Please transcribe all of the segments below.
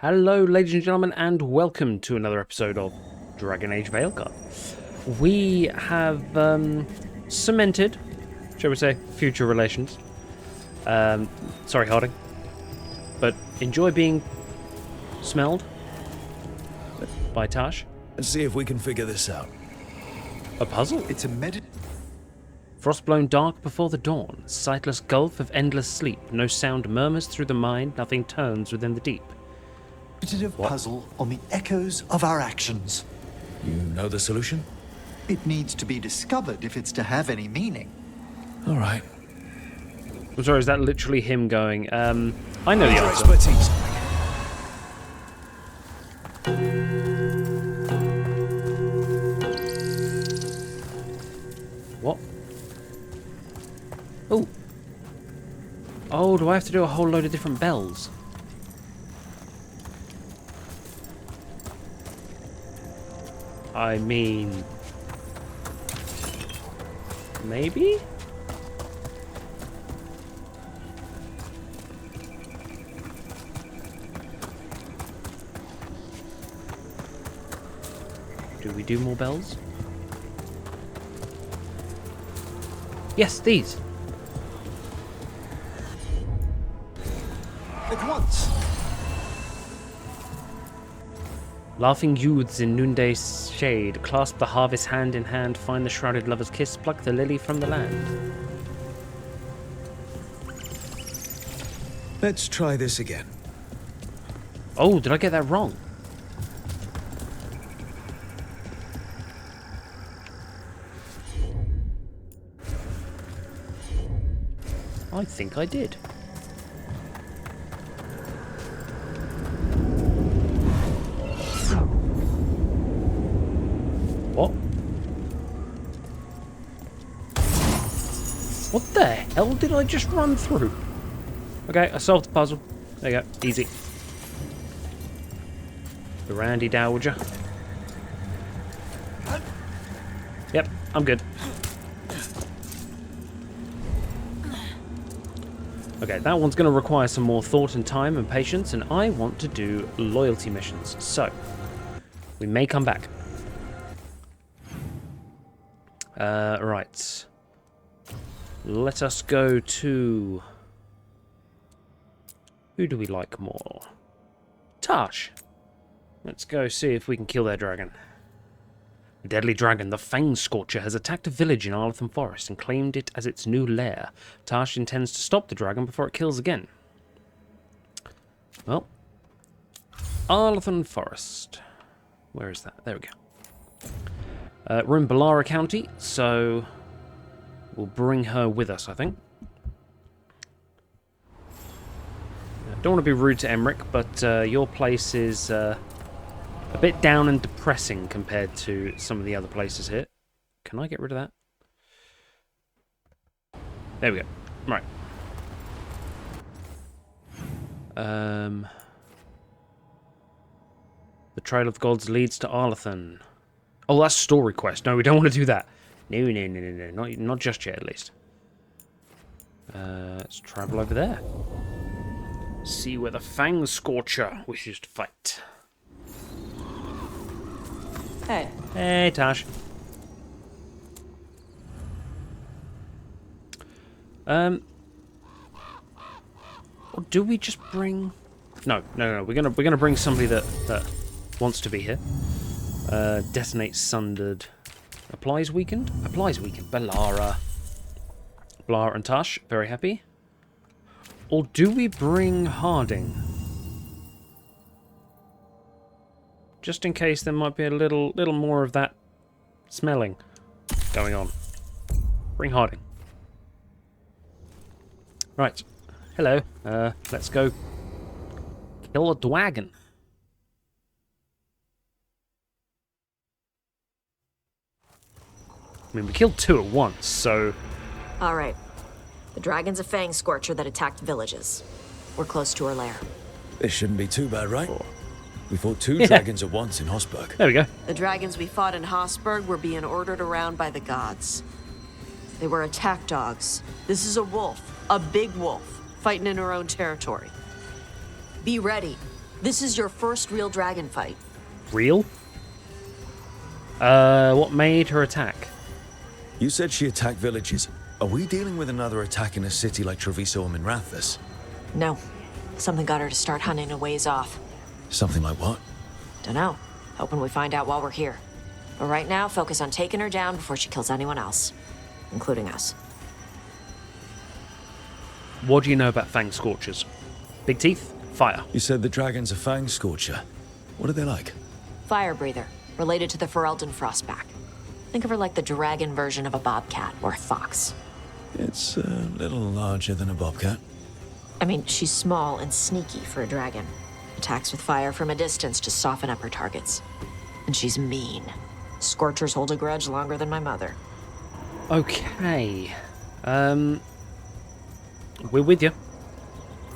Hello, ladies and gentlemen, and welcome to another episode of Dragon Age Veilguard. We have cemented, shall we say, future relations. Sorry, Harding, but enjoy being smelled by Tash. Let's see if we can figure this out. A puzzle? It's a Frost-blown dark before the dawn, sightless gulf of endless sleep. No sound murmurs through the mind, nothing turns within the deep. meditative puzzle on the echoes of our actions. You know the solution? It needs to be discovered if it's to have any meaning. All right. I'm sorry, is that literally him going, I know the Your answer. expertise. What? Oh. Oh, do I have to do a whole load of different bells? I mean... maybe? Do we do more bells? Yes, these. At once. Laughing youths in noonday shade clasp the harvest hand in hand, find the shrouded lover's kiss, pluck the lily from the land. Let's try this again. Oh, did I get that wrong? I think I did. What? What the hell did I just run through? Okay, I solved the puzzle. There you go. Easy. The Randy Dowager. Yep, I'm good. Okay, that one's going to require some more thought and time and patience, and I want to do loyalty missions. So, we may come back. Right. Let us go to... who do we like more? Tash. Let's go see if we can kill their dragon. The deadly dragon, the Fang Scorcher, has attacked a village in Arlathan Forest and claimed it as its new lair. Tash intends to stop the dragon before it kills again. Well, Arlathan Forest. Where is that? There we go. We're in Balara County, so we'll bring her with us, I think. Don't want to be rude to Emmerich, but your place is a bit down and depressing compared to some of the other places here. Can I get rid of that? There we go. Right. The Trail of the Gods leads to Arlathan. Oh, that's story quest. No, we don't want to do that. No. Not just yet, at least. Let's travel over there. See where the Fang Scorcher wishes to fight. Hey. Hey, Tash. Or do we just bring... No. We're gonna bring somebody that wants to be here. Detonate Sundered. Applies weakened? Applies weakened. Balara. Balara and Tash, very happy. Or do we bring Harding? Just in case there might be a little more of that smelling going on. Bring Harding. Right. Hello. Let's go kill a dragon. I mean, we killed two at once, so... All right. The dragon's a Fang Scorcher that attacked villages. We're close to her lair. This shouldn't be too bad, right? We fought two dragons at once in Hosberg. There we go. The dragons we fought in Hosberg were being ordered around by the gods. They were attack dogs. This is a wolf, a big wolf, fighting in her own territory. Be ready. This is your first real dragon fight. Real? What made her attack? You said she attacked villages. Are we dealing with another attack in a city like Treviso or Minrathous? No. Something got her to start hunting a ways off. Something like what? Dunno. Hoping we find out while we're here. But right now, focus on taking her down before she kills anyone else. Including us. What do you know about Fang Scorchers? Big teeth? Fire. You said the dragon's a Fang Scorcher. What are they like? Fire breather. Related to the Ferelden Frostback. Think of her like the dragon version of a bobcat or a fox. It's a little larger than a bobcat. I mean, she's small and sneaky for a dragon. Attacks with fire from a distance to soften up her targets. And she's mean. Scorchers hold a grudge longer than my mother. Okay. We're with you.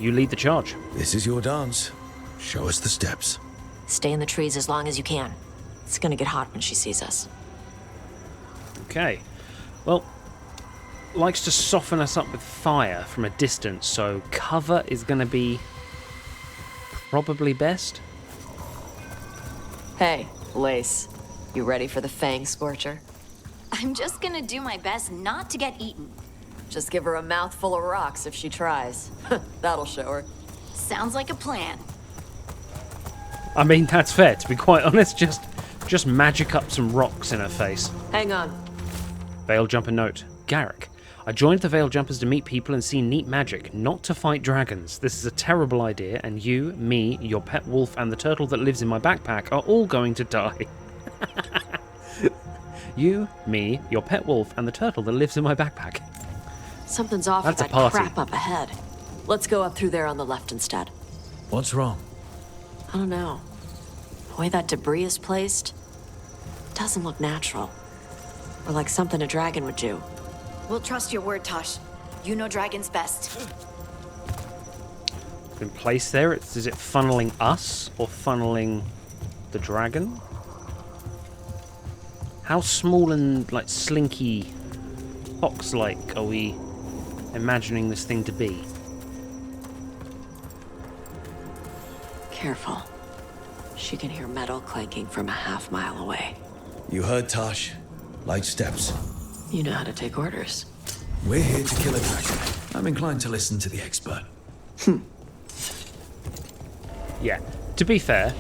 You lead the charge. This is your dance. Show us the steps. Stay in the trees as long as you can. It's gonna get hot when she sees us. Okay. Well, likes to soften us up with fire from a distance, so cover is going to be probably best. Hey, Lace. You ready for the Fang Scorcher? I'm just gonna do my best not to get eaten. Just give her a mouthful of rocks if she tries. That'll show her. Sounds like a plan. I mean, that's fair, to be quite honest. Just magic up some rocks in her face. Hang on. Veil Jumper note. Garrick. I joined the Veil Jumpers to meet people and see neat magic, not to fight dragons. This is a terrible idea, and you, me, your pet wolf, and the turtle that lives in my backpack are all going to die. You, me, your pet wolf, and the turtle that lives in my backpack. Something's off with That's a that party. crap up ahead. Let's go up through there on the left instead. What's wrong? I don't know. The way that debris is placed doesn't look natural. Or like something a dragon would do. We'll trust your word, Tosh. You know dragons best. Been placed there. Is it funneling us or funneling the dragon? How small and like slinky, fox-like are we imagining this thing to be? Careful. She can hear metal clanking from a half-mile away. You heard Tosh. Light steps. You know how to take orders. We're here to kill a dragon. I'm inclined to listen to the expert. Yeah, to be fair,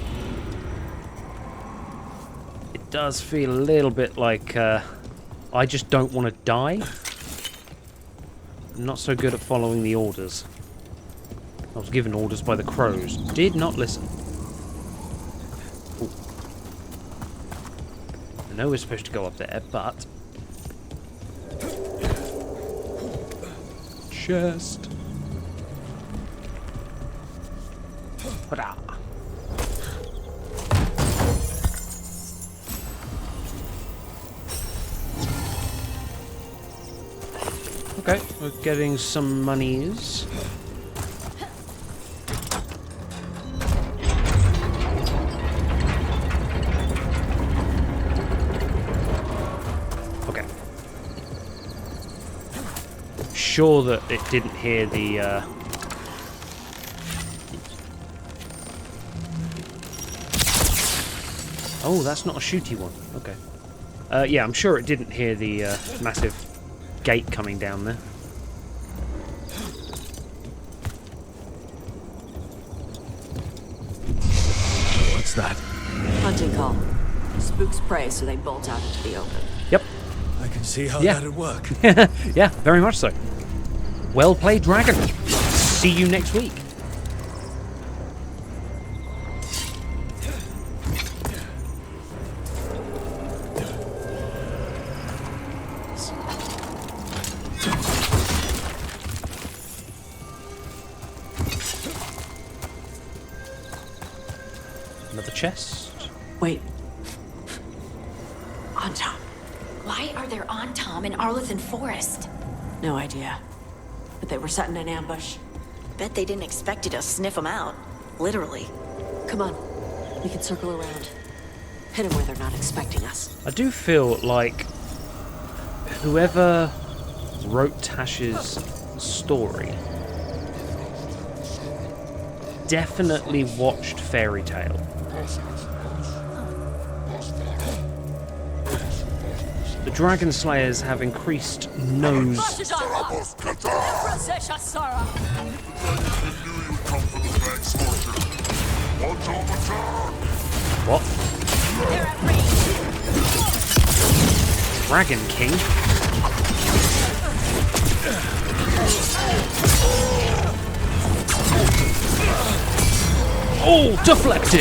it does feel a little bit like I just don't want to die. I'm not so good at following the orders. I was given orders by the crows. Did not listen. Ooh. I know we're supposed to go up there, but... Chest. Hurrah. Okay, we're getting some monies. Okay. Sure that it didn't hear the Oh, that's not a shooty one. Okay. Yeah, I'm sure it didn't hear the massive gate coming down there. What's that? Hunting call. Spooks prey, so they bolt out into the open. Yep. I can see how Yeah. that'd work. Yeah, very much so. Well played, Dragon. See you next week. Another chest. Wait. On top. Why are there on Tom in Arlithan Forest? No idea. But they were setting an ambush. Bet they didn't expect you to sniff them out. Literally. Come on. We can circle around. Hit them where they're not expecting us. I do feel like whoever wrote Tash's story definitely watched Fairy Tale. The Dragon Slayers have increased nose. What? Dragon King? Oh, deflected!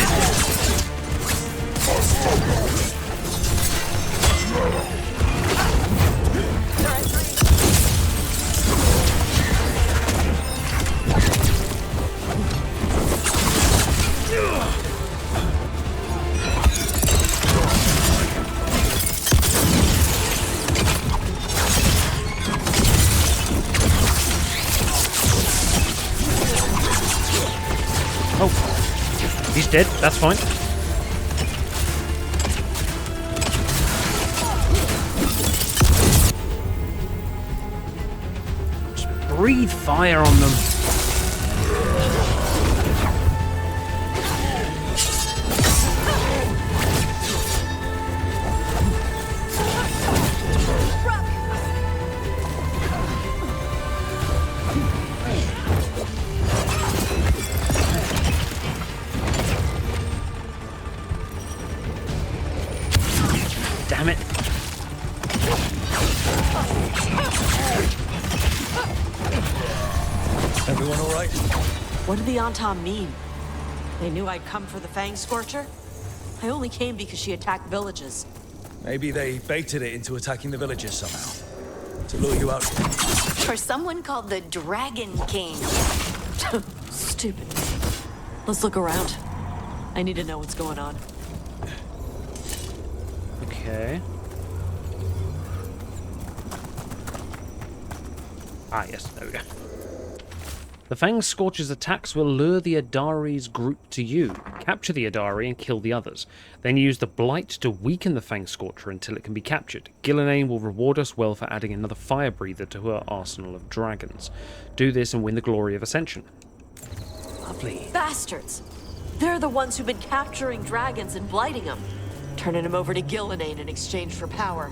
Oh, he's dead. That's fine. Just breathe fire on them. Damn it. Everyone all right? What did the Antam mean? They knew I'd come for the Fang Scorcher? I only came because she attacked villages. Maybe they baited it into attacking the villagers somehow. To lure you out. For someone called the Dragon King. Stupid. Let's look around. I need to know what's going on. Okay. Ah, yes, there we go. The Fang Scorcher's attacks will lure the Adari's group to you. Capture the Adari and kill the others. Then use the Blight to weaken the Fang Scorcher until it can be captured. Gillenane will reward us well for adding another fire breather to her arsenal of dragons. Do this and win the glory of Ascension. Lovely. Bastards! They're the ones who've been capturing dragons and blighting them. Turning them over to Gillenane in exchange for power.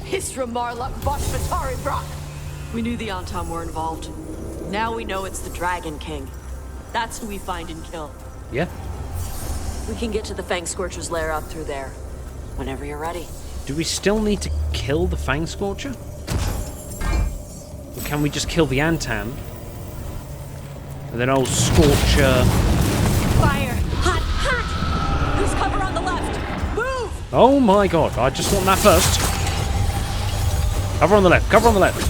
Hisra Marluk Boshvatari Brock! We knew the Antam were involved. Now we know it's the Dragon King. That's who we find and kill. Yeah. We can get to the Fang Scorcher's lair up through there. Whenever you're ready. Do we still need to kill the Fang Scorcher? Or can we just kill the Antam? And then old Scorcher... Fire! Hot! Hot! There's cover on the left! Move! Oh my god, I just want that first. Cover on the left, cover on the left.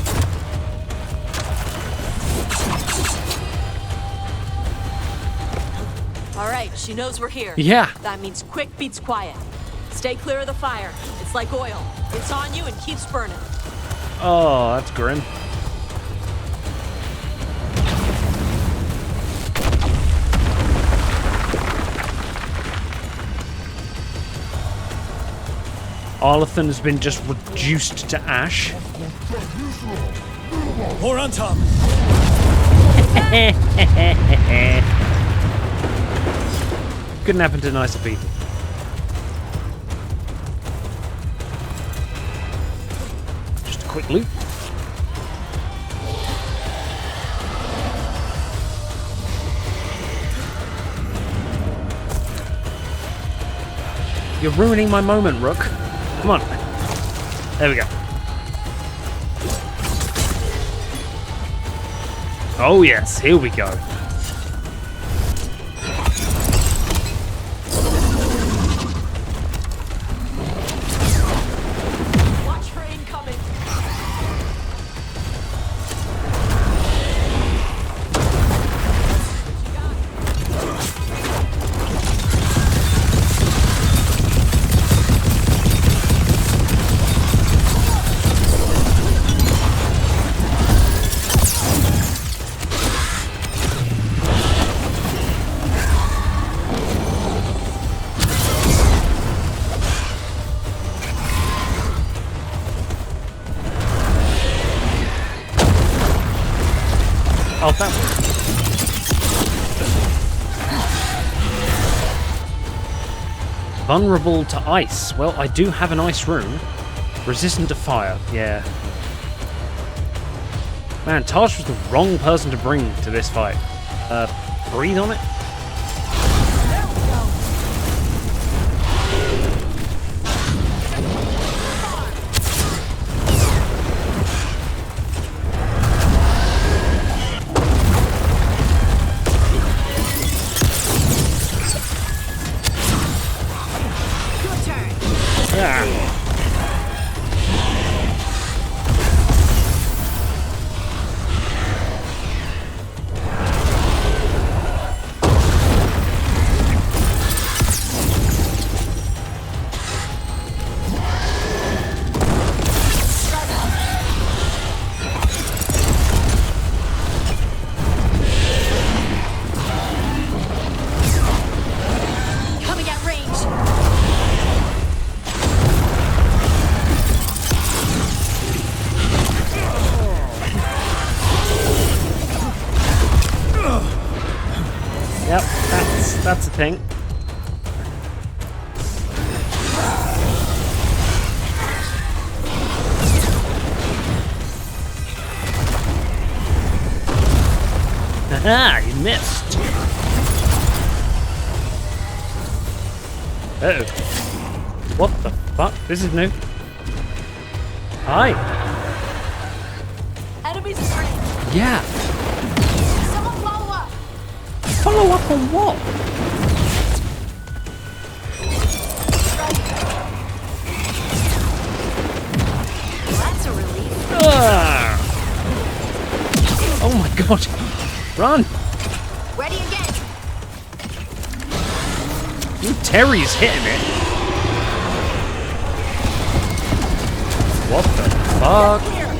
Alright, she knows we're here. Yeah. That means quick beats quiet. Stay clear of the fire. It's like oil. It's on you and keeps burning. Oh, that's grim. Arlathan has been just reduced to ash. More on top. Couldn't happen to nicer people. Just a quick loop. You're ruining my moment, Rook. Come on. There we go. Oh yes, here we go. Watch for incoming. Vulnerable to ice. Well, I do have an ice rune. Resistant to fire. Yeah. Man, Taj was the wrong person to bring to this fight. Breathe on it? Coming at range. Yep, that's a thing. Haha, you missed. Uh-oh. What the fuck? This is new. Hi. Enemies in range. Yeah. Someone follow up. Follow up on what? That's a relief. Ah. Oh my god. Run. Ready again. Ooh, Terry's hitting it. What the fuck? Here.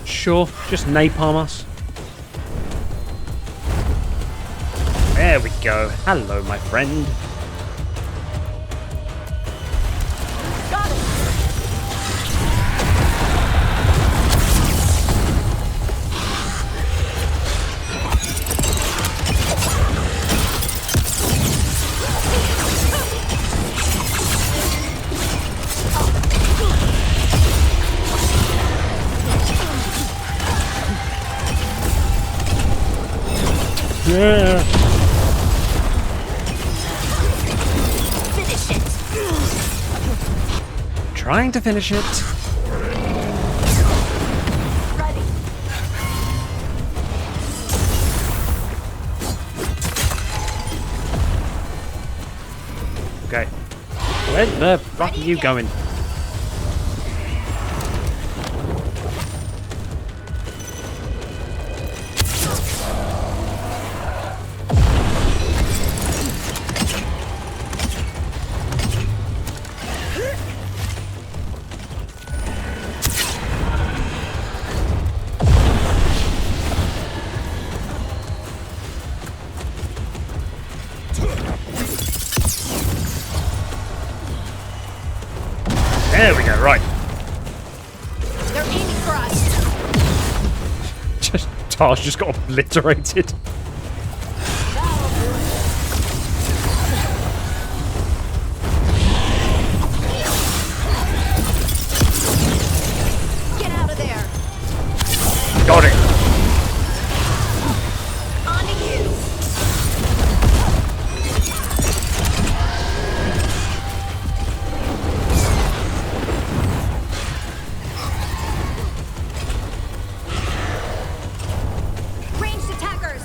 Sure, just napalm us. There we go. Hello, my friend. Got it. Yeah. Finish it. Trying to finish it. Ready. Okay. Where the fuck are you going? There we go, right. They're aiming for us. Taj just got obliterated. Get out of there. Got it. On to you. Ranged attackers.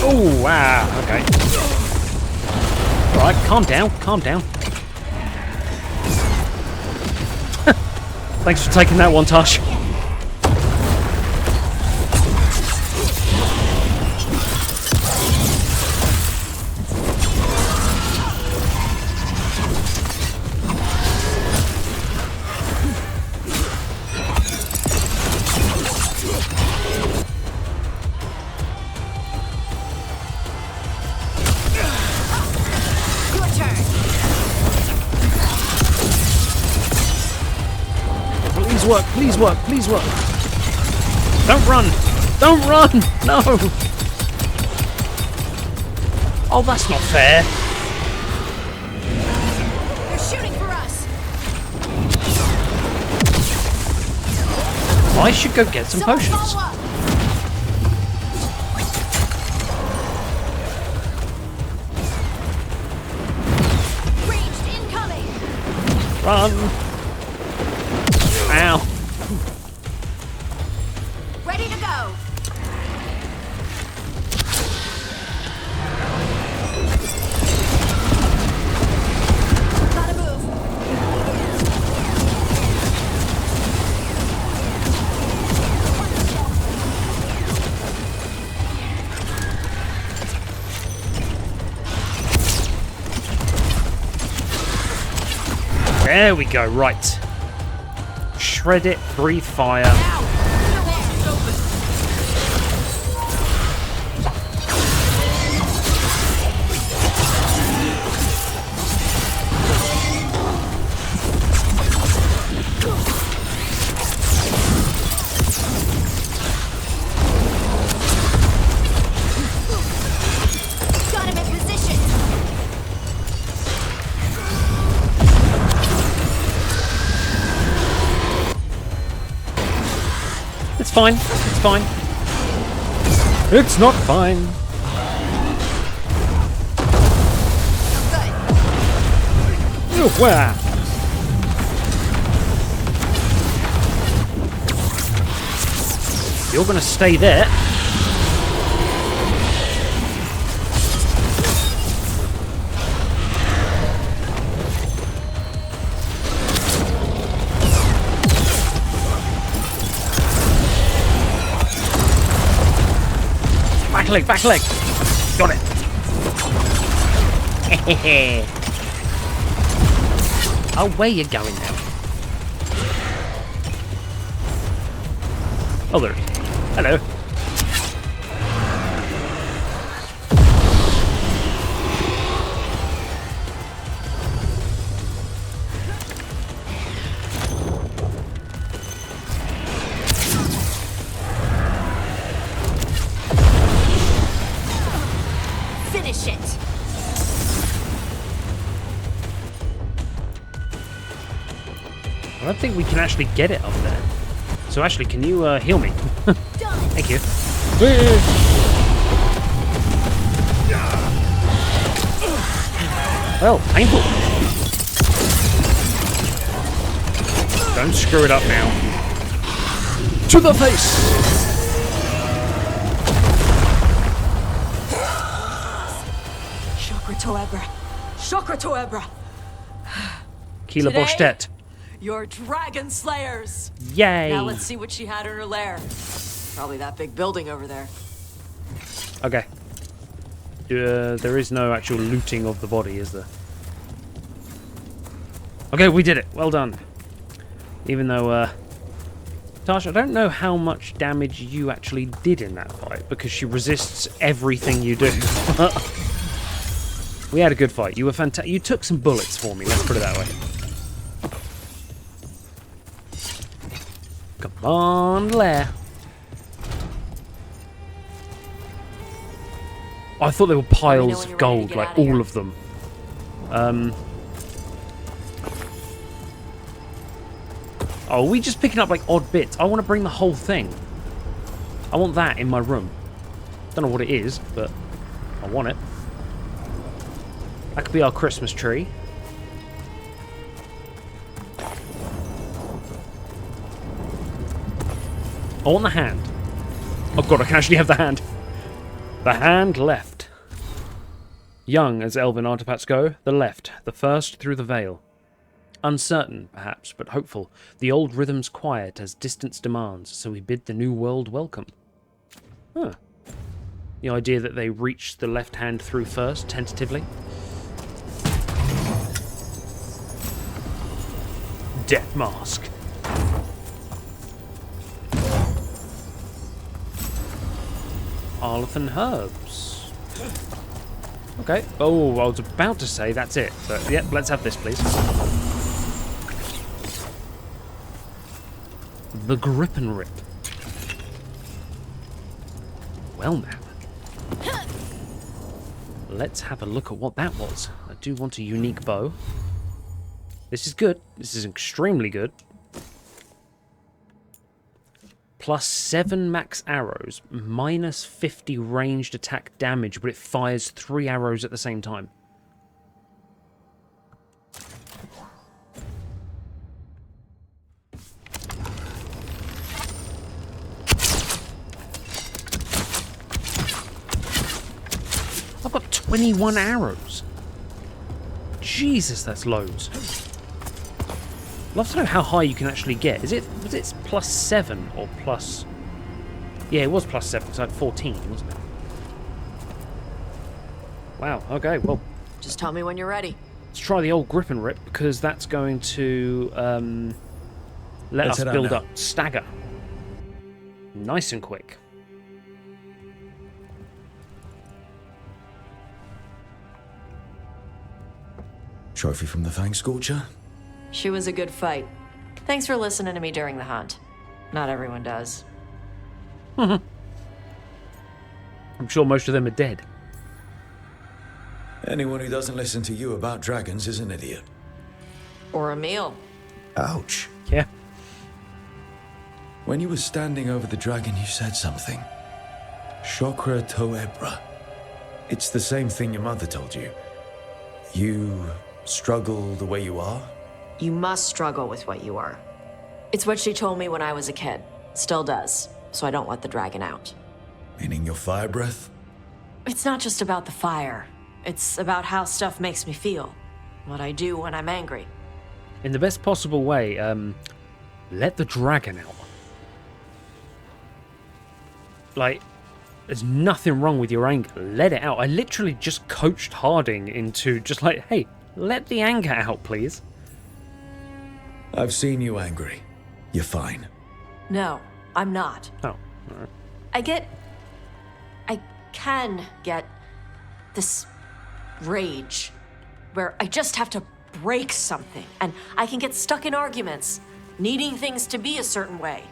Oh, wow. Okay. Alright, calm down, calm down. Thanks for taking that one, Tosh. Your turn. Please work, please work, please work. Don't run! Don't run! No! Oh, that's not fair. They're shooting for us. I should go get some Someone potions. follow up. Ranged incoming. Run! Ow. Ready to go. Gotta move. There we go, right. Shred it, breathe fire. Got him in position. It's fine, it's fine. It's not fine. Good. Ooh, where? You're gonna stay there. Back leg, back leg. Got it. Oh, where you going now? Oh, there. Hello. Finish it. I don't think we can actually get it up there. So actually, can you heal me? Done. Thank you. Well, painful. Don't screw it up now. To the face! Chakra Toebra. Chakra Toebra. Kila Today? Boshtet. Your dragon slayers. Yay! Now let's see what she had in her lair. Probably that big building over there. Okay. There is no actual looting of the body, is there? Okay, we did it. Well done. Even though, Tasha, I don't know how much damage you actually did in that fight, because she resists everything you do. We had a good fight. You were fantastic. You took some bullets for me, let's put it that way. Come on, Lair. I thought they were piles of gold, like all of them. Oh, are we just picking up like odd bits? I want to bring the whole thing. I want that in my room. Don't know what it is, but I want it. That could be our Christmas tree. I want the hand. Oh god, I can actually have the hand. The hand left. Young as elven artifacts go, the left, the first through the veil. Uncertain, perhaps, but hopeful, the old rhythm's quiet as distance demands, so we bid the new world welcome. Huh. The idea that they reached the left hand through first, tentatively. Death mask. Arlathan herbs. Okay. Oh, I was about to say that's it, but yep, let's have this, please. The Grip and Rip. Well now. Let's have a look at what that was. I do want a unique bow. This is good. This is extremely good. +7 max arrows, -50 ranged attack damage, but it fires 3 arrows at the same time. I've got 21 arrows. Jesus, that's loads. Love to know how high you can actually get. Was it +7 or plus? Yeah, it was +7 because I had 14, wasn't it? Wow. Okay. Well, Just tell me when you're ready. let's try the old Grip and Rip because that's going to let Let's us head out build now. up stagger nice and quick. Trophy from the Fang Scorcher? She was a good fight. Thanks for listening to me during the hunt. Not everyone does. I'm sure most of them are dead. Anyone who doesn't listen to you about dragons is an idiot. Or a meal. Ouch. Yeah. When you were standing over the dragon, you said something. Chokra Toebra. It's the same thing your mother told you. You struggle the way you are? You must struggle with what you are. It's what she told me when I was a kid. Still does. So I don't let the dragon out. Meaning your fire breath? It's not just about the fire. It's about how stuff makes me feel. What I do when I'm angry. In the best possible way, let the dragon out. Like, there's nothing wrong with your anger. Let it out. I literally just coached Harding into just like, hey, let the anger out, please. I've seen you angry. You're fine. No, I'm not. Oh, all right. I can get this rage where I just have to break something and I can get stuck in arguments, needing things to be a certain way.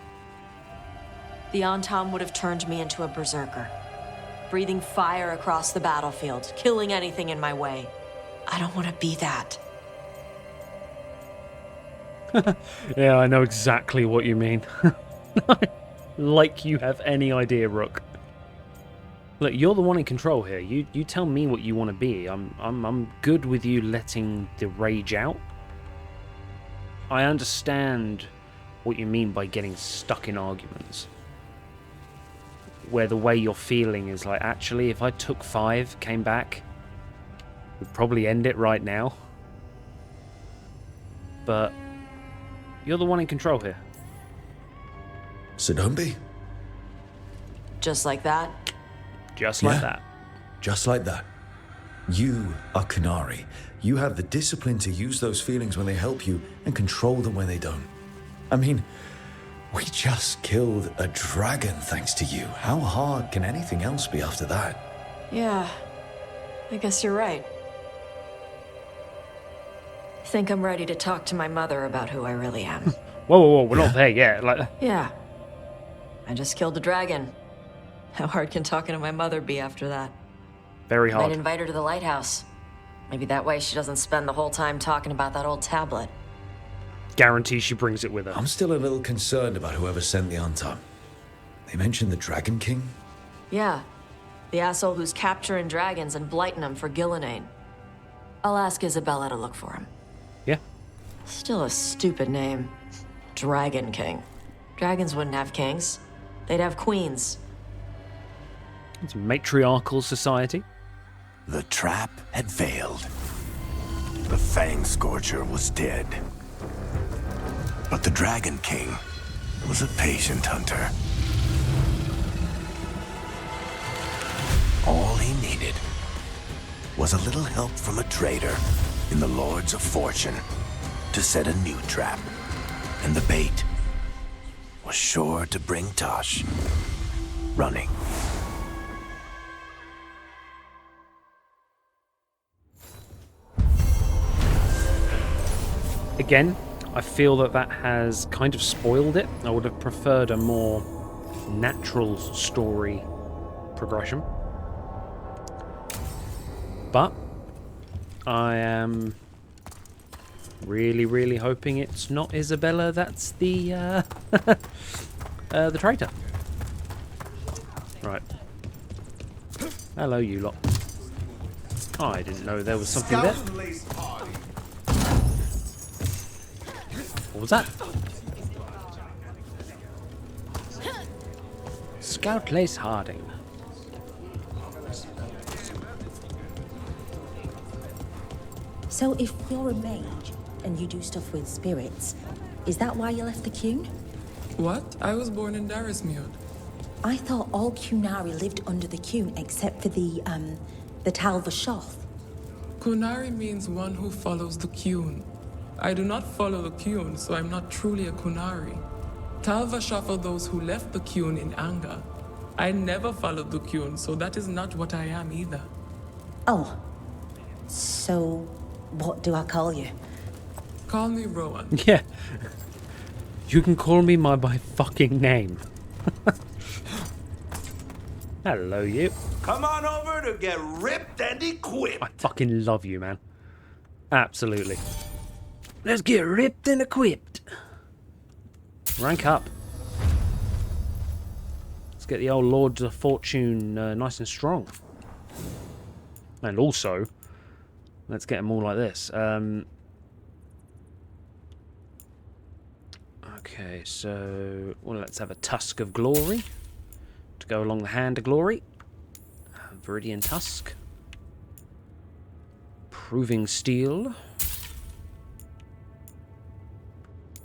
The Antam would have turned me into a berserker, breathing fire across the battlefield, killing anything in my way. I don't want to be that. Yeah, I know exactly what you mean. Like you have any idea, Rook. Look, you're the one in control here. You tell me what you want to be. I'm good with you letting the rage out. I understand what you mean by getting stuck in arguments. Where the way you're feeling is like, actually, if I took 5, came back, we'd probably end it right now. But you're the one in control here. So don't be. Just like that. Just like Yeah. that. Just like that. You are Canary. You have the discipline to use those feelings when they help you and control them when they don't. I mean, we just killed a dragon thanks to you. How hard can anything else be after that? Yeah, I guess you're right. Think I'm ready to talk to my mother about who I really am. Whoa, we're not there yet. Like, Yeah. I just killed a dragon. How hard can talking to my mother be after that? very Might hard. invite her to the lighthouse. Maybe that way she doesn't spend the whole time talking about that old tablet. Guarantee she brings it with her. I'm still a little concerned about whoever sent the Antam. They mentioned the Dragon King? Yeah, the asshole who's capturing dragons and blighting them for Gillinane. I'll ask Isabella to look for him. Yeah. Still a stupid name. Dragon King. Dragons wouldn't have kings. They'd have queens. It's a matriarchal society. The trap had failed. The Fang Scorcher was dead. But the Dragon King was a patient hunter. All he needed was a little help from a trader in the Lords of Fortune to set a new trap. And the bait was sure to bring Tosh running. Again, I feel that that has kind of spoiled it. I would have preferred a more natural story progression. But I am really, really hoping it's not Isabella that's the the traitor. Right. Hello, you lot. Oh, I didn't know there was something there. What was that? Scout Lace Harding. So if you're a mage and you do stuff with spirits, is that why you left the Cune? What? I was born in Darismuir. I thought all Cunari lived under the Cune except for the Tal Vashoth. Kunari means one who follows the Cune. I do not follow the Cune, so I'm not truly a Kunari. Tal Vashoth are those who left the Cune in anger. I never followed the Cune, so that is not what I am either. Oh. So, what do I call you? Call me Rowan. Yeah. You can call me by my fucking name. Hello, you. Come on over to get ripped and equipped. I fucking love you, man. Absolutely. Let's get ripped and equipped. Rank up. Let's get the old Lords of Fortune nice and strong. And also, let's get them all like this. Okay, so well, let's have a Tusk of Glory to go along the Hand of Glory. Viridian Tusk. Proving Steel.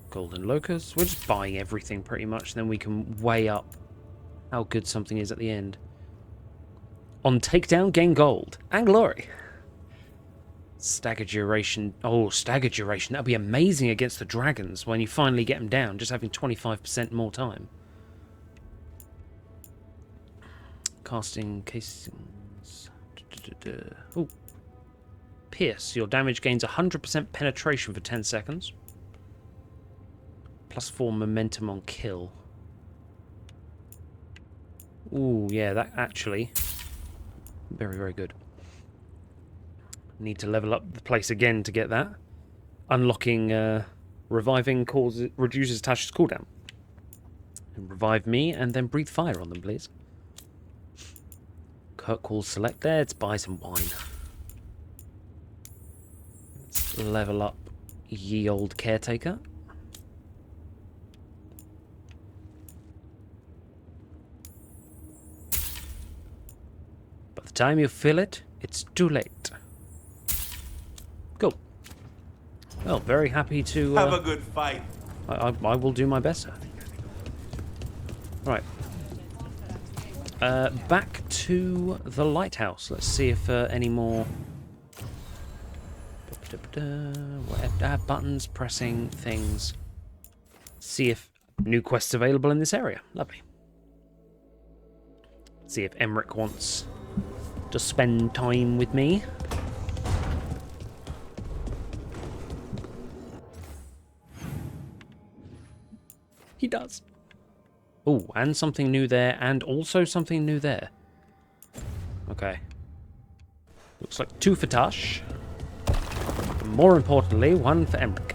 Golden Locust. We're just buying everything pretty much, then we can weigh up how good something is at the end. On takedown, gain gold and glory. Stagger duration. Oh, stagger duration. That'd be amazing against the dragons when you finally get them down, just having 25% more time. Casting casings. Oh. Pierce. Your damage gains 100% penetration for 10 seconds. +4 momentum on kill. Ooh, yeah, that actually... very, very good. Need to level up the place again to get that. Unlocking reviving reduces Tasha's cooldown. And revive me and then breathe fire on them, please. Kirkwall select there. Let's buy some wine. Let's level up ye old caretaker. By the time you fill it, it's too late. Cool. Well, very happy to... Have a good fight. I will do my best, sir. Right. Back to the lighthouse. Let's see if any more... buttons, pressing, things. See if new quests available in this area. Lovely. See if Emmerich wants to spend time with me. He does. Oh, and something new there, and also something new there. Okay. Looks like 2 for Tash. But more importantly, 1 for Emmerich.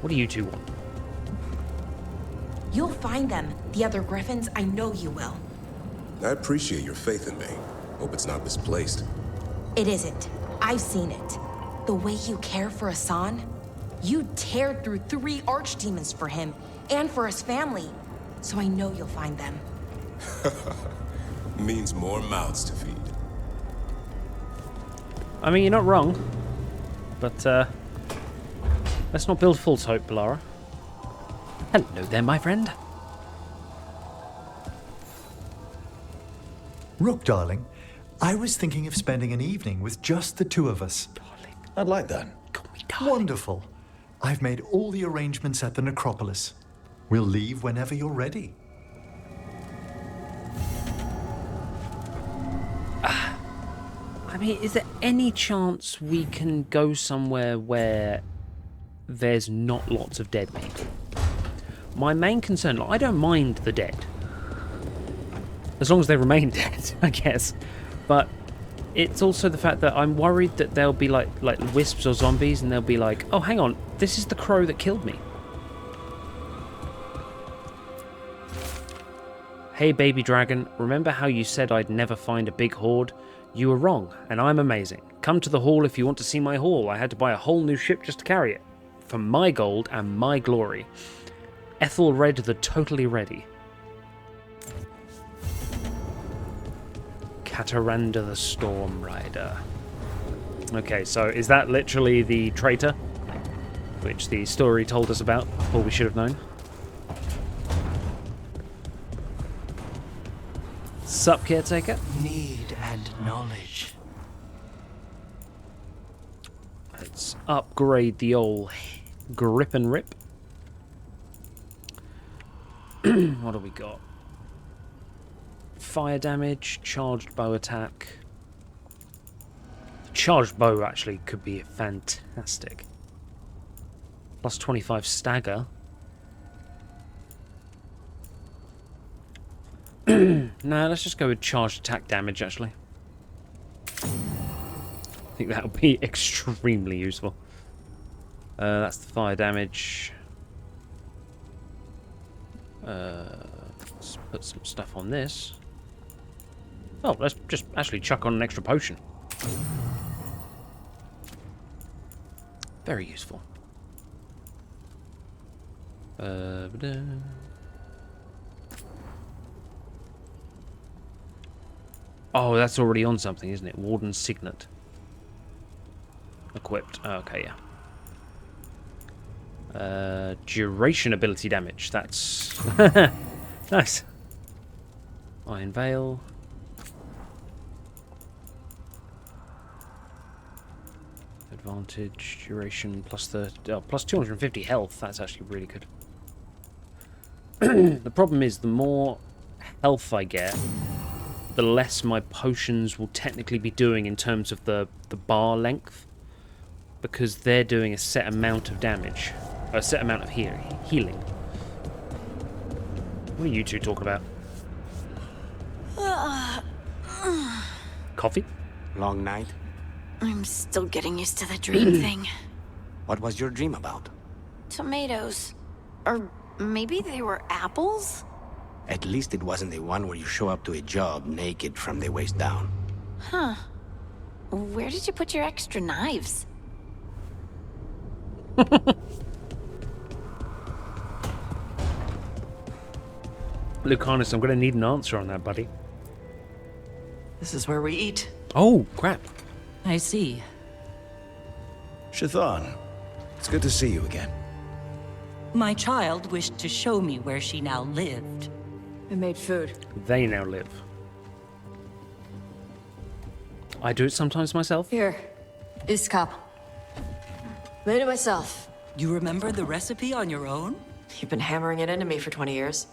What do you two want? You'll find them, the other Griffins. I know you will. I appreciate your faith in me. Hope it's not misplaced. It isn't. I've seen it. The way you care for Hassan. You teared through 3 archdemons for him and for his family. So I know you'll find them. Means more mouths to feed. I mean, you're not wrong. But, let's not build false hope, Balara. Hello there, my friend. Rook, darling, I was thinking of spending an evening with just the 2 of us. Darling. I'd like that. Call me darling. Wonderful. I've made all the arrangements at the necropolis. We'll leave whenever you're ready. I I mean, is there any chance we can go somewhere where there's not lots of dead people? My main concern, like, I don't mind the dead. As long as they remain dead, I guess. But it's also the fact that I'm worried that they'll be like wisps or zombies, and they'll be like, oh, hang on, this is the crow that killed me. Hey, baby dragon, remember how you said I'd never find a big horde? You were wrong, and I'm amazing. Come to the hall if you want to see my haul. I had to buy a whole new ship just to carry it. For my gold and my glory. Ethelred the Totally Ready. Cataranda the Storm Rider. Okay, so is that literally the traitor? Which the story told us about, or we should have known? Sup, caretaker? Need and knowledge. Let's upgrade the old grip and rip. What do we got? Fire damage, charged bow attack. The charged bow actually could be fantastic. Plus 25 stagger. No, let's just go with charged attack damage actually. I think that'll be extremely useful. That's the fire damage. Let's put some stuff on this. Oh, let's just actually chuck on an extra potion. Very useful. Oh, that's already on something, isn't it? Warden's Signet. Equipped. Oh, okay, yeah. Duration ability damage. That's nice. Iron Veil. Advantage, duration, plus 250 health. That's actually really good. The problem is, the more health I get, the less my potions will technically be doing in terms of the bar length, because they're doing a set amount of damage, a set amount of healing. What are you two talking about? Coffee? Long night? I'm still getting used to the dream thing. What was your dream about? Tomatoes. Or maybe they were apples? At least it wasn't the one where you show up to a job naked from the waist down. Huh. Where did you put your extra knives? Lucanus, I'm going to need an answer on that, buddy. This is where we eat. Oh, crap. I see. Shathan, it's good to see you again. My child wished to show me where she now lived. I made food. They now live. I do it sometimes myself. Here. This cup. Made it myself. You remember the recipe on your own? You've been hammering it into me for 20 years.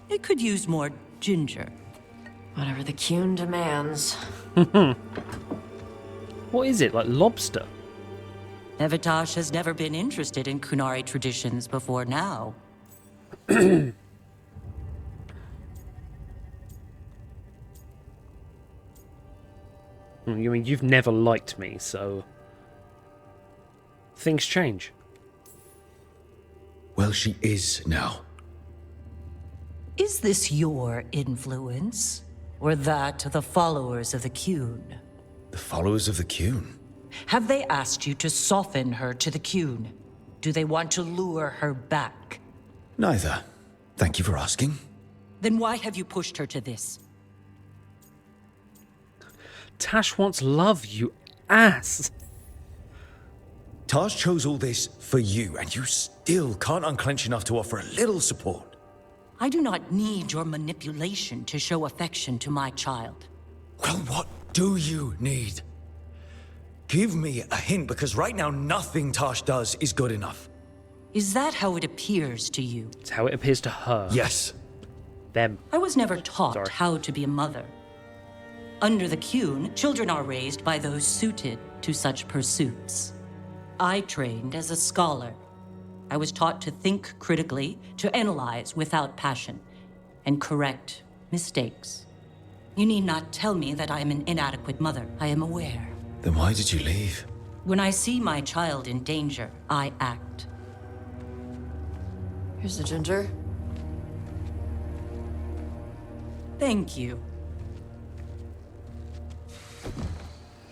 It could use more ginger. Whatever the Kuhn demands. What is it, like lobster? Evitash has never been interested in Kunari traditions before now. You mean you've never liked me, so things change. Well, she is now. Is this your influence? Or that of the followers of the Kuhn? The followers of the Kuhn? Have they asked you to soften her to the Kuhn? Do they want to lure her back? Neither. Thank you for asking. Then why have you pushed her to this? Tash wants love, you ass. Tash chose all this for you, and you still can't unclench enough to offer a little support. I do not need your manipulation to show affection to my child. Well, what do you need? Give me a hint, because right now nothing Tash does is good enough. Is that how it appears to you? It's how it appears to her. Yes. Them. I was never taught how to be a mother. Under the Qun, children are raised by those suited to such pursuits. I trained as a scholar. I was taught to think critically, to analyze without passion, and correct mistakes. You need not tell me that I am an inadequate mother. I am aware. Then why did you leave? When I see my child in danger, I act. Here's the ginger. Thank you.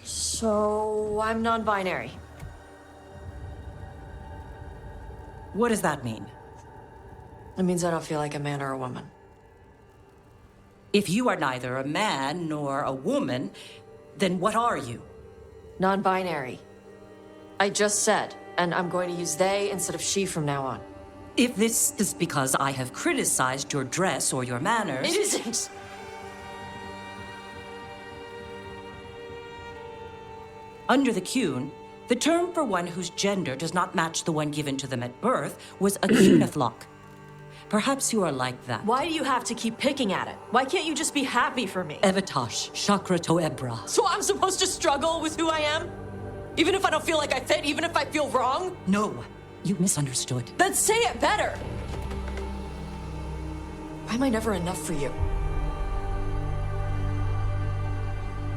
So, I'm non-binary. What does that mean? It means I don't feel like a man or a woman. If you are neither a man nor a woman, then what are you? Non-binary. I just said, and I'm going to use they instead of she from now on. If this is because I have criticized your dress or your manners... It isn't! Under the Qun, the term for one whose gender does not match the one given to them at birth was a Qunathlok. Perhaps you are like that. Why do you have to keep picking at it? Why can't you just be happy for me? Evatash, Chakra to Ebra. So I'm supposed to struggle with who I am? Even if I don't feel like I fit, even if I feel wrong? No, you misunderstood. Then say it better! Why am I never enough for you?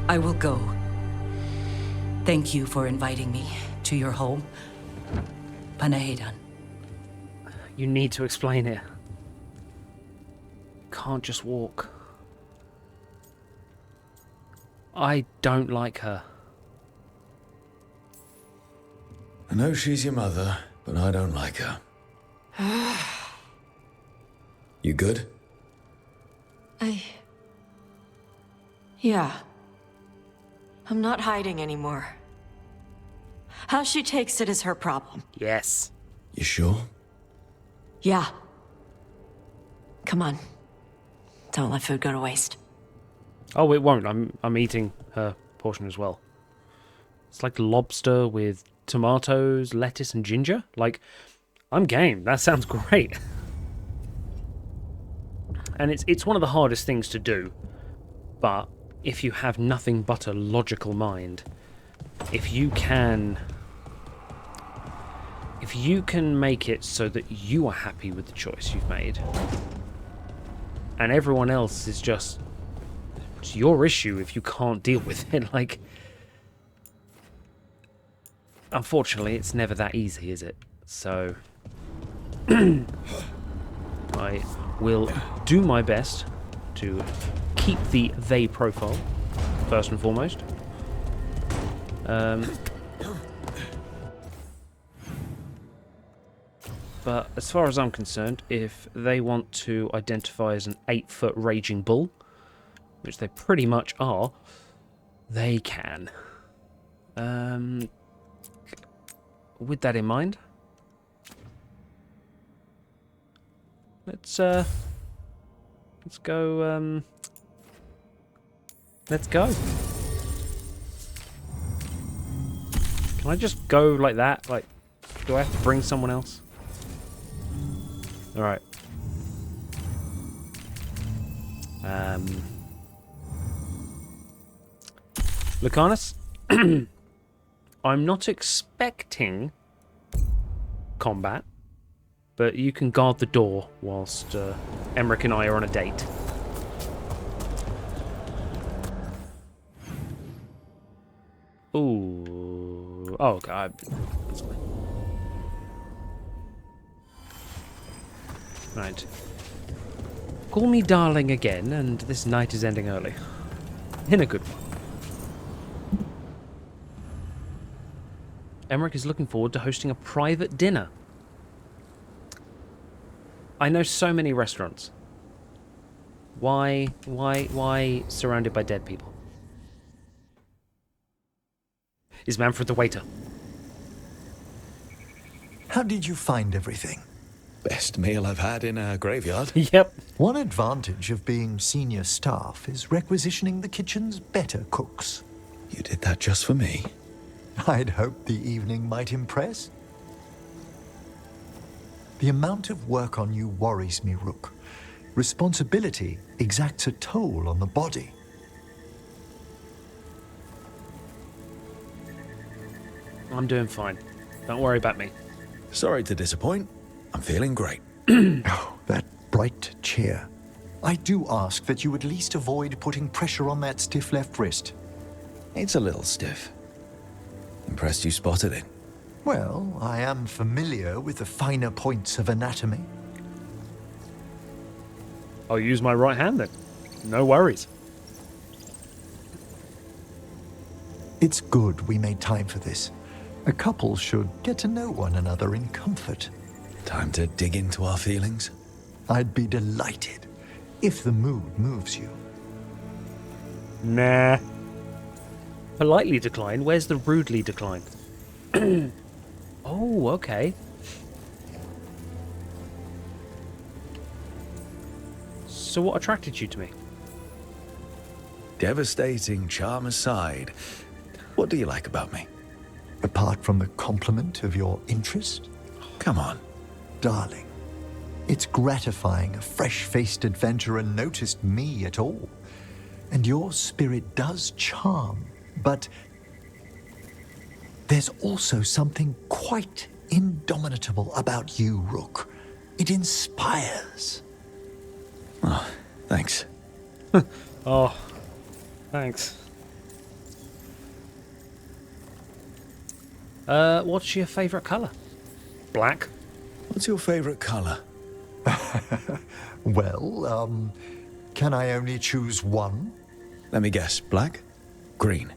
I will go. Thank you for inviting me to your home. Panahedan. You need to explain it. Can't just walk. I don't like her. I know she's your mother, but I don't like her. You good? Yeah. I'm not hiding anymore. How she takes it is her problem. Yes. You sure? Yeah. Come on. Don't let food go to waste. Oh, it won't. I'm eating her portion as well. It's like lobster with tomatoes, lettuce, and ginger. Like, I'm game. That sounds great. And it's one of the hardest things to do. But if you have nothing but a logical mind, if you can make it so that you are happy with the choice you've made, and everyone else is just, it's your issue if you can't deal with it. Like, unfortunately, it's never that easy, is it? So I will do my best to keep the they profile first and foremost. But as far as I'm concerned, if they want to identify as an 8-foot raging bull, which they pretty much are, they can. With that in mind, let's go. Let's go. Can I just go like that? Like, do I have to bring someone else? All right. Lucanus, I'm not expecting combat, but you can guard the door whilst Emmerich and I are on a date. Ooh. Oh, God. That's fine. Right. Call me darling again, and this night is ending early. In a good one. Emmerich is looking forward to hosting a private dinner. I know so many restaurants. Why surrounded by dead people? Is Manfred the waiter? How did you find everything? Best meal I've had in a graveyard. Yep. One advantage of being senior staff is requisitioning the kitchen's better cooks. You did that just for me? I'd hoped the evening might impress. The amount of work on you worries me, Rook. Responsibility exacts a toll on the body. I'm doing fine. Don't worry about me. Sorry to disappoint. I'm feeling great. Oh, that bright cheer. I do ask that you at least avoid putting pressure on that stiff left wrist. It's a little stiff. Impressed you spotted it. Well, I am familiar with the finer points of anatomy. I'll use my right hand then. No worries. It's good we made time for this. A couple should get to know one another in comfort. Time to dig into our feelings? I'd be delighted if the mood moves you. Nah. Politely decline? Where's the rudely decline? Oh, okay. So what attracted you to me? Devastating charm aside, what do you like about me? Apart from the compliment of your interest? Come on. Darling, it's gratifying a fresh-faced adventurer noticed me at all. And your spirit does charm, but there's also something quite indomitable about you, Rook. It inspires. Oh, thanks. Oh, thanks. What's your favourite colour? Black? What's your favorite color? Well, can I only choose one? Let me guess. Black? Green?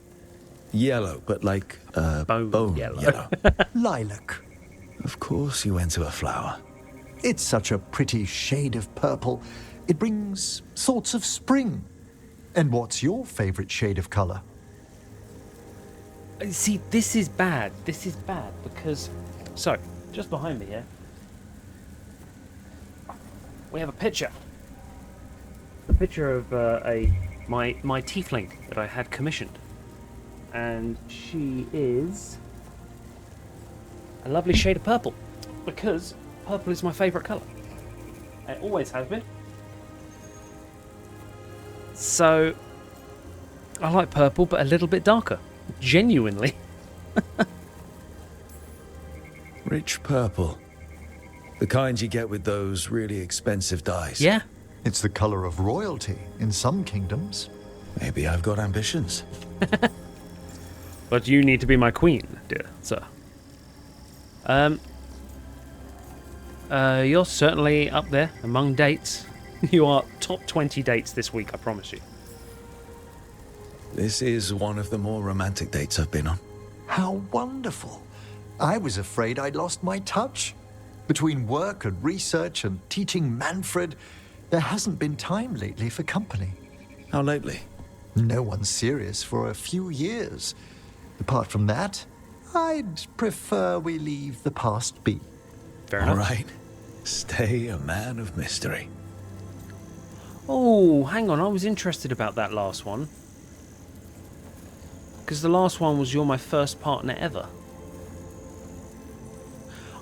Yellow, but like bone yellow. Lilac. Of course you went to a flower. It's such a pretty shade of purple. It brings thoughts of spring. And what's your favorite shade of color? See, this is bad. This is bad because... So, just behind me here, we have a picture. A picture of my tiefling that I had commissioned. And she is a lovely shade of purple. Because purple is my favourite colour. It always has been. So, I like purple, but a little bit darker. Genuinely. Rich purple. The kind you get with those really expensive dyes. Yeah. It's the color of royalty in some kingdoms. Maybe I've got ambitions. But you need to be my queen, dear sir. You're certainly up there among dates. You are top 20 dates this week, I promise you. This is one of the more romantic dates I've been on. How wonderful. I was afraid I'd lost my touch. Between work and research and teaching Manfred, there hasn't been time lately for company. How lately? No one's serious for a few years. Apart from that, I'd prefer we leave the past be. Fair enough. All right. Stay a man of mystery. Oh, hang on. I was interested about that last one. Because the last one was you're my first partner ever.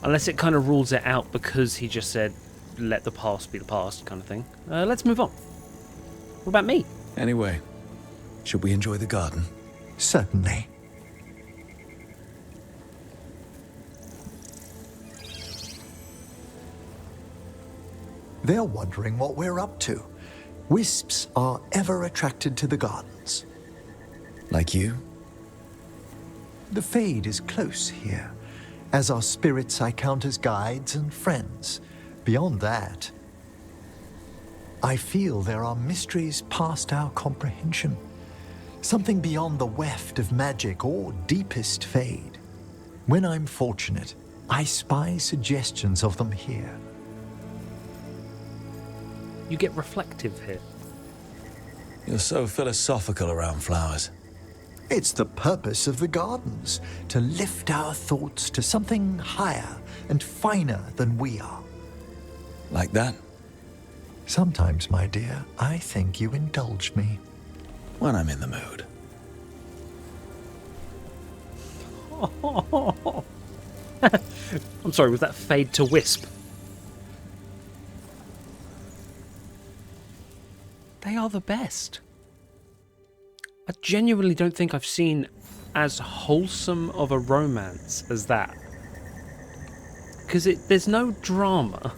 Unless it kind of rules it out because he just said, let the past be the past kind of thing. Let's move on. What about me? Anyway, should we enjoy the garden? Certainly. They're wondering what we're up to. Wisps are ever attracted to the gardens. Like you? The Fade is close here. As are spirits I count as guides and friends. Beyond that, I feel there are mysteries past our comprehension. Something beyond the weft of magic or deepest Fade. When I'm fortunate, I spy suggestions of them here. You get reflective here. You're so philosophical around flowers. It's the purpose of the gardens, to lift our thoughts to something higher and finer than we are. Like that? Sometimes, my dear, I think you indulge me. When I'm in the mood. I'm sorry, was that fade to wisp? They are the best. I genuinely don't think I've seen as wholesome of a romance as that. Because there's no drama.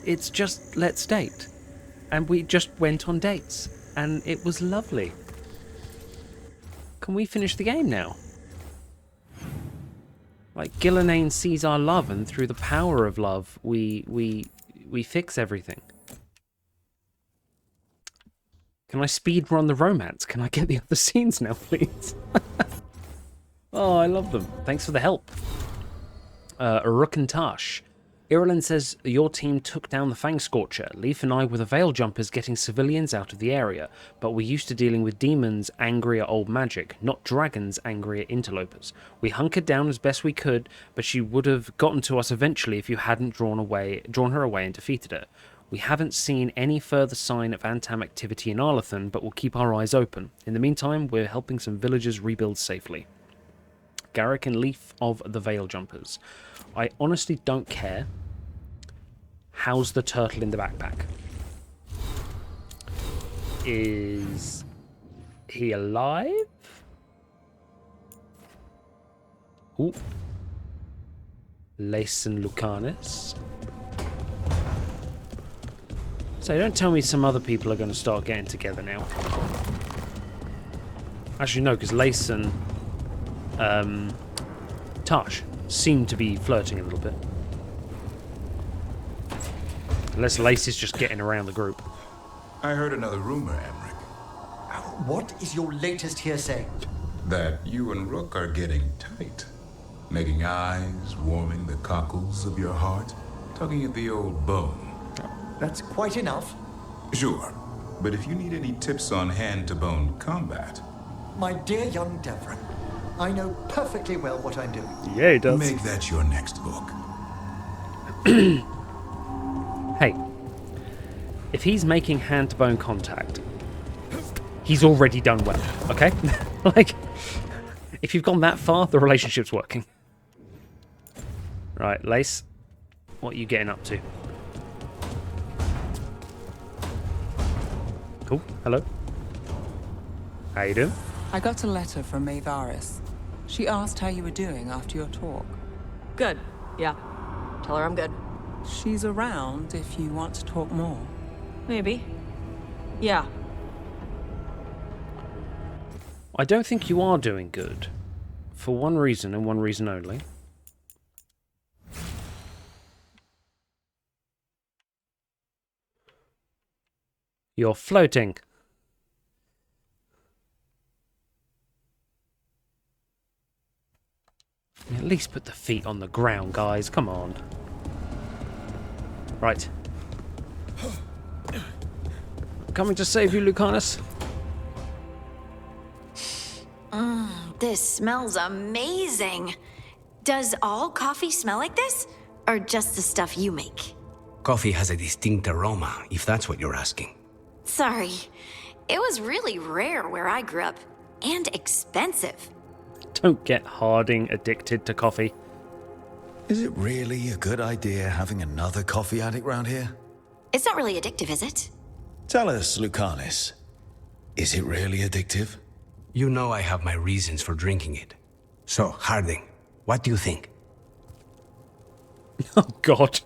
It's just, let's date. And we just went on dates. And it was lovely. Can we finish the game now? Like, Gillenane sees our love, and through the power of love, we fix everything. Can I speedrun the romance? Can I get the other scenes now, please? Oh, I love them. Thanks for the help. Rukantash. Irulan says your team took down the Fang Scorcher. Leaf and I were the Veil Jumpers getting civilians out of the area, but we're used to dealing with demons angry at old magic, not dragons angry at interlopers. We hunkered down as best we could, but she would have gotten to us eventually if you hadn't drawn her away and defeated her. We haven't seen any further sign of Antam activity in Arlathan, but we'll keep our eyes open. In the meantime, we're helping some villagers rebuild safely. Garrick and Leaf of the Veil Jumpers. I honestly don't care. How's the turtle in the backpack? Is he alive? Ooh. Lace and Lucanus. So don't tell me some other people are going to start getting together now. Actually, no, because Lace and Tash seem to be flirting a little bit. Unless Lace is just getting around the group. I heard another rumor, Emmerich. What is your latest hearsay? That you and Rook are getting tight. Making eyes, warming the cockles of your heart, tugging at the old bone. That's quite enough. Sure, but if you need any tips on hand-to-bone combat... My dear young Devran, I know perfectly well what I'm doing. Yeah, he does. Make that your next book. Hey, if he's making hand-to-bone contact, he's already done well, okay? Like, if you've gone that far, the relationship's working. Right, Lace, what are you getting up to? Cool, hello. How you doing? I got a letter from Maevaris. She asked how you were doing after your talk. Good, yeah. Tell her I'm good. She's around if you want to talk more. Maybe. Yeah. I don't think you are doing good. For one reason and one reason only. You're floating. At least put the feet on the ground, guys. Come on. Right. Coming to save you, Lucanus. This smells amazing. Does all coffee smell like this? Or just the stuff you make? Coffee has a distinct aroma, if that's what you're asking. Sorry. It was really rare where I grew up. And expensive. Don't get Harding addicted to coffee. Is it really a good idea having another coffee addict round here? It's not really addictive, is it? Tell us, Lucanus. Is it really addictive? You know I have my reasons for drinking it. So, Harding, what do you think? Oh, God.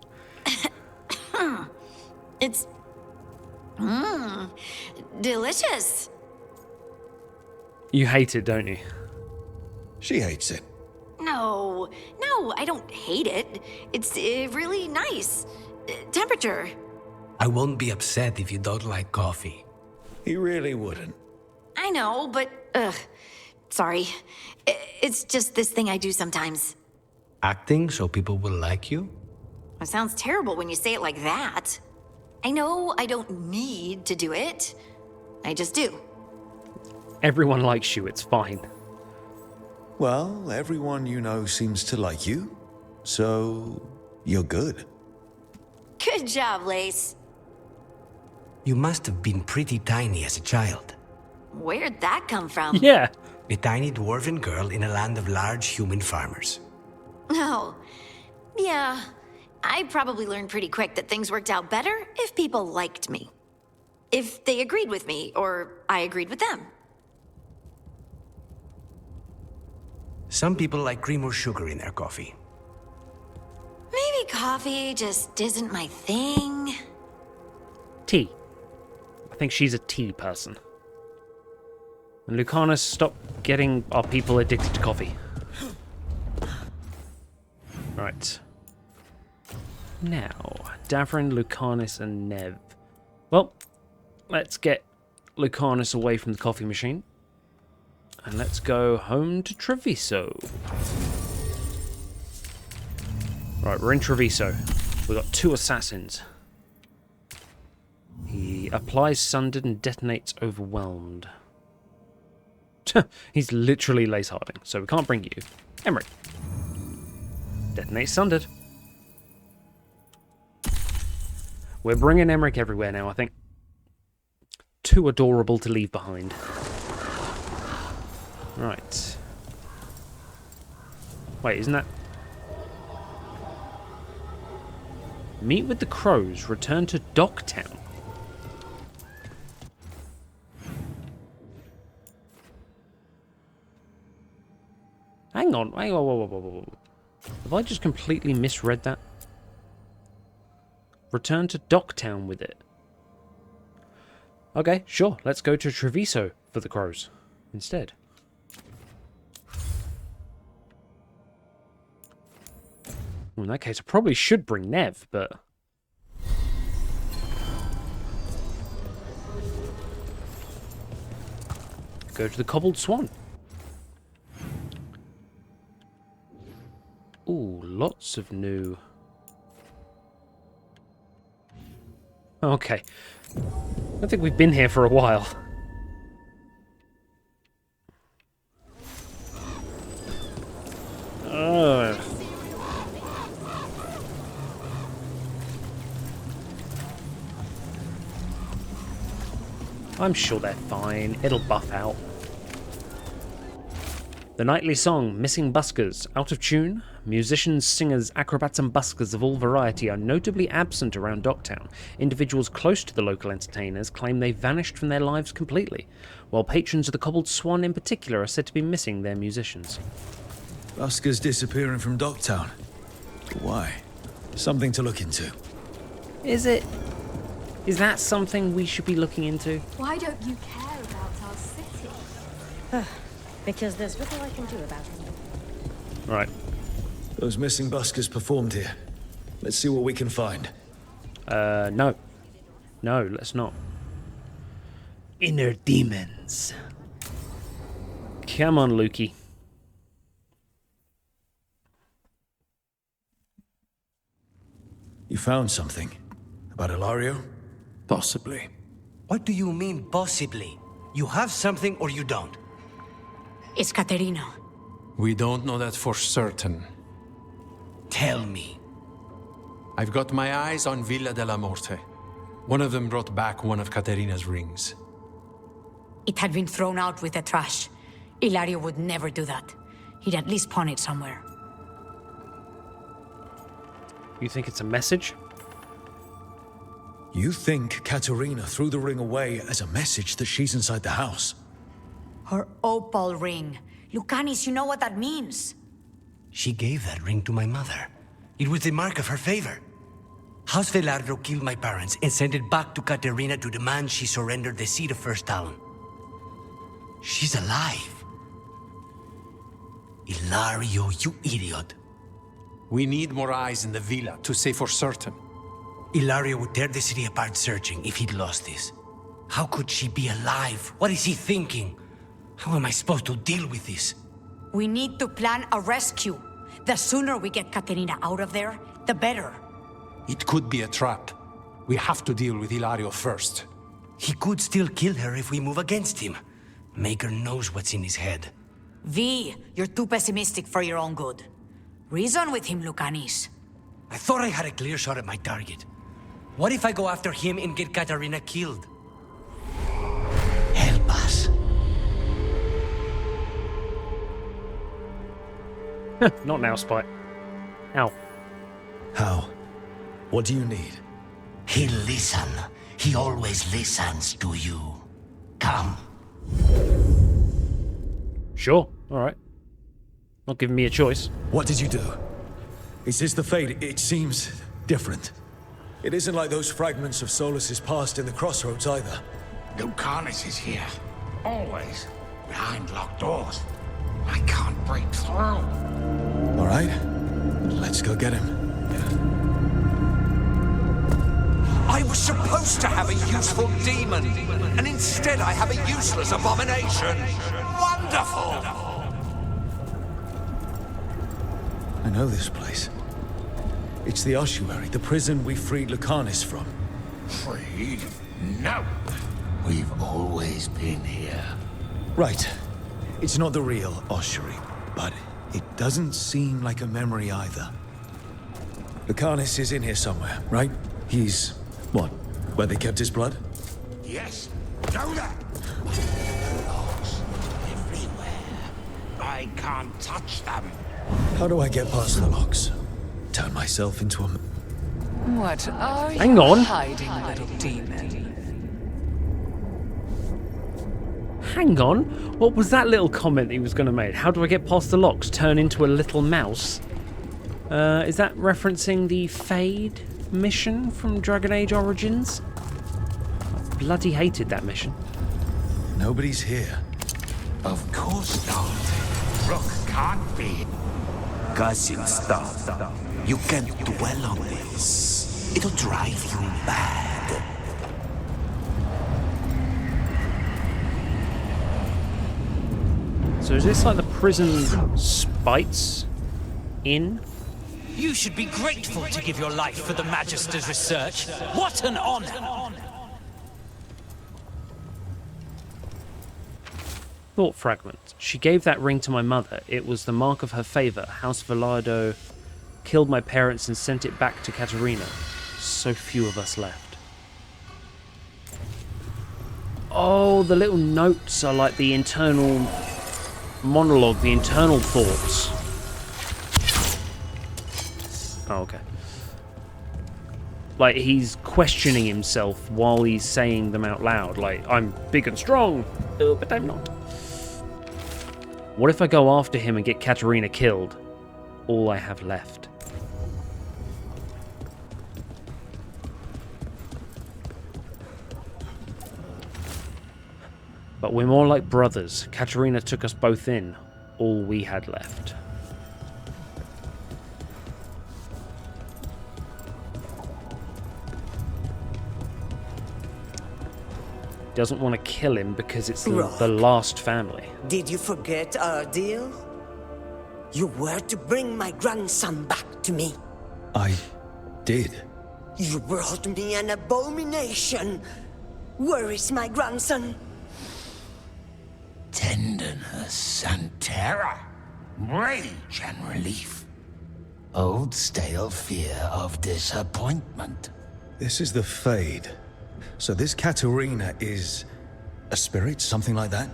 It's... delicious. You hate it, don't you? She hates it. No, I don't hate it. It's really nice. Temperature. I won't be upset if you don't like coffee. He really wouldn't. I know, but, sorry. It's just this thing I do sometimes. Acting so people will like you? It sounds terrible when you say it like that. I know I don't need to do it. I just do. Everyone likes you, it's fine. Well, everyone you know seems to like you, so you're good. Good job, Lace. You must have been pretty tiny as a child. Where'd that come from? Yeah. A tiny dwarven girl in a land of large human farmers. Oh, yeah. I probably learned pretty quick that things worked out better if people liked me. If they agreed with me, or I agreed with them. Some people like cream or sugar in their coffee. Maybe coffee just isn't my thing. Tea. I think she's a tea person. And Lucanus, stop getting our people addicted to coffee. Right. Now, Davrin, Lucanus, and Nev. Well, let's get Lucanus away from the coffee machine. And let's go home to Treviso. Right, we're in Treviso. We've got 2 assassins. He applies Sundered and detonates Overwhelmed. He's literally Lace Harding, so we can't bring you. Emmerich. Detonate Sundered. We're bringing Emmerich everywhere now, I think. Too adorable to leave behind. Right. Wait, isn't that... Meet with the Crows. Return to Docktown. Hang on. Whoa. Have I just completely misread that? Return to Docktown with it. Okay, sure. Let's go to Treviso for the Crows instead. Well, in that case, I probably should bring Nev, but... Go to the Cobbled Swan. Ooh, lots of new... Okay. I think we've been here for a while. I'm sure they're fine. It'll buff out. The nightly song, Missing Buskers, out of tune. Musicians, singers, acrobats and buskers of all variety are notably absent around Docktown. Individuals close to the local entertainers claim they vanished from their lives completely, while patrons of the Cobbled Swan in particular are said to be missing their musicians. Buskers disappearing from Docktown. Why? Something to look into. Is it? Is that something we should be looking into? Why don't you care about our city? Because there's little I can do about it. Right. Those missing buskers performed here. Let's see what we can find. No. No, let's not. Inner demons. Come on, Lukey. You found something? About Ilario? Possibly. What do you mean, possibly? You have something or you don't? It's Caterina. We don't know that for certain. Tell me. I've got my eyes on Villa della Morte. One of them brought back one of Caterina's rings. It had been thrown out with the trash. Ilario would never do that. He'd at least pawn it somewhere. You think it's a message? You think Caterina threw the ring away as a message that she's inside the house? Her opal ring. Lucanis, you know what that means. She gave that ring to my mother. It was the mark of her favor. House Velardo killed my parents and sent it back to Caterina to demand she surrender the seat of First Talon. She's alive. Ilario, you idiot. We need more eyes in the villa to say for certain. Ilario would tear the city apart searching if he'd lost this. How could she be alive? What is he thinking? How am I supposed to deal with this? We need to plan a rescue. The sooner we get Caterina out of there, the better. It could be a trap. We have to deal with Ilario first. He could still kill her if we move against him. Maker knows what's in his head. V, you're too pessimistic for your own good. Reason with him, Lucanis. I thought I had a clear shot at my target. What if I go after him and get Caterina killed? Help us. Not now, Spike. Ow. How? What do you need? He'll listen. He always listens to you. Come. Sure. All right. Not giving me a choice. What did you do? Is this the Fade? It seems different. It isn't like those fragments of Solus's past in the crossroads either. Lucanus is here. Always. Behind locked doors. I can't break through. All right. Let's go get him. I was supposed to have a useful demon, and instead I have a useless abomination. Wonderful! I know this place. It's the ossuary, the prison we freed Lucanus from. Freed? No. We've always been here. Right. It's not the real ossuary, but it doesn't seem like a memory either. Lucanus is in here somewhere, right? He's... what? Where they kept his blood? Yes. Know that. Logs everywhere. I can't touch them. How do I get past the locks? Turn myself into a... What are Hang you on. hiding, little demon? Hang on. What was that little comment he was going to make? How do I get past the locks? Turn into a little mouse? Is that referencing the Fade mission from Dragon Age Origins? I bloody hated that mission. Nobody's here. Of course not. Rook can't be. Cousin stuff. You can't dwell on this. It'll drive you mad. So is this like the prison Spites Inn? You should be grateful to give your life for the Magister's research. What an honor! Thought fragment. She gave that ring to my mother. It was the mark of her favor. House Veilguard killed my parents and sent it back to Katerina. So few of us left. Oh, the little notes are like the internal monologue, the internal thoughts. Oh, okay. Like, he's questioning himself while he's saying them out loud. Like, I'm big and strong, but I'm not. What if I go after him and get Katerina killed? All I have left. But we're more like brothers. Katerina took us both in. All we had left. Doesn't want to kill him because it's the last family. Did you forget our deal? You were to bring my grandson back to me. I did. You brought me an abomination. Where is my grandson? Tenderness and terror. Rage and relief. Old stale fear of disappointment. This is the Fade. So this Katerina is a spirit, something like that?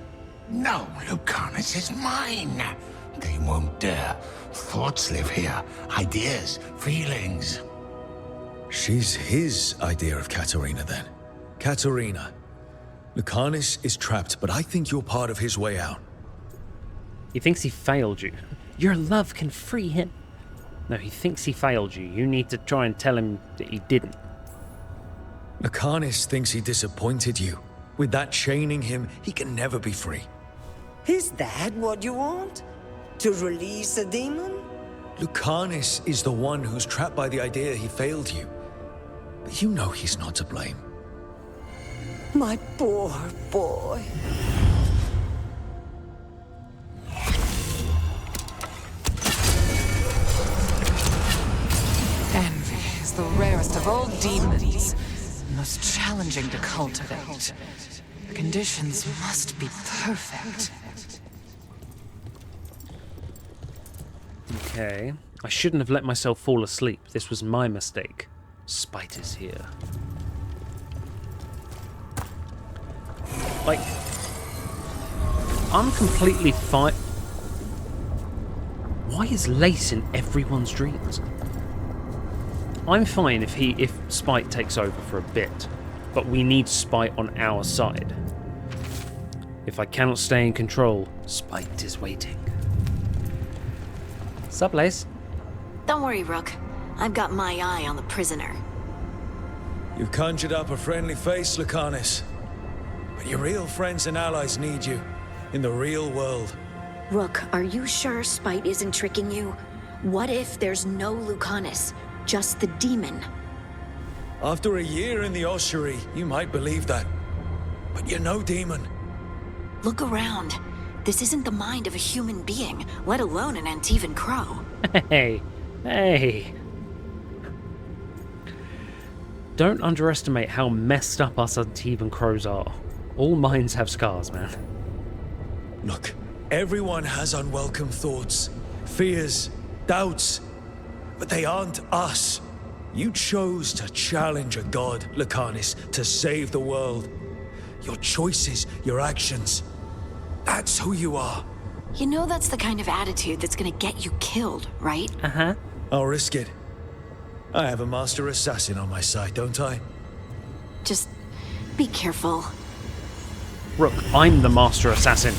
No, Lucanus is mine. They won't dare. Thoughts live here. Ideas, feelings. She's his idea of Katerina, then. Katerina. Lucanus is trapped, but I think you're part of his way out. He thinks he failed you. Your love can free him. No, he thinks he failed you. You need to try and tell him that he didn't. Lucanus thinks he disappointed you. With that chaining him, he can never be free. Is that what you want? To release a demon? Lucanus is the one who's trapped by the idea he failed you. But you know he's not to blame. My poor boy. Envy is the rarest of all demons. Most challenging to cultivate. The conditions must be perfect. Okay. I shouldn't have let myself fall asleep. This was my mistake. Spite is here. Like, I'm completely fine. Why is Lace in everyone's dreams? I'm fine if Spite takes over for a bit, but we need Spite on our side. If I cannot stay in control, Spite is waiting. Sup, Lace? Don't worry, Rook. I've got my eye on the prisoner. You've conjured up a friendly face, Lucanus. But your real friends and allies need you. In the real world. Rook, are you sure Spite isn't tricking you? What if there's no Lucanus, just the demon? After a year in the ossuary, you might believe that. But you're no demon. Look around. This isn't the mind of a human being, let alone an Antivan crow. Hey, hey. Don't underestimate how messed up us Antivan crows are. All minds have scars, man. Look, everyone has unwelcome thoughts, fears, doubts. But they aren't us. You chose to challenge a god, Lucanus, to save the world. Your choices, your actions. That's who you are. You know that's the kind of attitude that's gonna get you killed, right? Uh-huh. I'll risk it. I have a master assassin on my side, don't I? Just be careful. Rook, I'm the master assassin.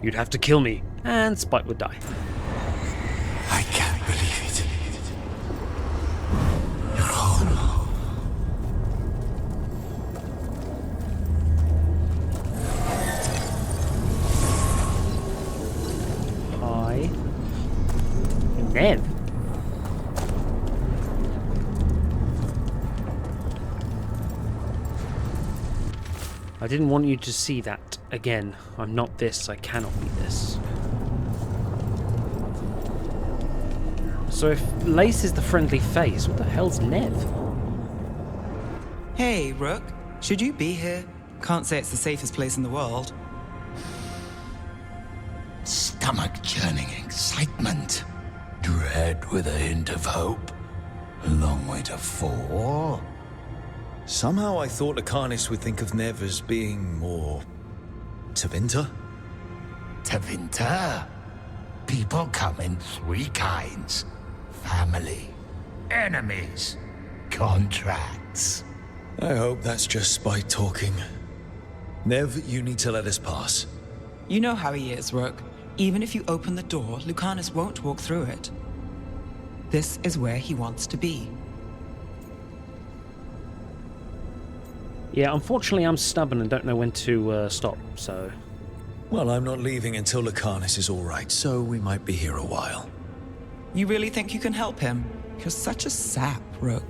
You'd have to kill me, and Spike would die. I can't believe it. You're home. Hi. Nev. I didn't want you to see that again. I'm not this, I cannot be this. So if Lace is the friendly face, what the hell's Nev? Hey, Rook. Should you be here? Can't say it's the safest place in the world. Stomach-churning excitement. Dread with a hint of hope. A long way to fall. Somehow I thought Lucanus would think of Nev as being more... Tevinter? Tevinter? People come in three kinds. Family, enemies, contracts. I hope that's just Spite talking. Nev, you need to let us pass. You know how he is, Rook. Even if you open the door, Lucanus won't walk through it. This is where he wants to be. Yeah, unfortunately I'm stubborn and don't know when to stop, so... Well, I'm not leaving until Lucanus is alright, so we might be here a while. You really think you can help him? You're such a sap, Rook.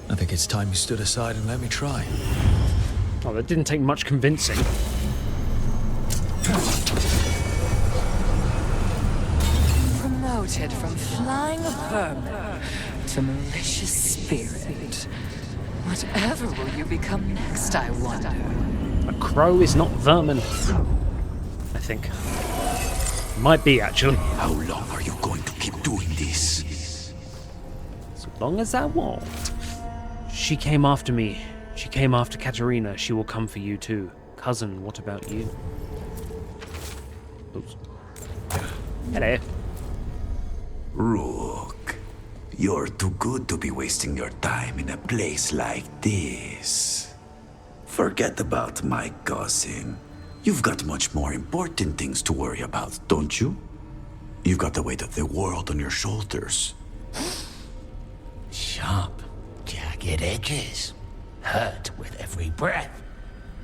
I think it's time you stood aside and let me try. Oh, that didn't take much convincing. Promoted from flying vermin to malicious spirit. Whatever will you become next, I wonder? A crow is not vermin. I think. Might be, actually. How long are you going to keep doing this? As long as I want. She came after me. She came after Katerina. She will come for you too. Cousin, what about you? Oops. Hello. Rook, you're too good to be wasting your time in a place like this. Forget about my cousin. You've got much more important things to worry about, don't you? You've got the weight of the world on your shoulders. Sharp, jagged edges. Hurt with every breath.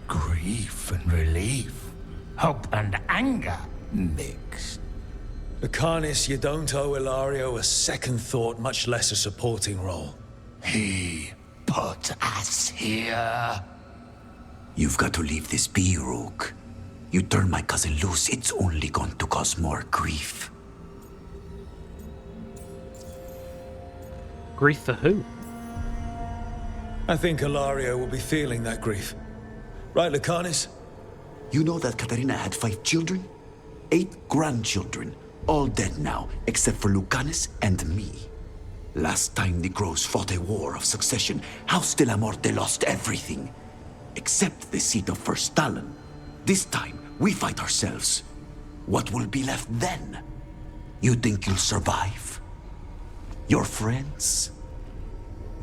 Grief and relief. Hope and anger mixed. Lucanus, you don't owe Ilario a second thought, much less a supporting role. He put us here. You've got to leave this be, Rook. You turn my cousin loose, it's only going to cause more grief. Grief for who? I think Ilario will be feeling that grief. Right, Lucanus? You know that Katerina had 5 children? 8 grandchildren. All dead now, except for Lucanus and me. Last time the Grows fought a war of succession, House de la Morte lost everything. Except the seat of First Talon. This time, we fight ourselves. What will be left then? You think you'll survive? Your friends?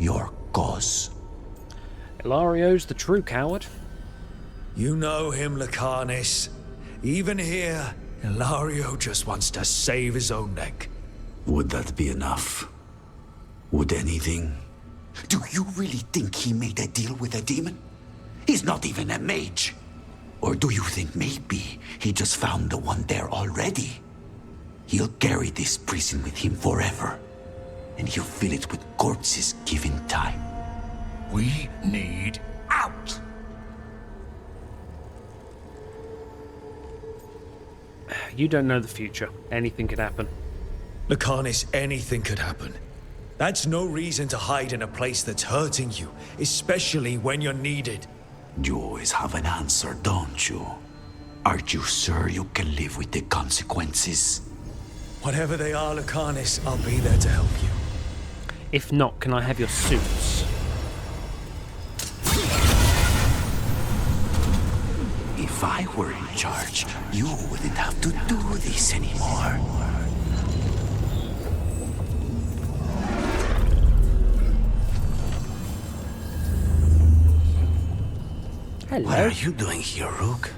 Your cause? Ilario's the true coward. You know him, Lucanus. Even here, Ilario just wants to save his own neck. Would that be enough? Would anything? Do you really think he made a deal with a demon? He's not even a mage. Or do you think maybe he just found the one there already? He'll carry this prison with him forever, and he'll fill it with corpses given time. We need out! You don't know the future. Anything could happen. Lucanus, anything could happen. That's no reason to hide in a place that's hurting you, especially when you're needed. You always have an answer, don't you? Aren't you sure you can live with the consequences? Whatever they are, Lucanus, I'll be there to help you. If not, can I have your suits? If I were in charge, you wouldn't have to do this anymore. Hello. What are you doing here, Rook?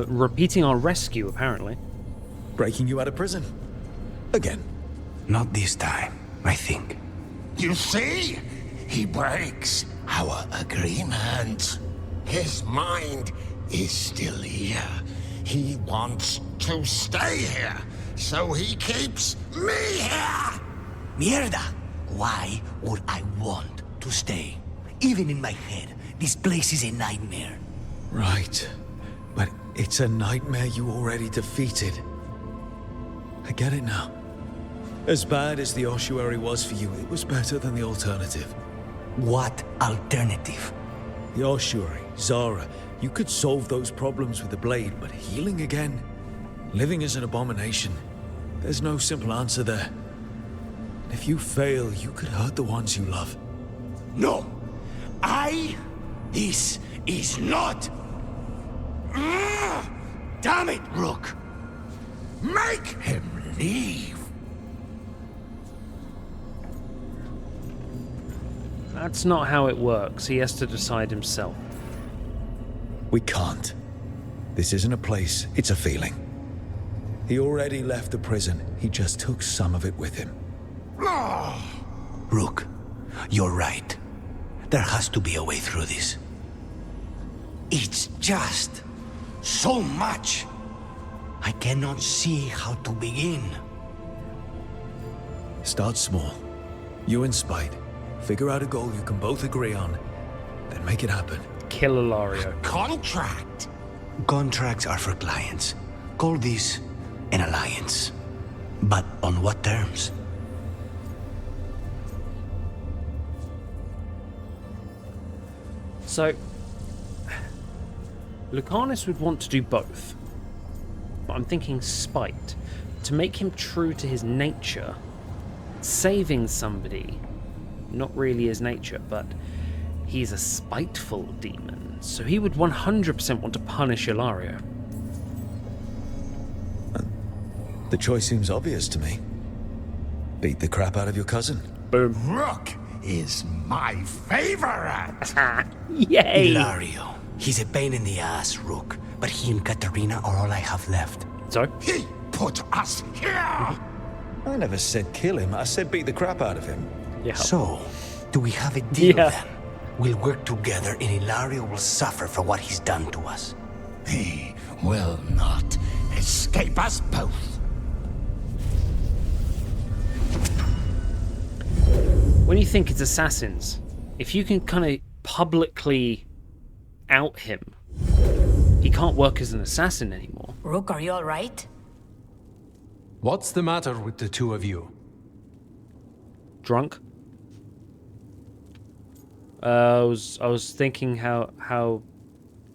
Repeating our rescue, apparently. Breaking you out of prison. Again. Not this time, I think. You see? He breaks our agreement. His mind is still here. He wants to stay here, so he keeps me here! Mierda! Why would I want to stay? Even in my head, this place is a nightmare. Right. But it's a nightmare you already defeated. I get it now. As bad as the ossuary was for you, it was better than the alternative. What alternative? The ossuary, Zara, you could solve those problems with the blade, but healing again? Living is an abomination. There's no simple answer there. If you fail, you could hurt the ones you love. No! This is not... Damn it, Rook! Make him leave! That's not how it works. He has to decide himself. We can't. This isn't a place, it's a feeling. He already left the prison. He just took some of it with him. Rook, you're right. There has to be a way through this. It's just so much. I cannot see how to begin. Start small. You and Spite. Figure out a goal you can both agree on, then make it happen. Kill Ilario. Contract? Contracts are for clients. Call this an alliance. But on what terms? So, Lucanus would want to do both. But I'm thinking Spite. To make him true to his nature, saving somebody, not really his nature, but he's a spiteful demon, so he would 100% want to punish Ilario. The choice seems obvious to me. Beat the crap out of your cousin. Boom. Rook is my favorite! Yay! Ilario. He's a pain in the ass, Rook, but he and Katerina are all I have left. So? He put us here! I never said kill him, I said beat the crap out of him. Yeah. So, do we have a deal then? We'll work together and Ilario will suffer for what he's done to us. He will not escape us both. When you think it's assassins, if you can kind of publicly out him, he can't work as an assassin anymore. Rook, are you all right? What's the matter with the two of you? Drunk? I was thinking how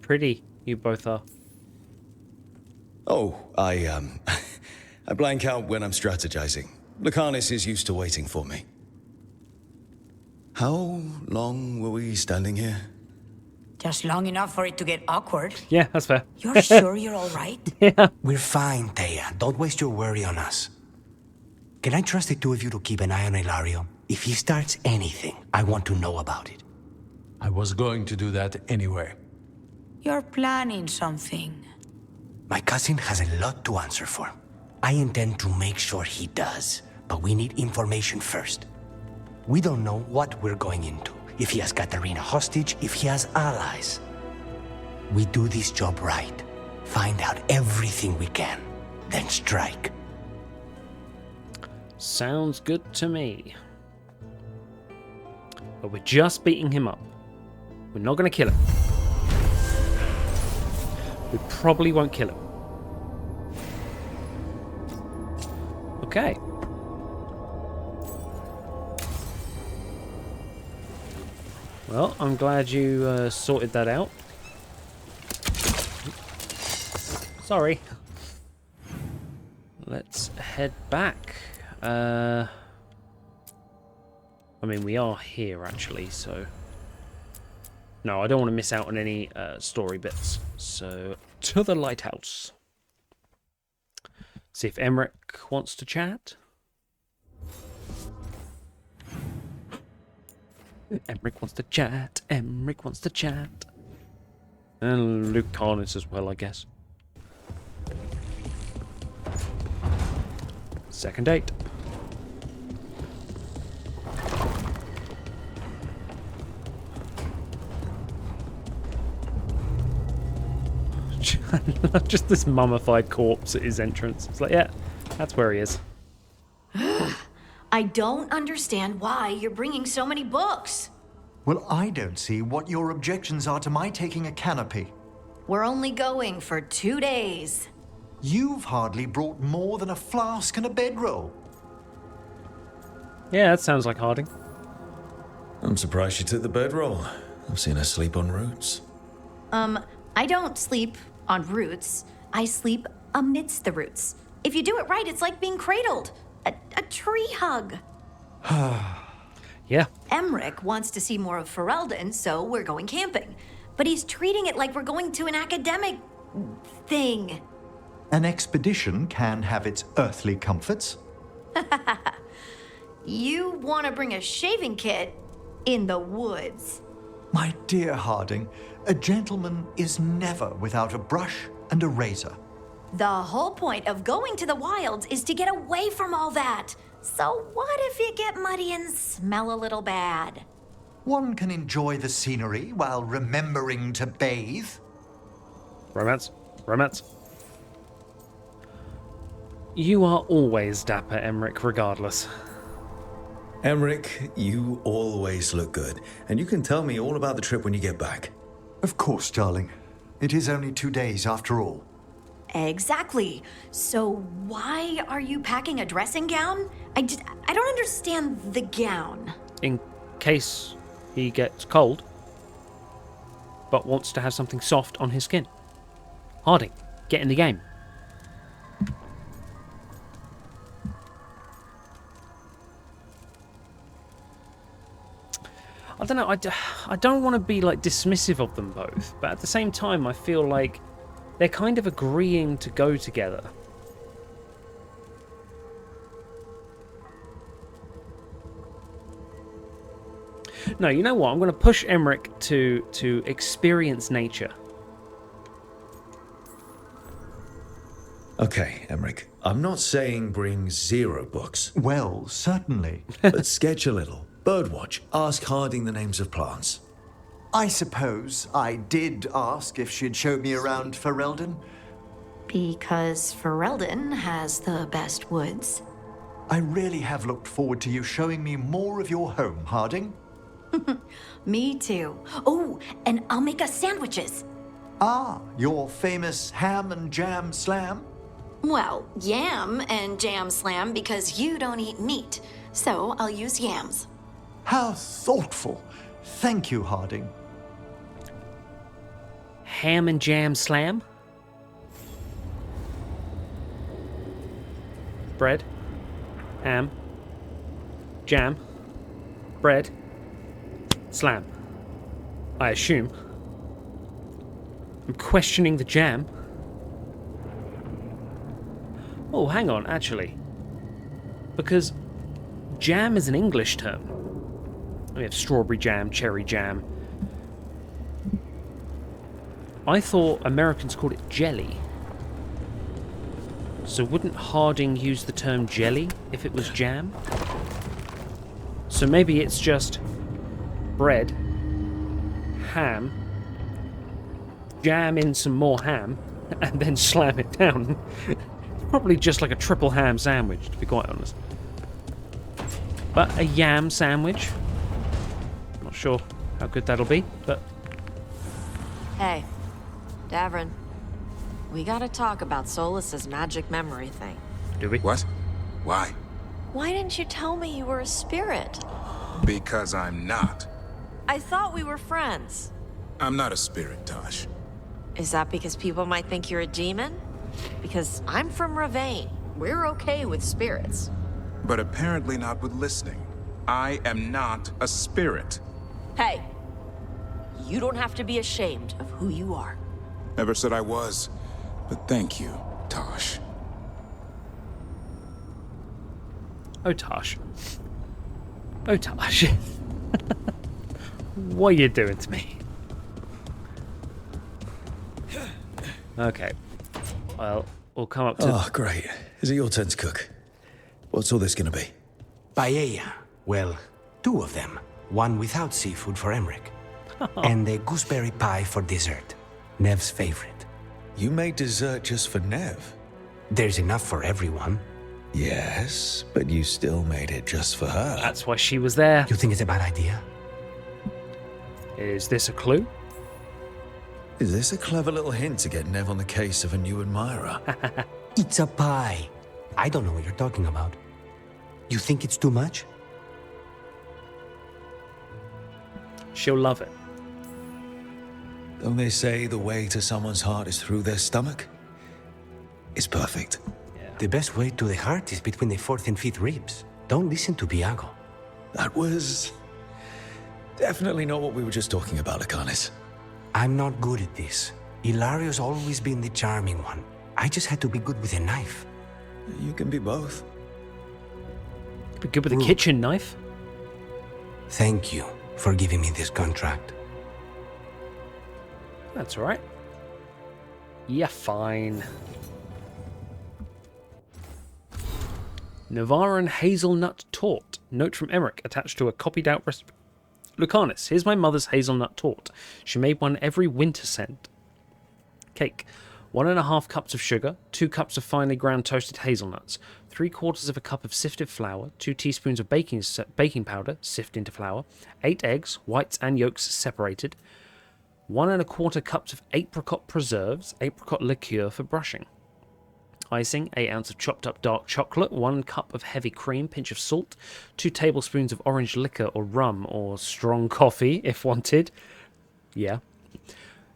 pretty you both are. Oh, I blank out when I'm strategizing. Lucanus is used to waiting for me. How long were we standing here? Just long enough for it to get awkward. Yeah, that's fair. You're sure you're all right? Yeah. We're fine, Taya. Don't waste your worry on us. Can I trust the two of you to keep an eye on Ilario? If he starts anything, I want to know about it. I was going to do that anyway. You're planning something. My cousin has a lot to answer for. I intend to make sure he does, but we need information first. We don't know what we're going into. If he has Katerina hostage, if he has allies. We do this job right. Find out everything we can, then strike. Sounds good to me. But we're just beating him up. We're not going to kill him. We probably won't kill him. Okay. Well, I'm glad you sorted that out. Sorry. Let's head back. I mean, we are here, actually, so... No, I don't want to miss out on any story bits. So, to the lighthouse. See if Emmerich wants to chat. Emmerich wants to chat. Emmerich wants to chat. And Lucanus as well, I guess. Second date. Just this mummified corpse at his entrance. It's like, yeah, that's where he is. I don't understand why you're bringing so many books. Well, I don't see what your objections are to my taking a canopy. We're only going for 2 days. You've hardly brought more than a flask and a bedroll. Yeah, that sounds like Harding. I'm surprised she took the bedroll. I've seen her sleep on roots. I don't sleep on roots. I sleep amidst the roots. If you do it right, it's like being cradled. A tree hug. Yeah. Emmerich wants to see more of Ferelden, so we're going camping. But he's treating it like we're going to an academic thing. An expedition can have its earthly comforts. You want to bring a shaving kit in the woods. My dear Harding, a gentleman is never without a brush and a razor. The whole point of going to the wilds is to get away from all that. So what if you get muddy and smell a little bad? One can enjoy the scenery while remembering to bathe. Romance. Romance. You are always dapper, Emmerich, regardless. Emmerich, you always look good. And you can tell me all about the trip when you get back. Of course, darling. It is only 2 days after all. Exactly. So why are you packing a dressing gown? I don't understand the gown. In case he gets cold, but wants to have something soft on his skin. Harding, get in the game. I don't know, I don't want to be like dismissive of them both, but at the same time I feel like they're kind of agreeing to go together. No, you know what? I'm going to push Emmerich to experience nature. Okay, Emmerich. I'm not saying bring 0 books. Well, certainly. But sketch a little. Birdwatch. Ask Harding the names of plants. I suppose I did ask if she'd show me around Ferelden. Because Ferelden has the best woods. I really have looked forward to you showing me more of your home, Harding. Me too. Oh, and I'll make us sandwiches. Ah, your famous ham and jam slam? Well, yam and jam slam because you don't eat meat. So I'll use yams. How thoughtful. Thank you, Harding. Ham and jam slam? Bread, ham, jam, bread, slam. I assume. I'm questioning the jam. Oh, hang on, actually. Because jam is an English term. We have strawberry jam, cherry jam. I thought Americans called it jelly. So wouldn't Harding use the term jelly if it was jam? So maybe it's just bread, ham, jam in some more ham, and then slam it down. It's probably just like a triple ham sandwich, to be quite honest. But a yam sandwich. Not sure how good that'll be, but... Hey, Davrin. We gotta talk about Solas's magic memory thing. Do we? What? Why? Why didn't you tell me you were a spirit? Because I'm not. I thought we were friends. I'm not a spirit, Tosh. Is that because people might think you're a demon? Because I'm from Ravain. We're okay with spirits. But apparently not with listening. I am not a spirit. Hey, you don't have to be ashamed of who you are. Never said I was. But thank you, Tosh. Oh, Tosh. Oh, Tosh. What are you doing to me? Okay. Well, we'll come up to... Oh, great. Is it your turn to cook? What's all this gonna be? Paella. Well, 2 of them. One without seafood for Emmerich. And a gooseberry pie for dessert. Nev's favorite. You made dessert just for Nev? There's enough for everyone. Yes, but you still made it just for her. That's why she was there. You think it's a bad idea? Is this a clue? Is this a clever little hint to get Nev on the case of a new admirer? It's a pie. I don't know what you're talking about. You think it's too much? She'll love it. Don't they say the way to someone's heart is through their stomach? It's perfect. Yeah. The best way to the heart is between the 4th and 5th ribs. Don't listen to Biago. That was definitely not what we were just talking about, Lucanus. I'm not good at this. Hilario's always been the charming one. I just had to be good with a knife. You can be both. Be good with a kitchen knife. Thank you for giving me this contract. That's all right. Yeah, fine. Navaran hazelnut tort. Note from Emmerich attached to a copied out recipe. Lucanus, here's my mother's hazelnut tort. She made one every winter scent. Cake. 1.5 cups of sugar, 2 cups of finely ground toasted hazelnuts, 3/4 of a cup of sifted flour, 2 teaspoons of baking powder, sift into flour, 8 eggs, whites and yolks separated, 1.25 cups of apricot preserves, apricot liqueur for brushing. Icing, 8 ounces of chopped up dark chocolate, 1 cup of heavy cream, pinch of salt, 2 tablespoons of orange liquor or rum or strong coffee if wanted. Yeah.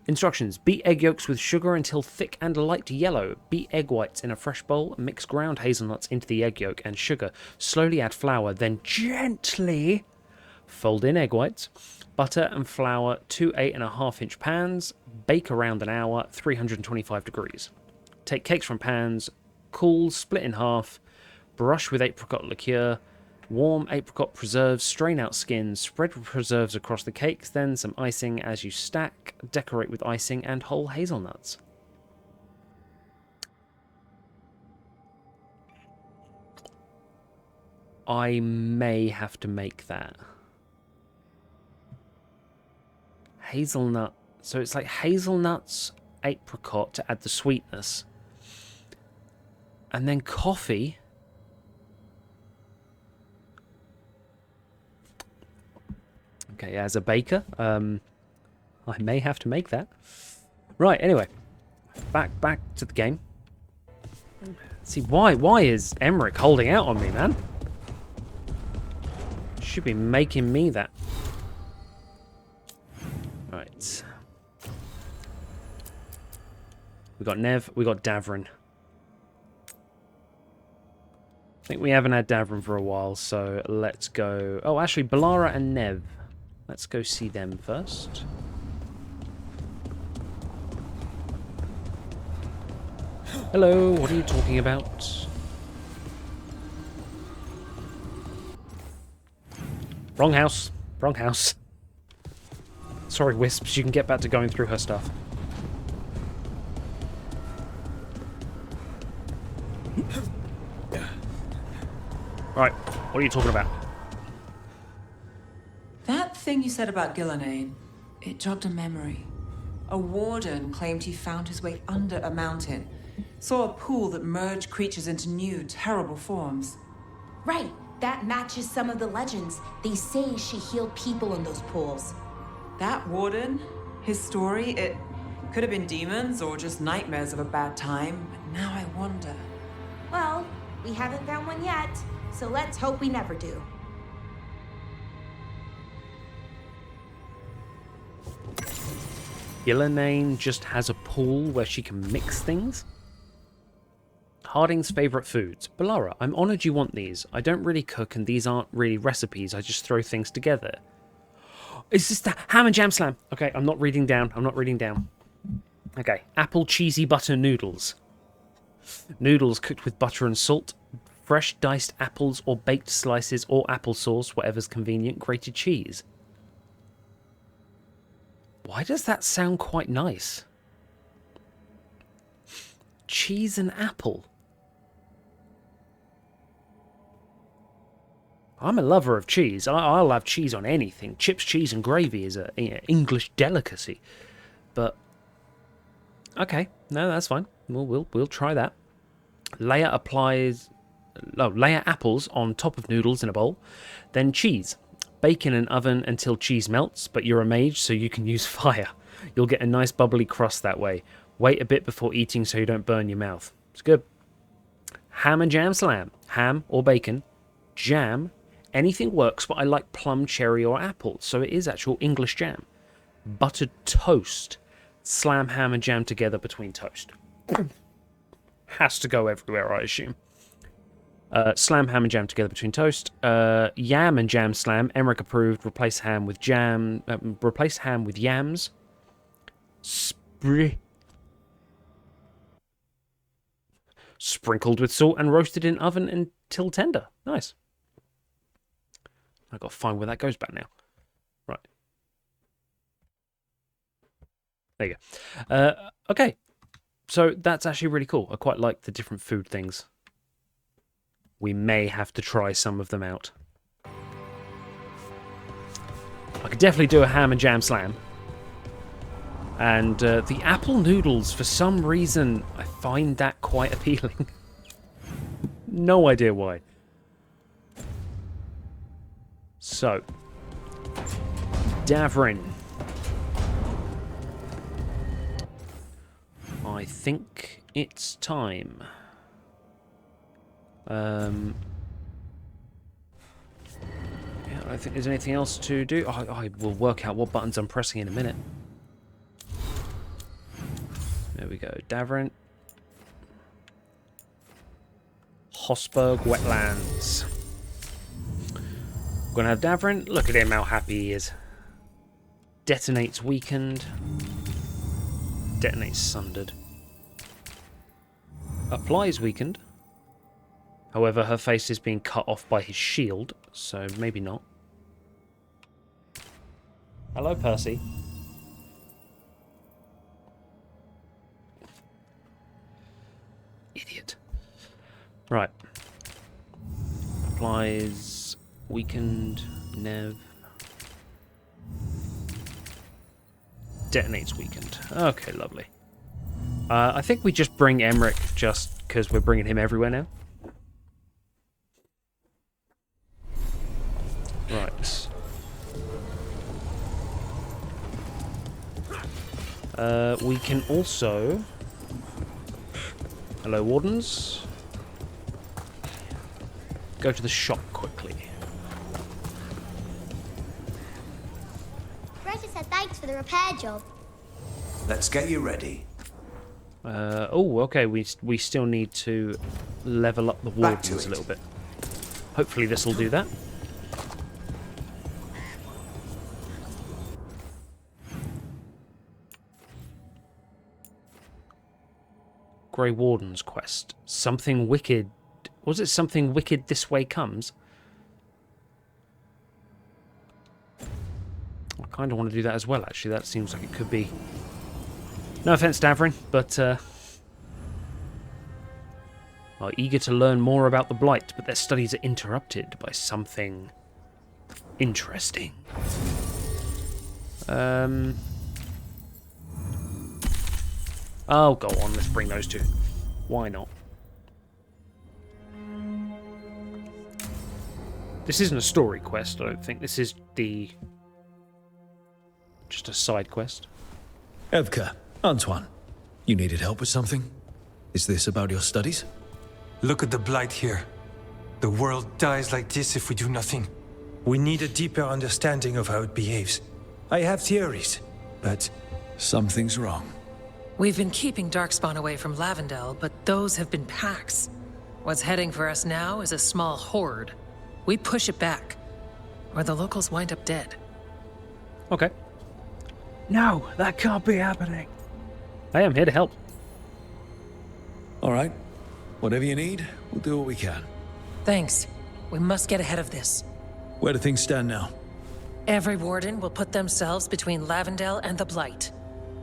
Instructions. Beat egg yolks with sugar until thick and light yellow. Beat egg whites in a fresh bowl. Mix ground hazelnuts into the egg yolk and sugar. Slowly add flour, then gently fold in egg whites. Butter and flour, 2 8.5-inch pans. Bake around an hour, 325 degrees. Take cakes from pans, cool, split in half, brush with apricot liqueur, warm apricot preserves, strain out skins, spread preserves across the cakes, then some icing as you stack, decorate with icing and whole hazelnuts. I may have to make that. Hazelnut. So it's like hazelnuts, apricot to add the sweetness. And then coffee. Okay, as a baker, I may have to make that. Right, anyway. Back to the game. See, why is Emmerich holding out on me, man? Should be making me that. Right. We got Nev, we got Davrin. I think we haven't had Davrin for a while, so let's go... Oh, actually, Balara and Nev. Let's go see them first. Hello, what are you talking about? Wrong house. Wrong house. Sorry, Wisps, you can get back to going through her stuff. Right, what are you talking about? That thing you said about Gillenane, it jogged a memory. A warden claimed he found his way under a mountain, saw a pool that merged creatures into new, terrible forms. Right, that matches some of the legends. They say she healed people in those pools. That warden, his story, it could have been demons or just nightmares of a bad time, but now I wonder. Well, we haven't found one yet, so let's hope we never do. Gillenane just has a pool where she can mix things? Harding's favourite foods. Balara, I'm honoured you want these. I don't really cook and these aren't really recipes. I just throw things together. Is this the ham and jam slam? Okay, I'm not reading down. I'm not reading down. Okay, apple cheesy butter noodles. Noodles cooked with butter and salt. Fresh diced apples or baked slices or applesauce, whatever's convenient. Grated cheese. Why does that sound quite nice? Cheese and apple. I'm a lover of cheese. I'll have cheese on anything. Chips, cheese and gravy is an English delicacy. But, okay, no, that's fine. We'll try that. Layer apples on top of noodles in a bowl. Then cheese. Bake in an oven until cheese melts, but you're a mage, so you can use fire. You'll get a nice bubbly crust that way. Wait a bit before eating so you don't burn your mouth. It's good. Ham and jam slam. Ham or bacon. Jam. Anything works, but I like plum, cherry, or apple, so it is actual English jam. Buttered toast. Slam ham and jam together between toast. Has to go everywhere, I assume. Slam ham and jam together between toast. Yam and jam slam. Emmerich approved. Replace ham with jam. Replace ham with yams. Sprinkled with salt and roasted in oven until tender. Nice. I've got to find where that goes back now. Right. There you go. Okay. So that's actually really cool. I quite like the different food things. We may have to try some of them out. I could definitely do a ham and jam slam. And the apple noodles, for some reason, I find that quite appealing. No idea why. So, Davrin. I think it's time. Yeah, I don't think there's anything else to do. I will work out what buttons I'm pressing in a minute. There we go. Davrin. Hosberg Wetlands. We're going to have Davrin. Look at him, how happy he is. Detonates weakened. Detonates sundered. Applies weakened. However, her face is being cut off by his shield, so maybe not. Hello, Percy. Idiot. Right. Applies weakened, Nev. Detonates weakened. Okay, lovely. I think we just bring Emmerich just because we're bringing him everywhere now. Right. We can also... Hello, Wardens. Go to the shop quickly. Greta said thanks for the repair job. Let's get you ready. Oh, okay. We still need to level up the Wardens a little bit. Hopefully this will do that. Grey Warden's quest. Something wicked. Was it something wicked this way comes? I kind of want to do that as well, actually. That seems like it could be... No offense, Davrin, but are eager to learn more about the Blight, but their studies are interrupted by something interesting. Oh, go on, let's bring those two. Why not? This isn't a story quest, I don't think. This is just a side quest. Evka, Antoine, you needed help with something? Is this about your studies? Look at the Blight here. The world dies like this if we do nothing. We need a deeper understanding of how it behaves. I have theories, but... Something's wrong. We've been keeping Darkspawn away from Lavendel, but those have been packs. What's heading for us now is a small horde. We push it back, or the locals wind up dead. Okay. No, that can't be happening. I am here to help. All right. Whatever you need, we'll do what we can. Thanks. We must get ahead of this. Where do things stand now? Every warden will put themselves between Lavendel and the Blight.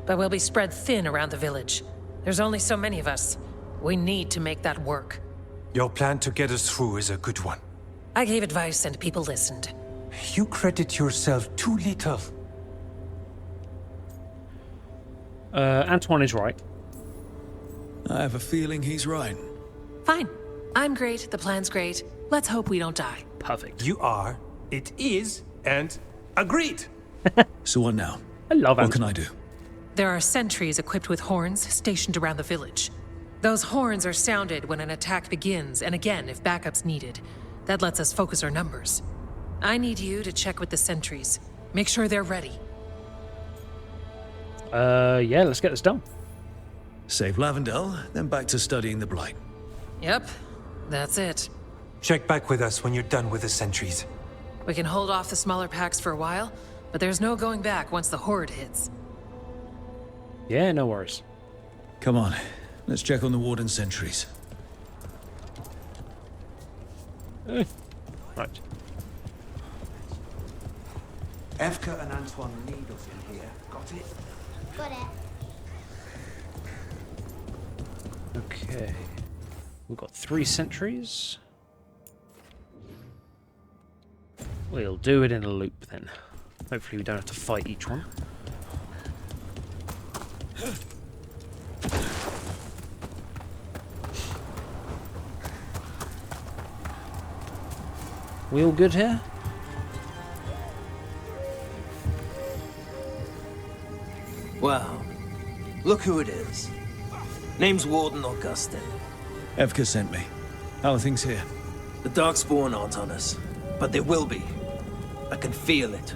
But we'll be spread thin around the village. There's only so many of us. We need to make that work. Your plan to get us through is a good one. I gave advice and people listened. You credit yourself too little. Antoine is right. I have a feeling he's right. Fine. I'm great, the plan's great. Let's hope we don't die. Perfect. You are, it is, and agreed. So what now? I love What can I do? There are sentries equipped with horns stationed around the village. Those horns are sounded when an attack begins, and again if backup's needed. That lets us focus our numbers. I need you to check with the sentries. Make sure they're ready. Yeah, let's get this done. Save Lavendel, then back to studying the Blight. Yep, that's it. Check back with us when you're done with the sentries. We can hold off the smaller packs for a while, but there's no going back once the horde hits. Yeah, no worries. Come on, let's check on the warden sentries. Right. Evka and Antoine need us in here. Got it? Got it. Okay. We've got 3 sentries. We'll do it in a loop then. Hopefully we don't have to fight each one. We all good here? Wow. Look who it is. Name's Warden Augustin. Evka sent me. How are things here? The Darkspawn aren't on us, but they will be. I can feel it.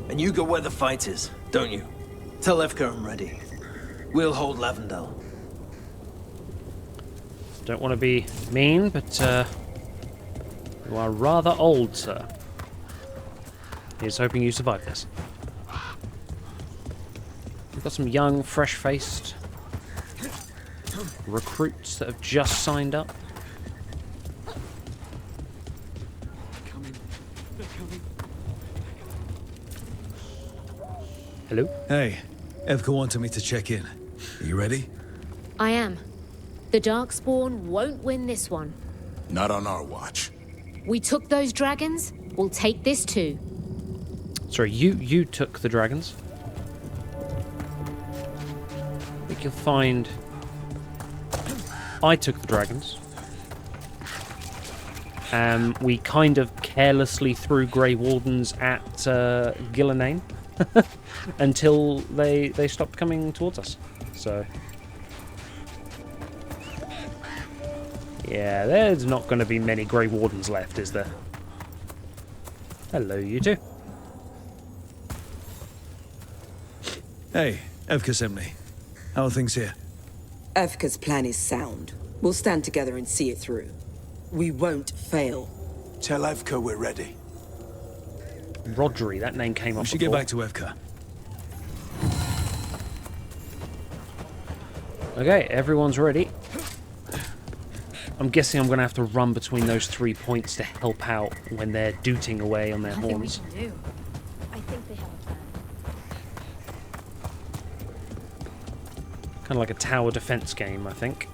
And you go where the fight is, don't you? Tell Evka I'm ready. We'll hold Lavendel. Don't want to be mean, but you are rather old, sir. Here's hoping you survive this. We've got some young, fresh-faced recruits that have just signed up. Hello? Hey, Evka wanted me to check in. Are you ready? I am. The Darkspawn won't win this one. Not on our watch. We took those dragons, we'll take this too. Sorry, you took the dragons. I think you'll find I took the dragons. We kind of carelessly threw Grey Wardens at Gillenane until they stopped coming towards us. So yeah, there's not going to be many Grey Wardens left, is there? Hello, you two. Hey, Evka sent me. How are things here? Evka's plan is sound. We'll stand together and see it through. We won't fail. Tell Evka we're ready. Rodri, that name came up. We should get back to Evka. Okay, everyone's ready. I'm guessing I'm going to have to run between those 3 points to help out when they're dooting away on their horns. I think they have a plan. Kind of like a tower defense game, I think.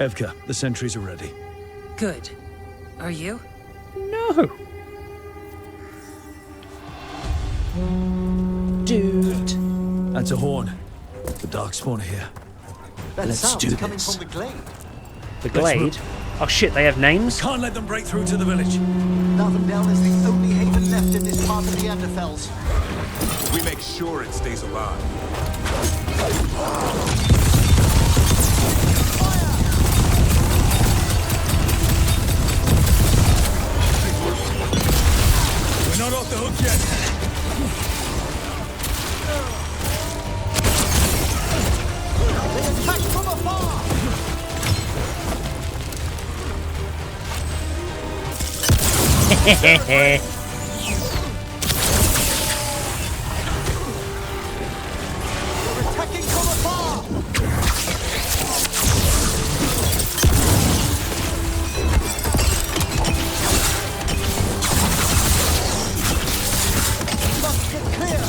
Evka, the sentries are ready. Good. Are you? No. Dude. That's a horn. The Darkspawn are here. That Let's sound's do coming this. from the glade. The glade? Oh shit, they have names? Can't let them break through to the village. Lavendel is the only haven left in this part of the Anderfels. We make sure it stays alive. We're not off the hook yet. They attack from afar! Hehehe. They're attacking from afar! Must get clear!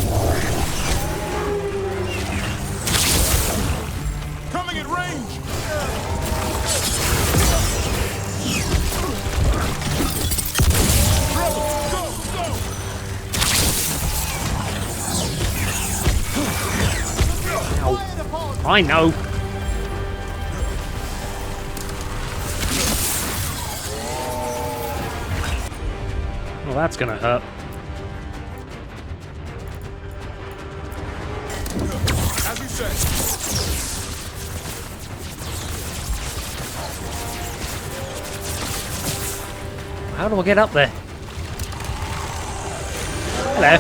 Coming at range! I know. Well, that's gonna hurt. As you say. How do I get up there? Hello.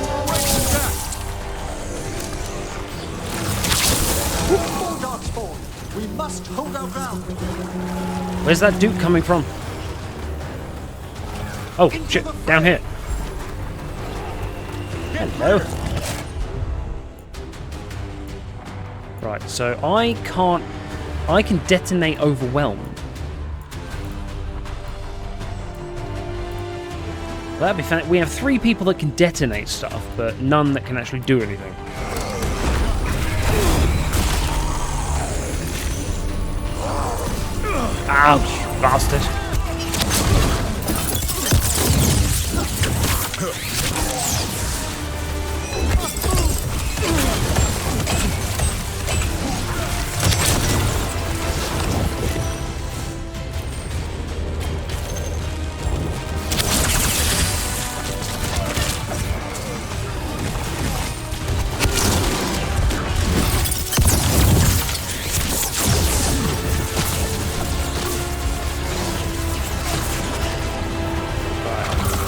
More Darkspawn! We must hold our ground! Where's that Duke coming from? Oh, shit. Down here. Hello. Right, so I can detonate Overwhelm. That'd be fun. We have 3 people that can detonate stuff, but none that can actually do anything. Ouch, bastard.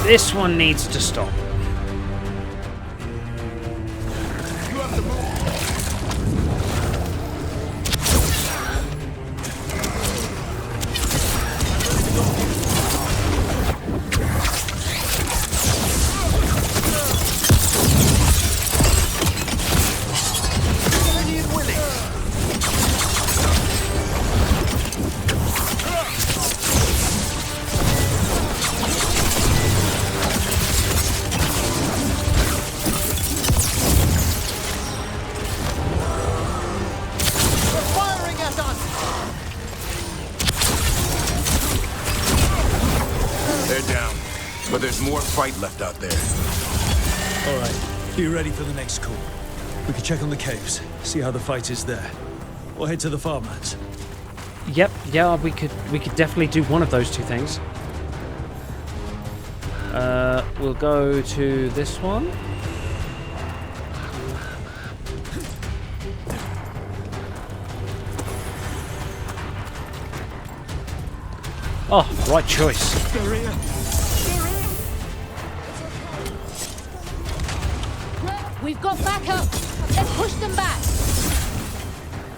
This one needs to stop. But there's more fight left out there. All right, be ready for the next call. We can check on the caves, see how the fight is there. Or head to the farmlands. Yep, yeah, we could definitely do one of those 2 things. We'll go to this one. Oh, right choice. We've got backup. Let's push them back.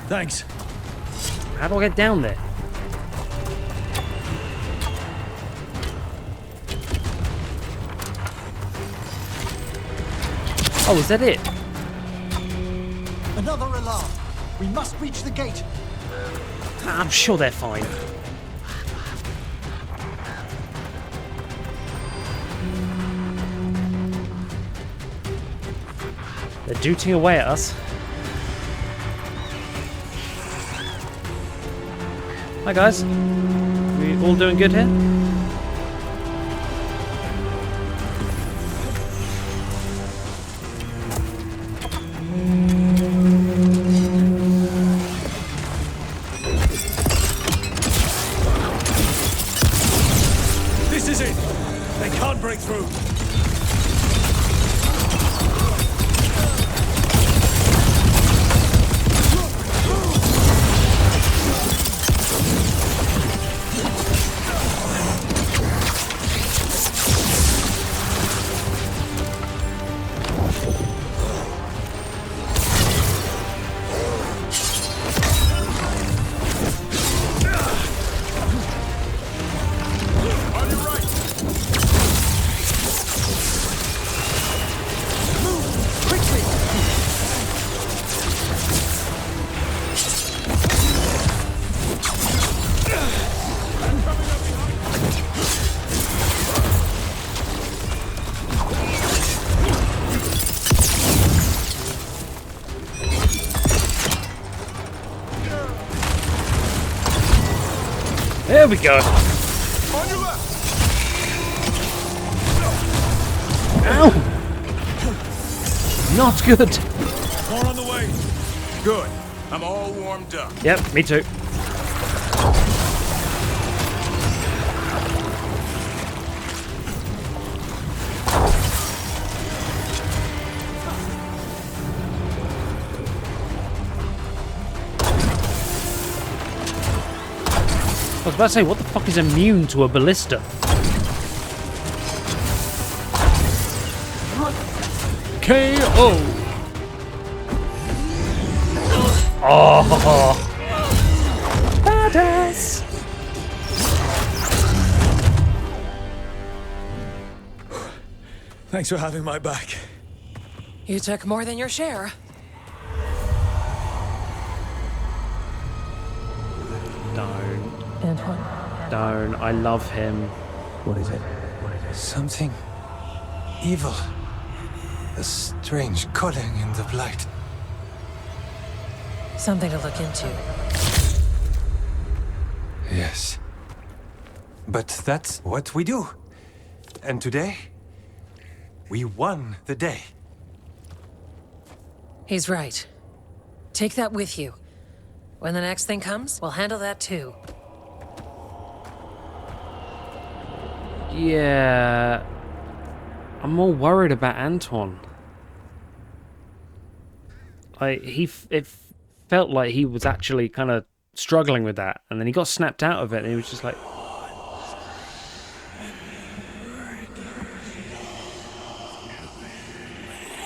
Thanks. How do I get down there? Oh, is that it? Another alarm. We must reach the gate. I'm sure they're fine. They're dooting away at us. Hi guys. We all doing good here? This is it! They can't break through! There we go. Ow! Not good. More on the way. Good. I'm all warmed up. Yep, me too. I was about to say, what the fuck is immune to a ballista? KO! Oh! Badass! Thanks for having my back. You took more than your share. Don't. I love him. What is it? Something evil. A strange calling in the blight. Something to look into. Yes. But that's what we do. And today, we won the day. He's right. Take that with you. When the next thing comes, we'll handle that too. Yeah. I'm more worried about Antoine. It felt like he was actually kind of struggling with that, and then he got snapped out of it, and he was just like...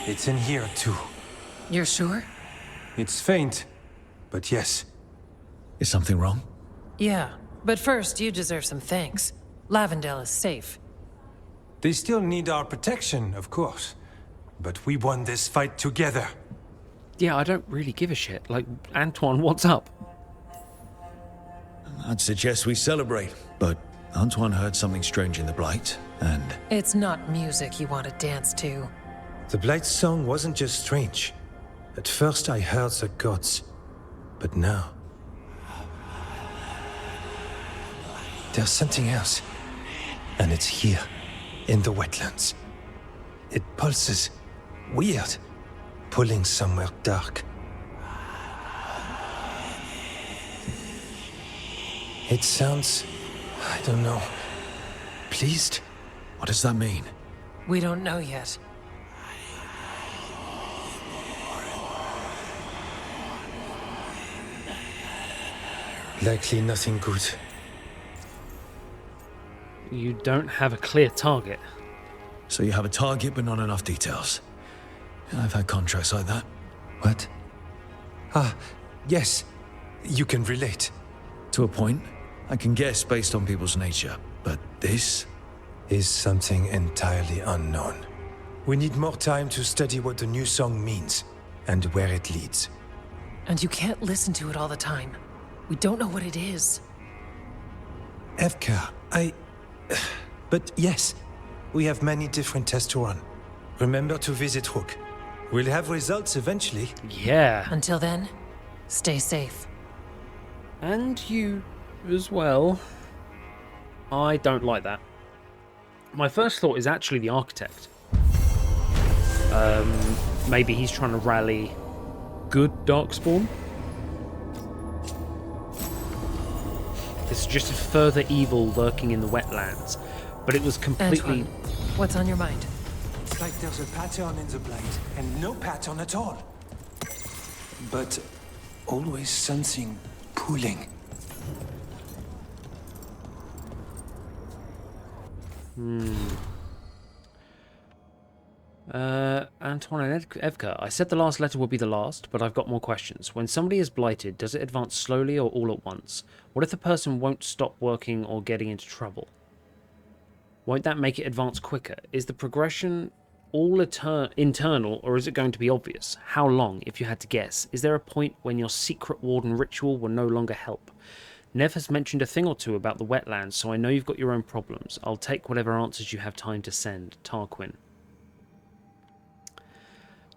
It's in here too. You're sure? It's faint, but yes. Is something wrong? Yeah, but first you deserve some thanks. Lavendale is safe. They still need our protection, of course. But we won this fight together. Yeah, I don't really give a shit. Like, Antoine, what's up? I'd suggest we celebrate, but Antoine heard something strange in the Blight, and... It's not music you want to dance to. The Blight's song wasn't just strange. At first I heard the gods, but now... There's something else. And it's here, in the wetlands. It pulses. Weird. Pulling somewhere dark. It sounds... I don't know... pleased? What does that mean? We don't know yet. Likely nothing good. You don't have a clear target. So you have a target but not enough details. I've had contracts like that. What? Ah, yes. You can relate. To a point. I can guess based on people's nature. But this? Is something entirely unknown. We need more time to study what the new song means, and where it leads. And you can't listen to it all the time. We don't know what it is. Evka, But yes, we have many different tests to run. Remember to visit Rook. We'll have results eventually. Yeah. Until then, stay safe. And you as well. I don't like that. My first thought is actually the architect. Maybe he's trying to rally good Darkspawn. This suggested further evil lurking in the wetlands, but it was completely... Antoine, what's on your mind? It's like there's a pattern in the blight, and no pattern at all. But always something pulling. Antoine and Evka, I said the last letter would be the last, but I've got more questions. When somebody is blighted, does it advance slowly or all at once? What if the person won't stop working or getting into trouble? Won't that make it advance quicker? Is the progression all internal, or is it going to be obvious? How long, if you had to guess? Is there a point when your secret warden ritual will no longer help? Nev has mentioned a thing or two about the wetlands, so I know you've got your own problems. I'll take whatever answers you have time to send. Tarquin.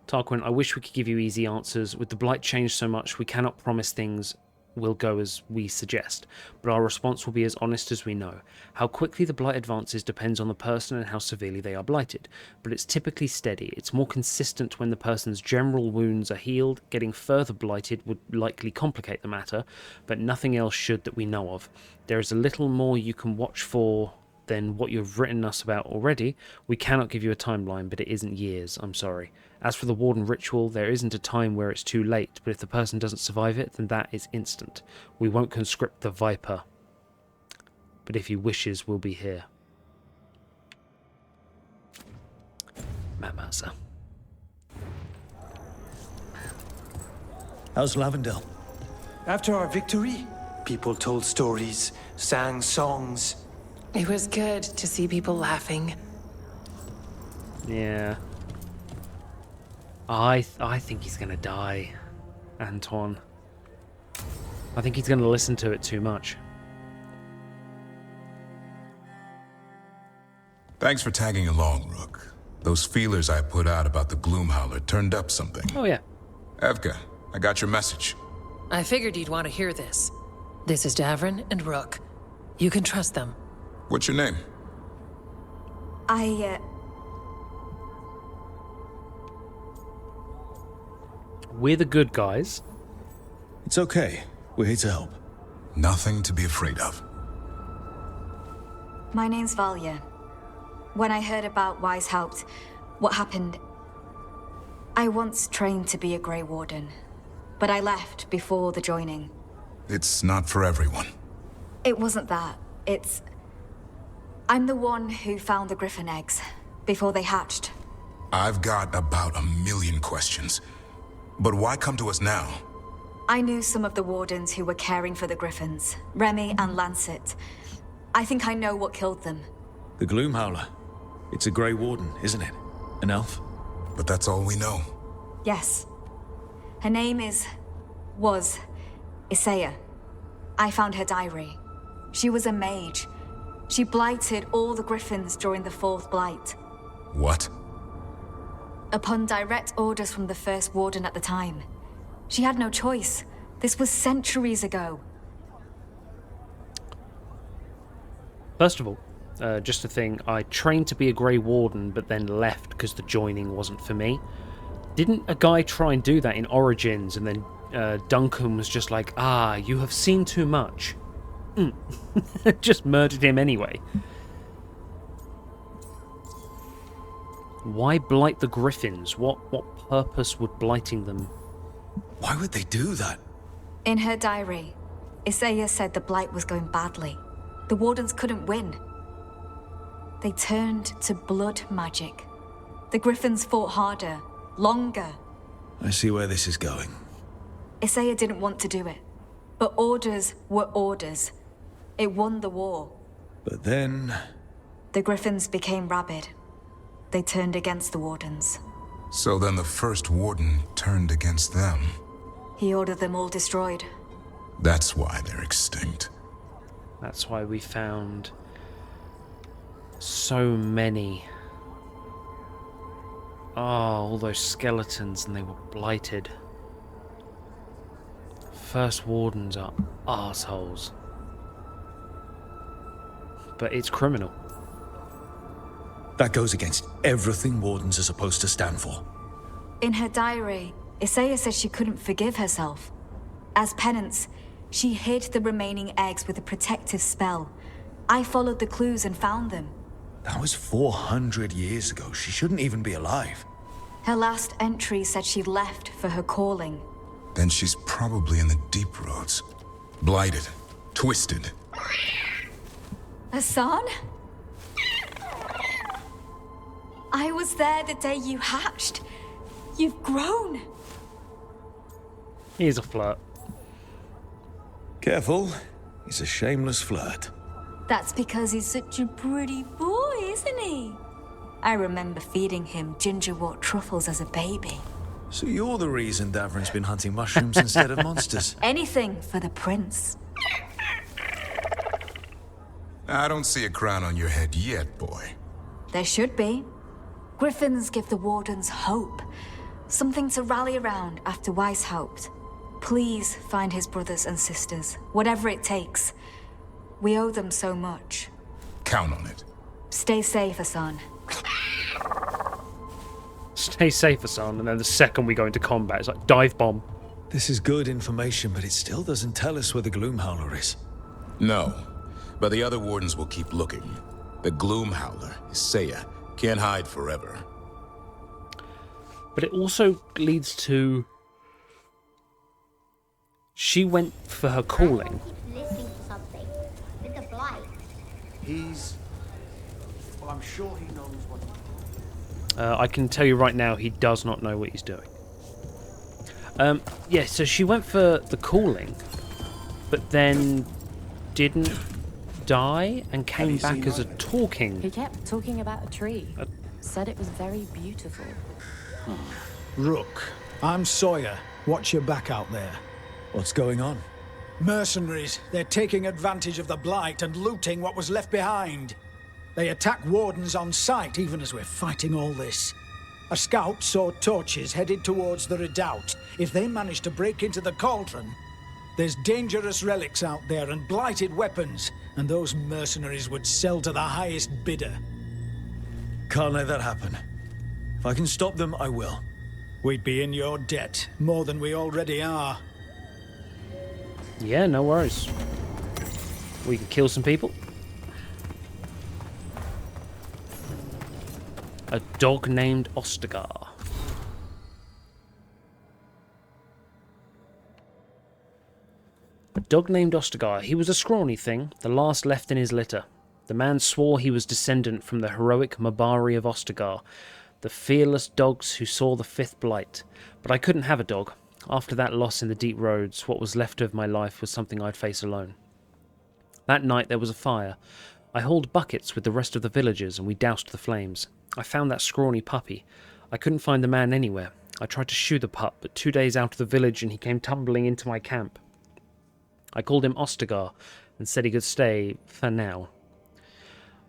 Tarquin, I wish we could give you easy answers. With the blight changed so much, we cannot promise things will go as we suggest, but our response will be as honest as we know. How quickly the blight advances depends on the person and how severely they are blighted, but it's typically steady. It's more consistent when the person's general wounds are healed. Getting further blighted would likely complicate the matter, but nothing else should that we know of. There is a little more you can watch for than what you've written us about already. We cannot give you a timeline, but it isn't years, I'm sorry. As for the warden ritual, there isn't a time where it's too late, but if the person doesn't survive it, then that is instant. We won't conscript the Viper, but if he wishes, we'll be here. Matt Mercer. How's Lavendale? After our victory, people told stories, sang songs. It was good to see people laughing. Yeah. I think he's gonna die, Antoine. I think he's gonna listen to it too much. Thanks for tagging along, Rook. Those feelers I put out about the Gloomhowler turned up something. Oh yeah. Evka, I got your message. I figured you'd want to hear this. This is Davrin and Rook. You can trust them. What's your name? We're the good guys. It's okay. We're here to help. Nothing to be afraid of. My name's Valia. When I heard about Wise Helped, what happened... I once trained to be a Grey Warden, but I left before the joining. It's not for everyone. It wasn't that. It's... I'm the one who found the Griffin eggs, before they hatched. I've got about 1,000,000 questions. But why come to us now? I knew some of the Wardens who were caring for the Griffins, Remy and Lancet. I think I know what killed them. The Gloomhowler. It's a Grey Warden, isn't it? An elf? But that's all we know. Yes. Her name was Isaiah. I found her diary. She was a mage. She blighted all the Griffins during the Fourth Blight. What? Upon direct orders from the First Warden at the time. She had no choice. This was centuries ago. First of all, just a thing, I trained to be a Grey Warden, but then left because the joining wasn't for me. Didn't a guy try and do that in Origins, and then Duncan was just like, you have seen too much. Just murdered him anyway. Why blight the Griffins? What purpose would blighting them? Why would they do that? In her diary, Isaiah said the blight was going badly. The Wardens couldn't win. They turned to blood magic. The Griffins fought harder, longer. I see where this is going. Isaiah didn't want to do it, but orders were orders. It won the war. But then... The Griffins became rabid. They turned against the Wardens. So then the First Warden turned against them. He ordered them all destroyed. That's why they're extinct. That's why we found so many. Oh, all those skeletons, and they were blighted. First Wardens are arseholes. but it's criminal. That goes against everything Wardens are supposed to stand for. In her diary, Isaiah said she couldn't forgive herself. As penance, she hid the remaining eggs with a protective spell. I followed the clues and found them. That was 400 years ago. She shouldn't even be alive. Her last entry said she left for her calling. Then she's probably in the deep roads. Blighted. Twisted. Hassan? I was there the day you hatched. You've grown. He's a flirt. Careful. He's a shameless flirt. That's because he's such a pretty boy, isn't he? I remember feeding him gingerwort truffles as a baby. So you're the reason Davrin's been hunting mushrooms instead of monsters. Anything for the prince. I don't see a crown on your head yet, boy. There should be. Griffins give the Wardens hope. Something to rally around after Weishaupt. Please find his brothers and sisters, whatever it takes. We owe them so much. Count on it. Stay safe, Hassan. Stay safe, Hassan, and then the second we go into combat, it's like dive bomb. This is good information, but it still doesn't tell us where the Gloomhowler is. No, but the other Wardens will keep looking. The Gloomhowler, Isaiah, can't hide forever. But it also leads to... She went for her calling. Listening to something with the blight. Well, I'm sure he knows what... I can tell you right now, he does not know what he's doing. Yeah, so she went for the calling, but then didn't die and came back as a talking. He kept talking about a tree. Said it was very beautiful. Rook, I'm Sawyer. Watch your back out there. What's going on? Mercenaries. They're taking advantage of the blight and looting what was left behind. They attack Wardens on sight, even as we're fighting all this. A scout saw torches headed towards the redoubt. If they manage to break into the cauldron, there's dangerous relics out there and blighted weapons, and those mercenaries would sell to the highest bidder. Can't let that happen. If I can stop them, I will. We'd be in your debt, more than we already are. Yeah, no worries. We can kill some people. A dog named Ostagar. A dog named Ostagar. He was a scrawny thing, the last left in his litter. The man swore he was descendant from the heroic Mabari of Ostagar, the fearless dogs who saw the fifth blight. But I couldn't have a dog. After that loss in the deep roads, what was left of my life was something I'd face alone. That night there was a fire. I hauled buckets with the rest of the villagers and we doused the flames. I found that scrawny puppy. I couldn't find the man anywhere. I tried to shoe the pup, but 2 days out of the village and he came tumbling into my camp. I called him Ostagar and said he could stay for now.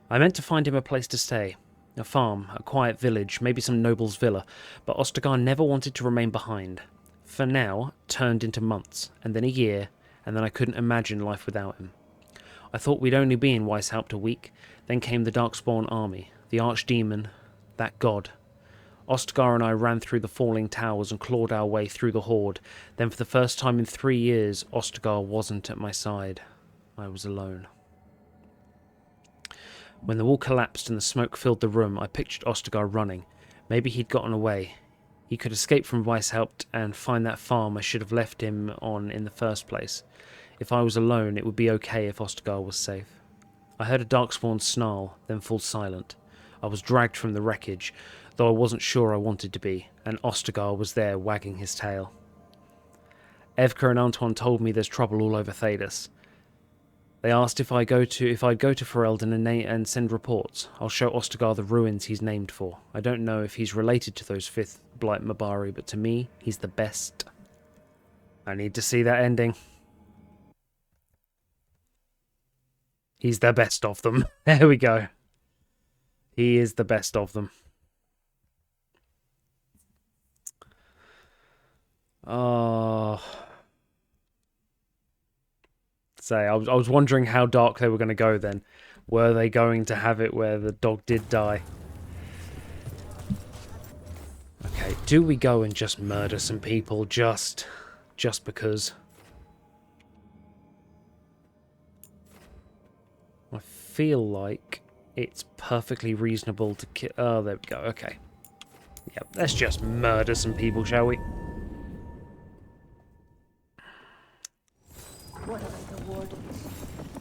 I meant to find him a place to stay. A farm, a quiet village, maybe some noble's villa, but Ostagar never wanted to remain behind. For now turned into months, and then a year, and then I couldn't imagine life without him. I thought we'd only be in Weishaupt a week, then came the Darkspawn army, the archdemon, that god. Ostagar and I ran through the falling towers and clawed our way through the horde. Then for the first time in 3 years, Ostagar wasn't at my side. I was alone. When the wall collapsed and the smoke filled the room, I pictured Ostagar running. Maybe he'd gotten away. He could escape from Weishaupt and find that farm I should have left him on in the first place. If I was alone, it would be okay if Ostagar was safe. I heard a Darkspawn snarl, then fall silent. I was dragged from the wreckage, though I wasn't sure I wanted to be, and Ostagar was there wagging his tail. Evka and Antoine told me there's trouble all over Thedas. They asked if I'd go to Ferelden and send reports. I'll show Ostagar the ruins he's named for. I don't know if he's related to those fifth Blight Mabari, but to me, he's the best. I need to see that ending. He's the best of them. There we go. He is the best of them. Oh. Say, I was wondering how dark they were going to go then. Were they going to have it where the dog did die? Okay, do we go and just murder some people just because? I feel like it's perfectly reasonable to kill. Oh, there we go. Okay. Yep, let's just murder some people, shall we? What are the wardens?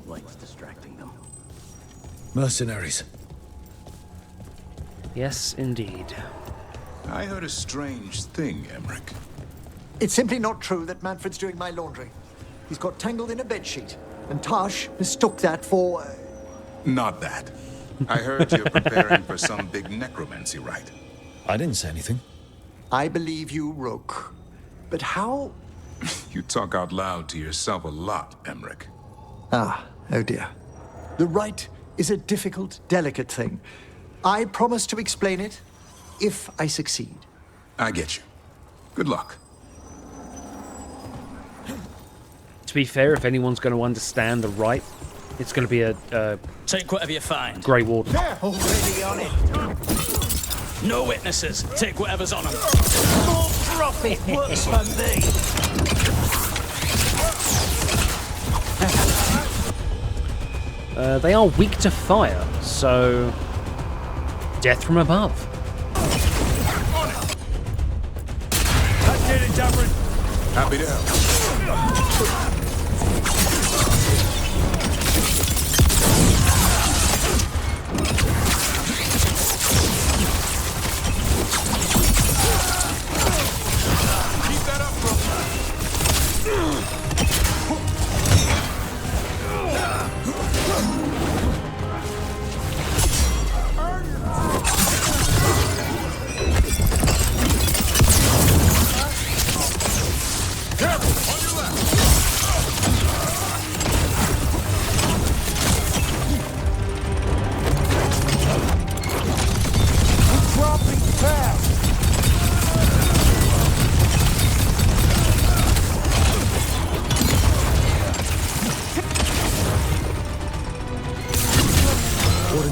Light's distracting them. Mercenaries. Yes, indeed. I heard a strange thing, Emmerich. It's simply not true that Manfred's doing my laundry. He's got tangled in a bedsheet, and Tash mistook that for... Not that. I heard you're preparing for some big necromancy rite. I didn't say anything. I believe you, Rook. But how... You talk out loud to yourself a lot, Emmerich. Ah, oh dear. The rite is a difficult, delicate thing. I promise to explain it if I succeed. I get you. Good luck. To be fair, if anyone's going to understand the rite, it's going to be a take whatever you find. Grey Warden. They're already on it. No witnesses. Take whatever's on them. More profit works for me. They are weak to fire, so death from above. That did it, Davrin. Happy to help.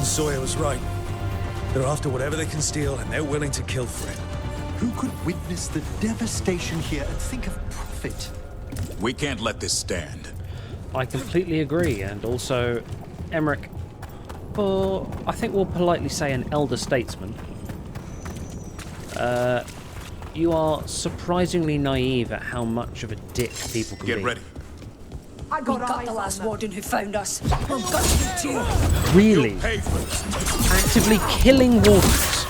Sawyer was right. They're after whatever they can steal, and they're willing to kill for it. Who could witness the devastation here and think of profit? We can't let this stand. I completely agree, and also, Emmerich, for, I think we'll politely say an elder statesman, you are surprisingly naive at how much of a dick people can be. Get ready. We got the last warden who found us. We're gonna get you. Really? Actively killing wardens.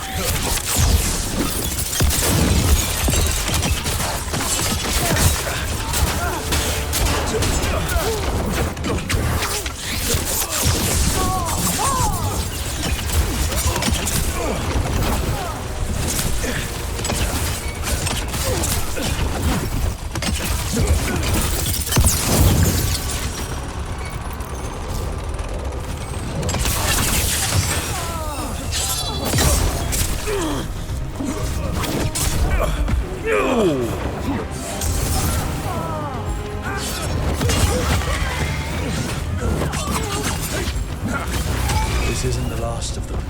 This isn't the last of them.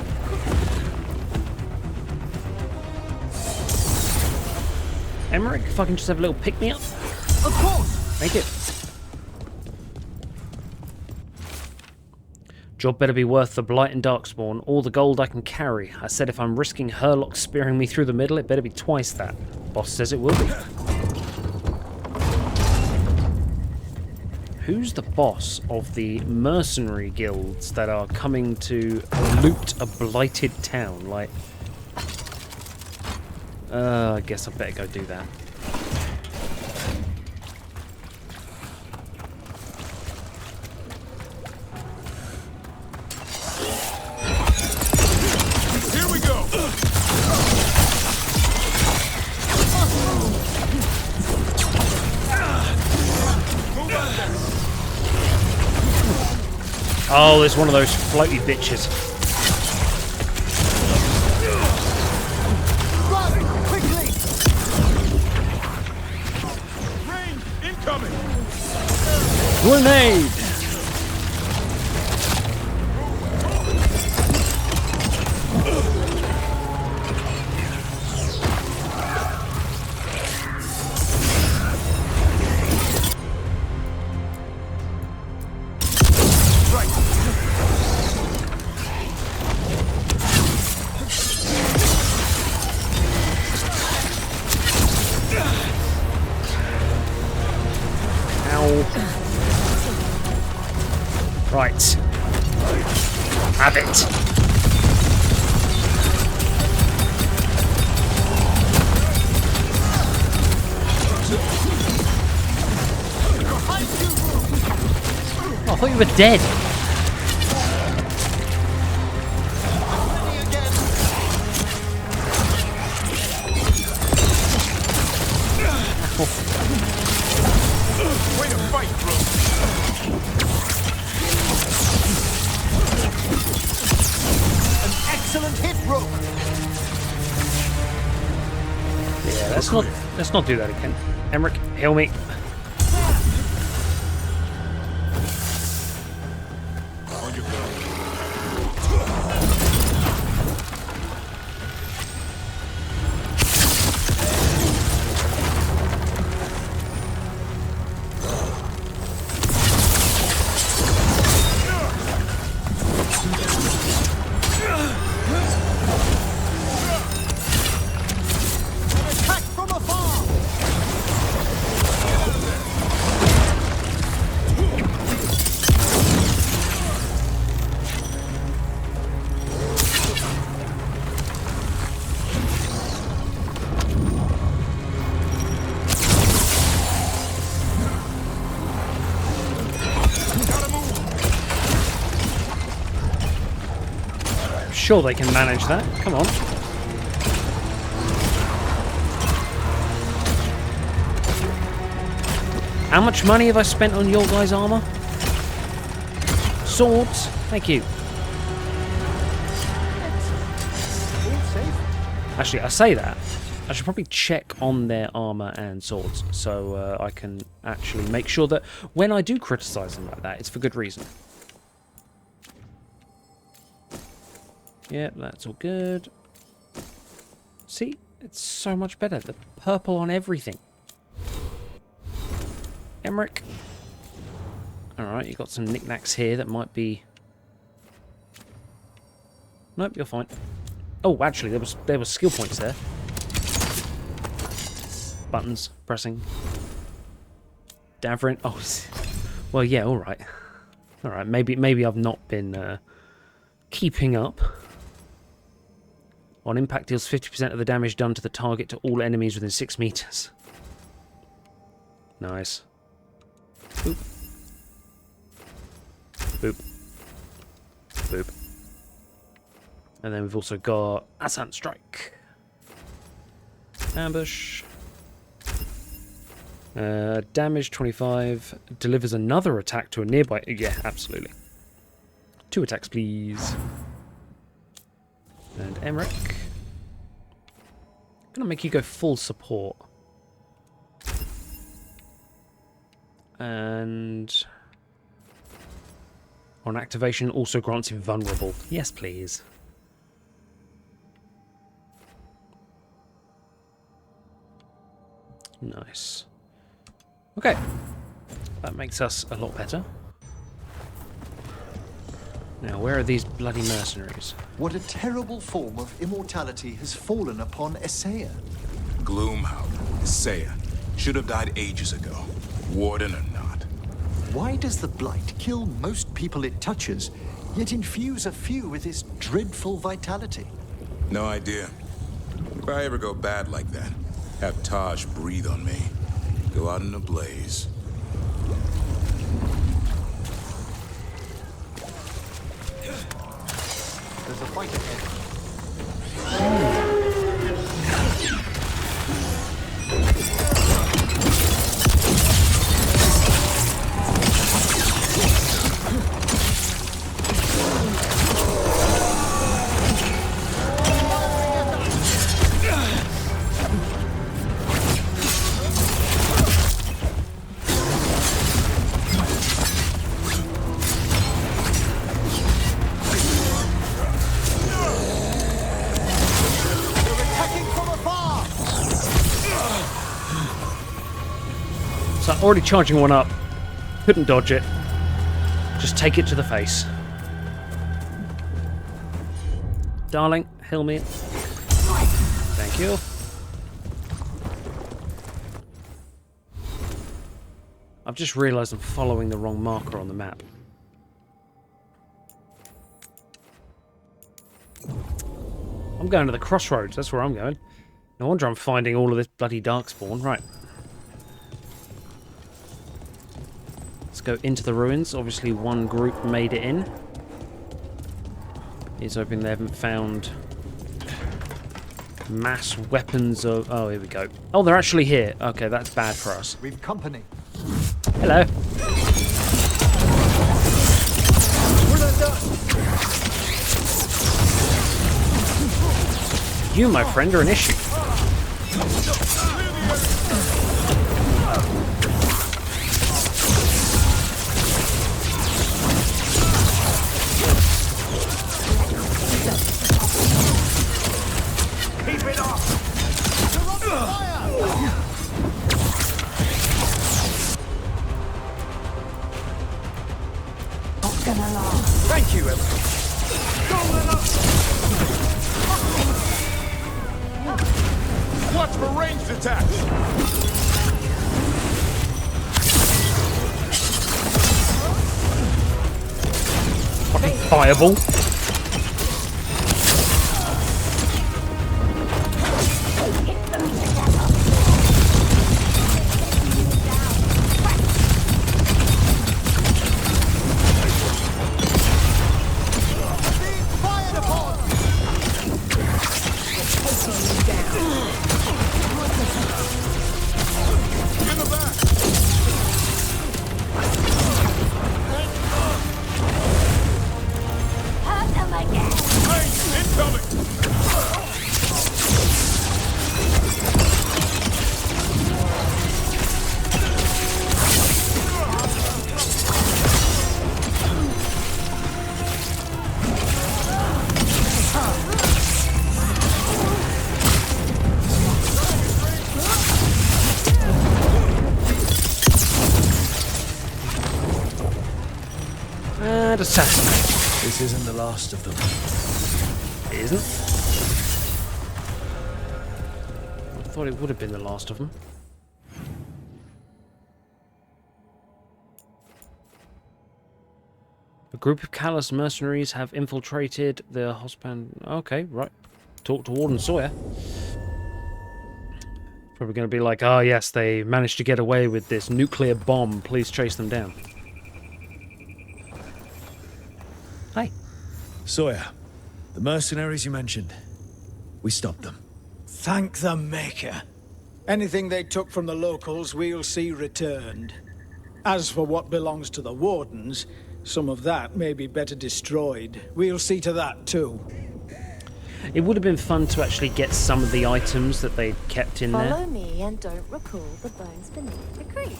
Emmerich, if I can just have a little pick-me-up. Of course. Thank you. Job better be worth the Blight and Darkspawn, all the gold I can carry. I said if I'm risking Herlock spearing me through the middle, it better be twice that. Boss says it will be. Who's the boss of the mercenary guilds that are coming to loot a blighted town? Like, I guess I better go do that. Here we go. Oh, there's one of those floaty bitches. Run, quickly! Rain incoming. Grenade! Ow. Right. Have it. Oh, I thought you were dead. Way to fight, bro. An excellent hit, Rook. Yeah, let's not do that again. Emmerich, heal me. Sure they can manage that. Come on. How much money have I spent on your guys' armor? Swords? Thank you. Actually, I say that. I should probably check on their armor and swords so I can actually make sure that when I do criticize them like that, it's for good reason. Yep, that's all good. See? It's so much better. The purple on everything. Emmerich. Alright, you got some knickknacks here that might be... Nope, you're fine. Oh, actually, there was skill points there. Buttons, pressing. Davrin. Oh, well, yeah, alright. Alright, maybe I've not been keeping up. On impact, deals 50% of the damage done to the target to all enemies within 6 meters. Nice. Boop. Boop. Boop. And then we've also got Ascent Strike. Ambush. Damage 25. Delivers another attack to a nearby... Yeah, absolutely. 2 attacks, please. And Emmerich. I'm gonna make you go full support. And on activation also grants invulnerable. Yes, please. Nice. Okay. That makes us a lot better. Now, where are these bloody mercenaries? What a terrible form of immortality has fallen upon Isaiah. Gloomhound, Isaiah, should have died ages ago. Warden or not. Why does the Blight kill most people it touches, yet infuse a few with this dreadful vitality? No idea. If I ever go bad like that, have Taj breathe on me. Go out in a blaze. There's a fight ahead. Already charging one up. Couldn't dodge it. Just take it to the face. Darling, heal me. Thank you. I've just realised I'm following the wrong marker on the map. I'm going to the crossroads, that's where I'm going. No wonder I'm finding all of this bloody darkspawn. Right. Let's go into the ruins. Obviously one group made it in. He's hoping they haven't found mass weapons of... Oh, here we go. Oh, they're actually here. Okay, that's bad for us. We've company. Hello. You, my friend, are an issue. Keep it off! Thank you, Emma. Watch for ranged attacks! Fucking fireball. And assassinate. This isn't the last of them. It isn't? I thought it would have been the last of them. A group of callous mercenaries have infiltrated the hosband. Okay, right. Talk to Warden Sawyer. Probably going to be like, oh yes, they managed to get away with this nuclear bomb. Please chase them down. Hi. Sawyer, the mercenaries you mentioned, we stopped them. Thank the Maker. Anything they took from the locals, we'll see returned. As for what belongs to the Wardens, some of that may be better destroyed. We'll see to that too. It would have been fun to actually get some of the items that they kept in there. Follow me and don't recall the bones beneath the creek.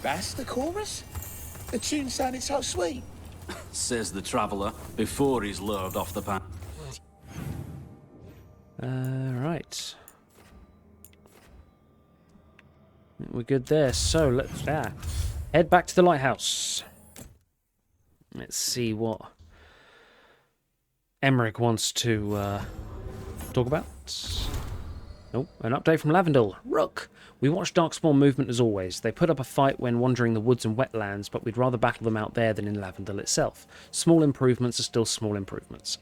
That's the chorus? The tune sounded so sweet. Says the traveller before he's lured off the path. Right. We're good there. So let's head back to the lighthouse. Let's see what Emmerich wants to talk about. Oh, an update from Lavendel. Rook! We watched Darkspawn movement as always. They put up a fight when wandering the woods and wetlands, but we'd rather battle them out there than in Lavendel itself. Small improvements are still small improvements.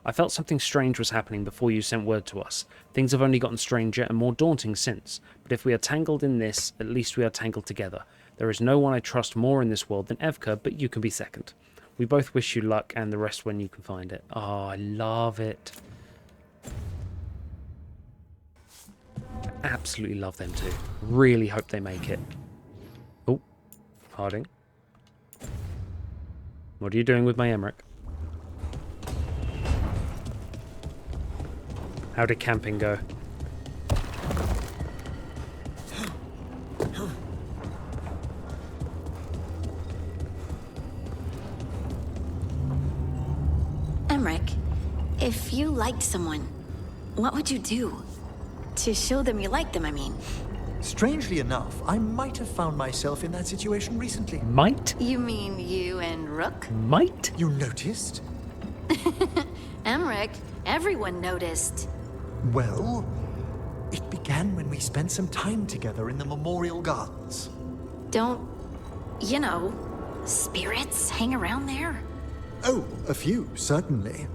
I felt something strange was happening before you sent word to us. Things have only gotten stranger and more daunting since. But if we are tangled in this, at least we are tangled together. There is no one I trust more in this world than Evka, but you can be second. We both wish you luck and the rest when you can find it. Oh, I love it. Absolutely love them too. Really hope they make it. Oh, Harding. What are you doing with my Emmerich? How did camping go? Emmerich, if you liked someone, what would you do? To show them you like them, I mean. Strangely enough, I might have found myself in that situation recently. Might? You mean you and Rook? Might? You noticed? Emmerich, everyone noticed. Well, it began when we spent some time together in the Memorial Gardens. Don't you know, spirits hang around there? Oh, a few, certainly.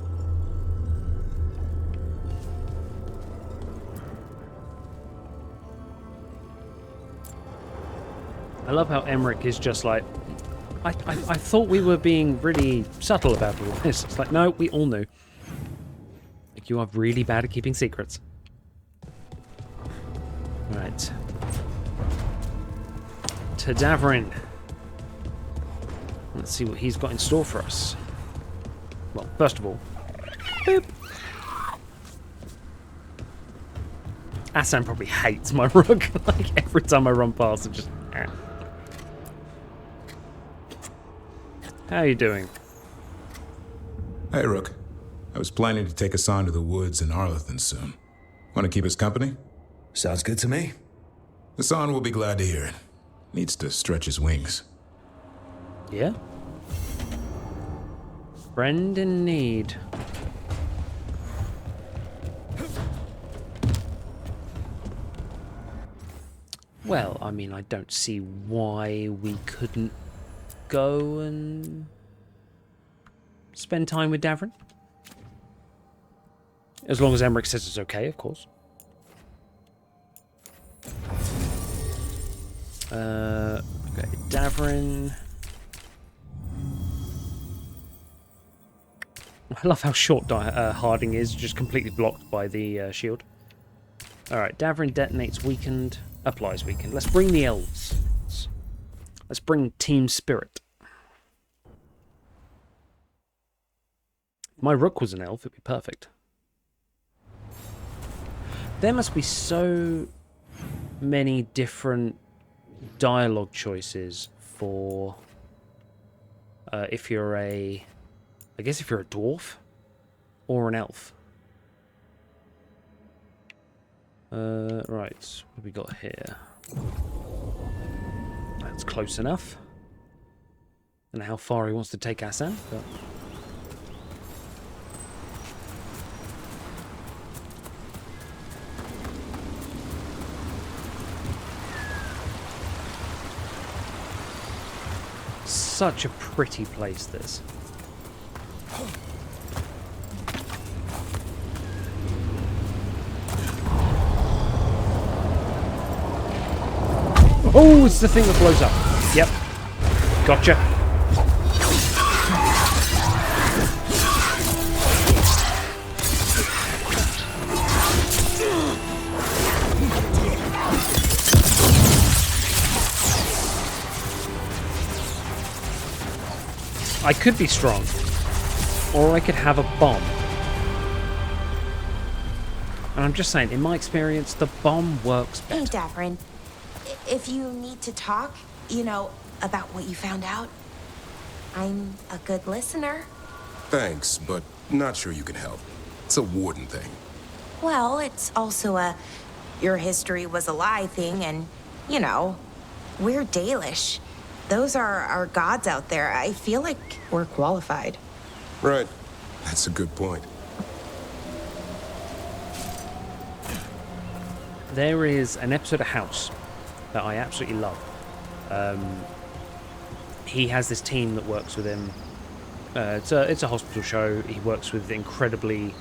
I love how Emmerich is just like, I thought we were being really subtle about all this. It's like, no, we all knew. Like, you are really bad at keeping secrets. Right. To Davrin. Let's see what he's got in store for us. Well, first of all, boop. Asan probably hates my rug. Like, every time I run past, it just... How are you doing? Hey, Rook. I was planning to take us on to the woods in Arlethan soon. Want to keep us company? Sounds good to me. Hassan will be glad to hear it. Needs to stretch his wings. Yeah? Friend in need. Well, I mean, I don't see why we couldn't go and spend time with Davrin. As long as Emmerich says it's okay, of course. Okay, Davrin. I love how short Harding is, just completely blocked by the shield. Alright, Davrin detonates weakened, applies weakened. Let's bring the elves. Let's bring Team Spirit. If my Rook was an elf, it'd be perfect. There must be so many different dialogue choices for if you're a... I guess if you're a dwarf or an elf. Right, what have we got here? That's close enough. And how far he wants to take Asan, but... Such a pretty place, this. Oh, it's the thing that blows up. Yep. Gotcha. I could be strong, or I could have a bomb. And I'm just saying, in my experience, the bomb works better. Hey, Davrin. If you need to talk, you know, about what you found out, I'm a good listener. Thanks, but not sure you can help. It's a warden thing. Well, it's also a your history was a lie thing, and, you know, we're Dalish. Those are our gods out there. I feel like we're qualified. Right. That's a good point. There is an episode of House that I absolutely love. He has this team that works with him. It's a hospital show. He works with incredibly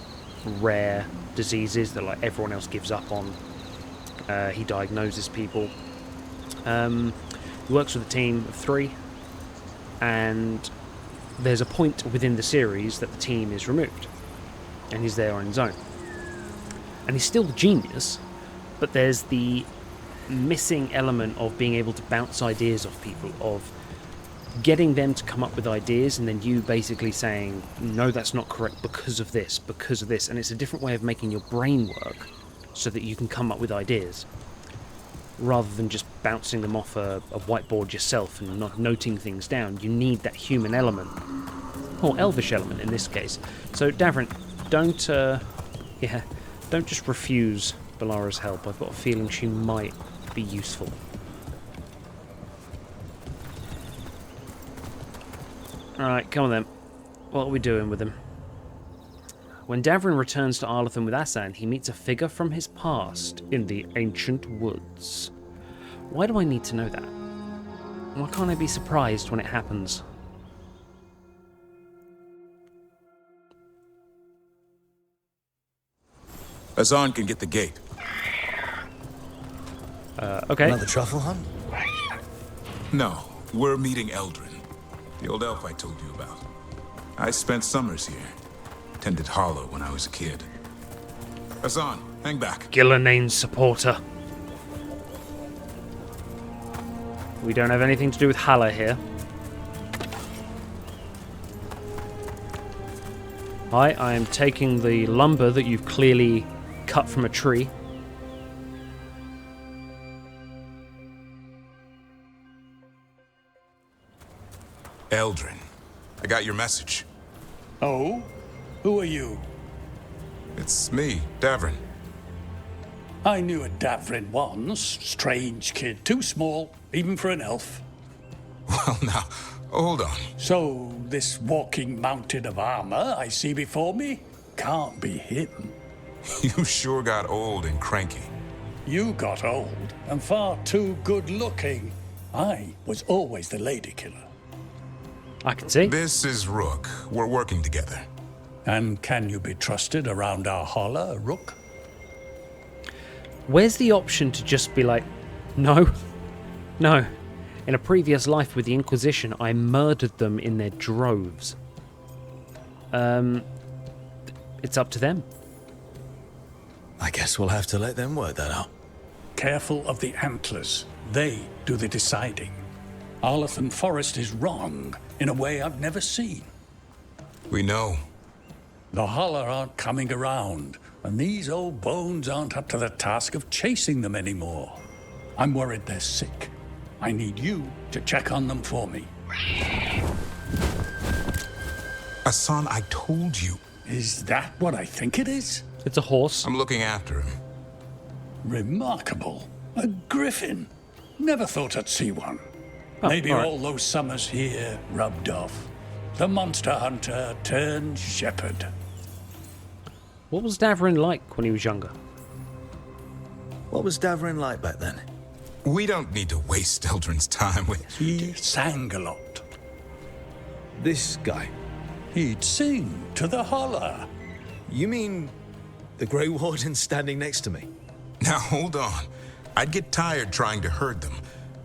rare diseases that like everyone else gives up on. He diagnoses people. He works with a team of 3, and there's a point within the series that the team is removed, and he's there on his own. And he's still the genius, but there's the missing element of being able to bounce ideas off people, of getting them to come up with ideas, and then you basically saying, no, that's not correct because of this, and it's a different way of making your brain work so that you can come up with ideas, rather than just bouncing them off a whiteboard yourself and not noting things down. You need that human element, or elvish element in this case. So Davrin, don't just refuse Balara's help. I've got a feeling she might be useful. Alright, come on then. What are we doing with him? When Davrin returns to Arlethan with Asan, he meets a figure from his past in the ancient woods. Why do I need to know that? Why can't I be surprised when it happens? Hassan can get the gate. Okay. Another truffle hunt? No, we're meeting Eldrin, the old elf I told you about. I spent summers here. Tended Hollow when I was a kid. Hassan, hang back. Gillenane supporter. We don't have anything to do with Hala here. Hi, I am taking the lumber that you've clearly cut from a tree. Eldrin, I got your message. Oh? Who are you? It's me, Davrin. I knew a Davrin once. Strange kid. Too small, even for an elf. Well, now, hold on. So, this walking mountain of armor I see before me can't be him. You sure got old and cranky. You got old and far too good looking. I was always the lady killer. I can see. This is Rook. We're working together. And can you be trusted around our holler, Rook? Where's the option to just be like, no, no. In a previous life with the Inquisition, I murdered them in their droves. It's up to them. I guess we'll have to let them work that out. Careful of the antlers. They do the deciding. Arlathan Forest is wrong in a way I've never seen. We know. The holler aren't coming around, and these old bones aren't up to the task of chasing them anymore. I'm worried they're sick. I need you to check on them for me. Hassan, I told you. Is that what I think it is? It's a horse. I'm looking after him. Remarkable. A griffin. Never thought I'd see one. Oh, Maybe all right. all those summers here rubbed off. The monster hunter turned shepherd. What was Davrin like when he was younger? What was Davrin like back then? We don't need to waste Eldrin's time with... He sang a lot. This guy? He'd sing to the holler. You mean the Grey Warden standing next to me? Now, hold on. I'd get tired trying to herd them.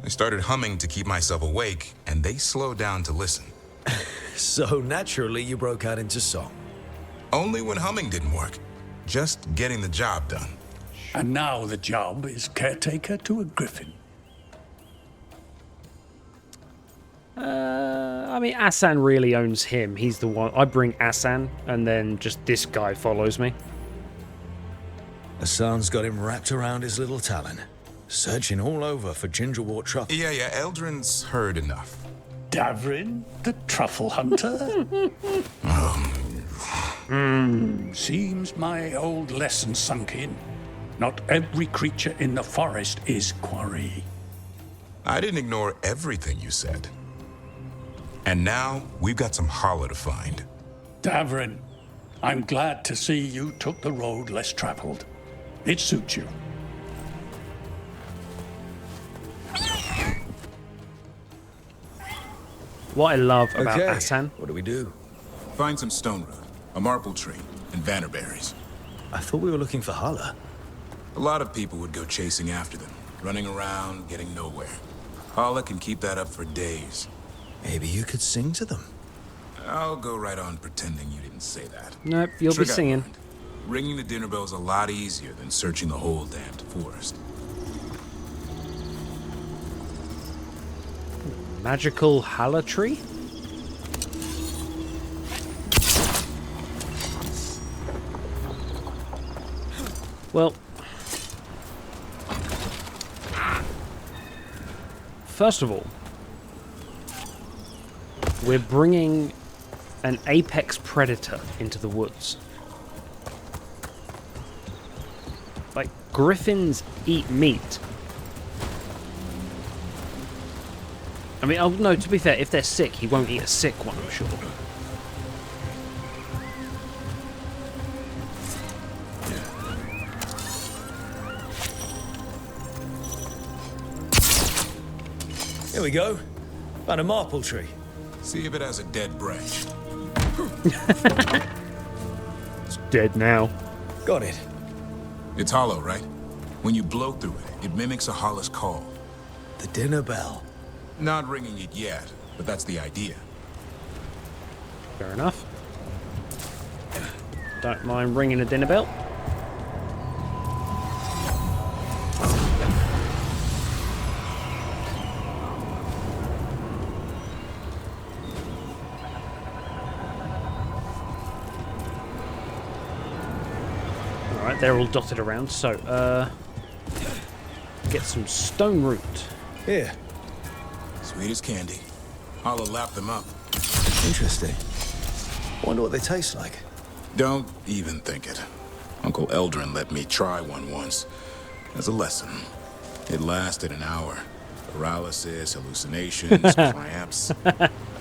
I started humming to keep myself awake, and they slowed down to listen. So naturally you broke out into song. Only when humming didn't work. Just getting the job done. And now the job is caretaker to a griffin. I mean, Asan really owns him. He's the one. I bring Asan, and then just this guy follows me. Hassan's got him wrapped around his little talon, searching all over for gingerwort truffle. Yeah, Eldrin's heard enough. Davrin, the truffle hunter? Seems my old lesson sunk in. Not every creature in the forest is quarry. I didn't ignore everything you said. And now, we've got some holler to find. Davrin, I'm glad to see you took the road less traveled. It suits you. What I love about Okay, Asan... what do we do? Find some stone root, a marble tree, and vannerberries. I thought we were looking for Hala. A lot of people would go chasing after them, running around, getting nowhere. Hala can keep that up for days. Maybe you could sing to them. I'll go right on pretending you didn't say that. Nope, you'll be Trick I singing. learned. Ringing the dinner bell's a lot easier than searching the whole damned forest. Magical Hala tree? Well, first of all, we're bringing an apex predator into the woods. Like, griffins eat meat. I mean, oh, no, to be fair, if they're sick, he won't eat a sick one, I'm sure. Here we go. And a maple tree. See if it has a dead branch. It's dead now. Got it. It's hollow, right? When you blow through it, it mimics a hollow's call. The dinner bell. Not ringing it yet, but that's the idea. Fair enough. Don't mind ringing a dinner bell. Alright, they're all dotted around, so, get some stone root. Here. Sweet as candy. Holla lapped them up. Interesting. Wonder what they taste like. Don't even think it. Uncle Eldrin let me try one once. As a lesson. It lasted an hour. Paralysis, hallucinations, cramps.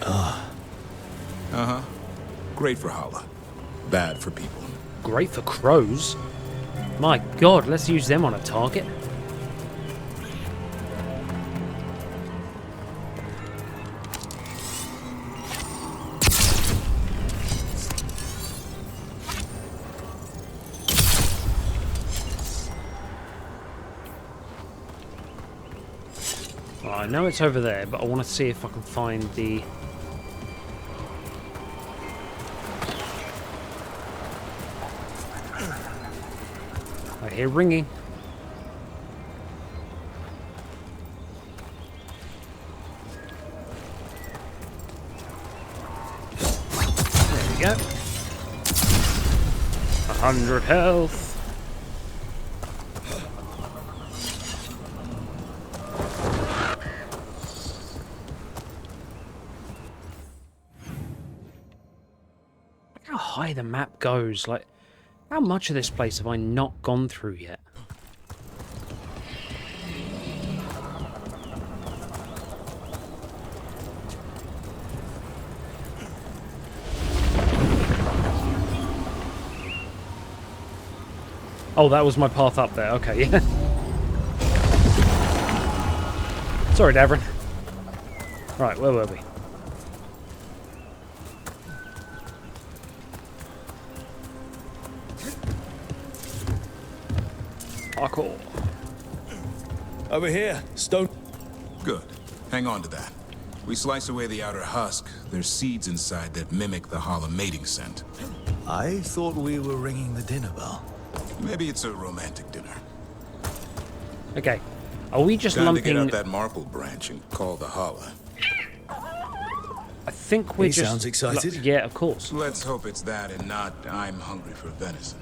Uh-huh. Great for Holla. Bad for people. Great for crows. My god, let's use them on a target. I know it's over there, but I want to see if I can find the... I hear ringing. There we go. 100 health. How high the map goes, like, how much of this place have I not gone through yet? Oh, that was my path up there, okay, yeah. Sorry, Davrin. Right, where were we? Parkour. Over here. Stone. Good. Hang on to that. We slice away the outer husk. There's seeds inside that mimic the Holla mating scent. I thought we were ringing the dinner bell. Maybe it's a romantic dinner. Okay. Are we just Time lumping... to get out that marple branch and call the Holla. I think we're He just... sounds excited. Yeah, of course. Let's hope it's that and not I'm hungry for venison.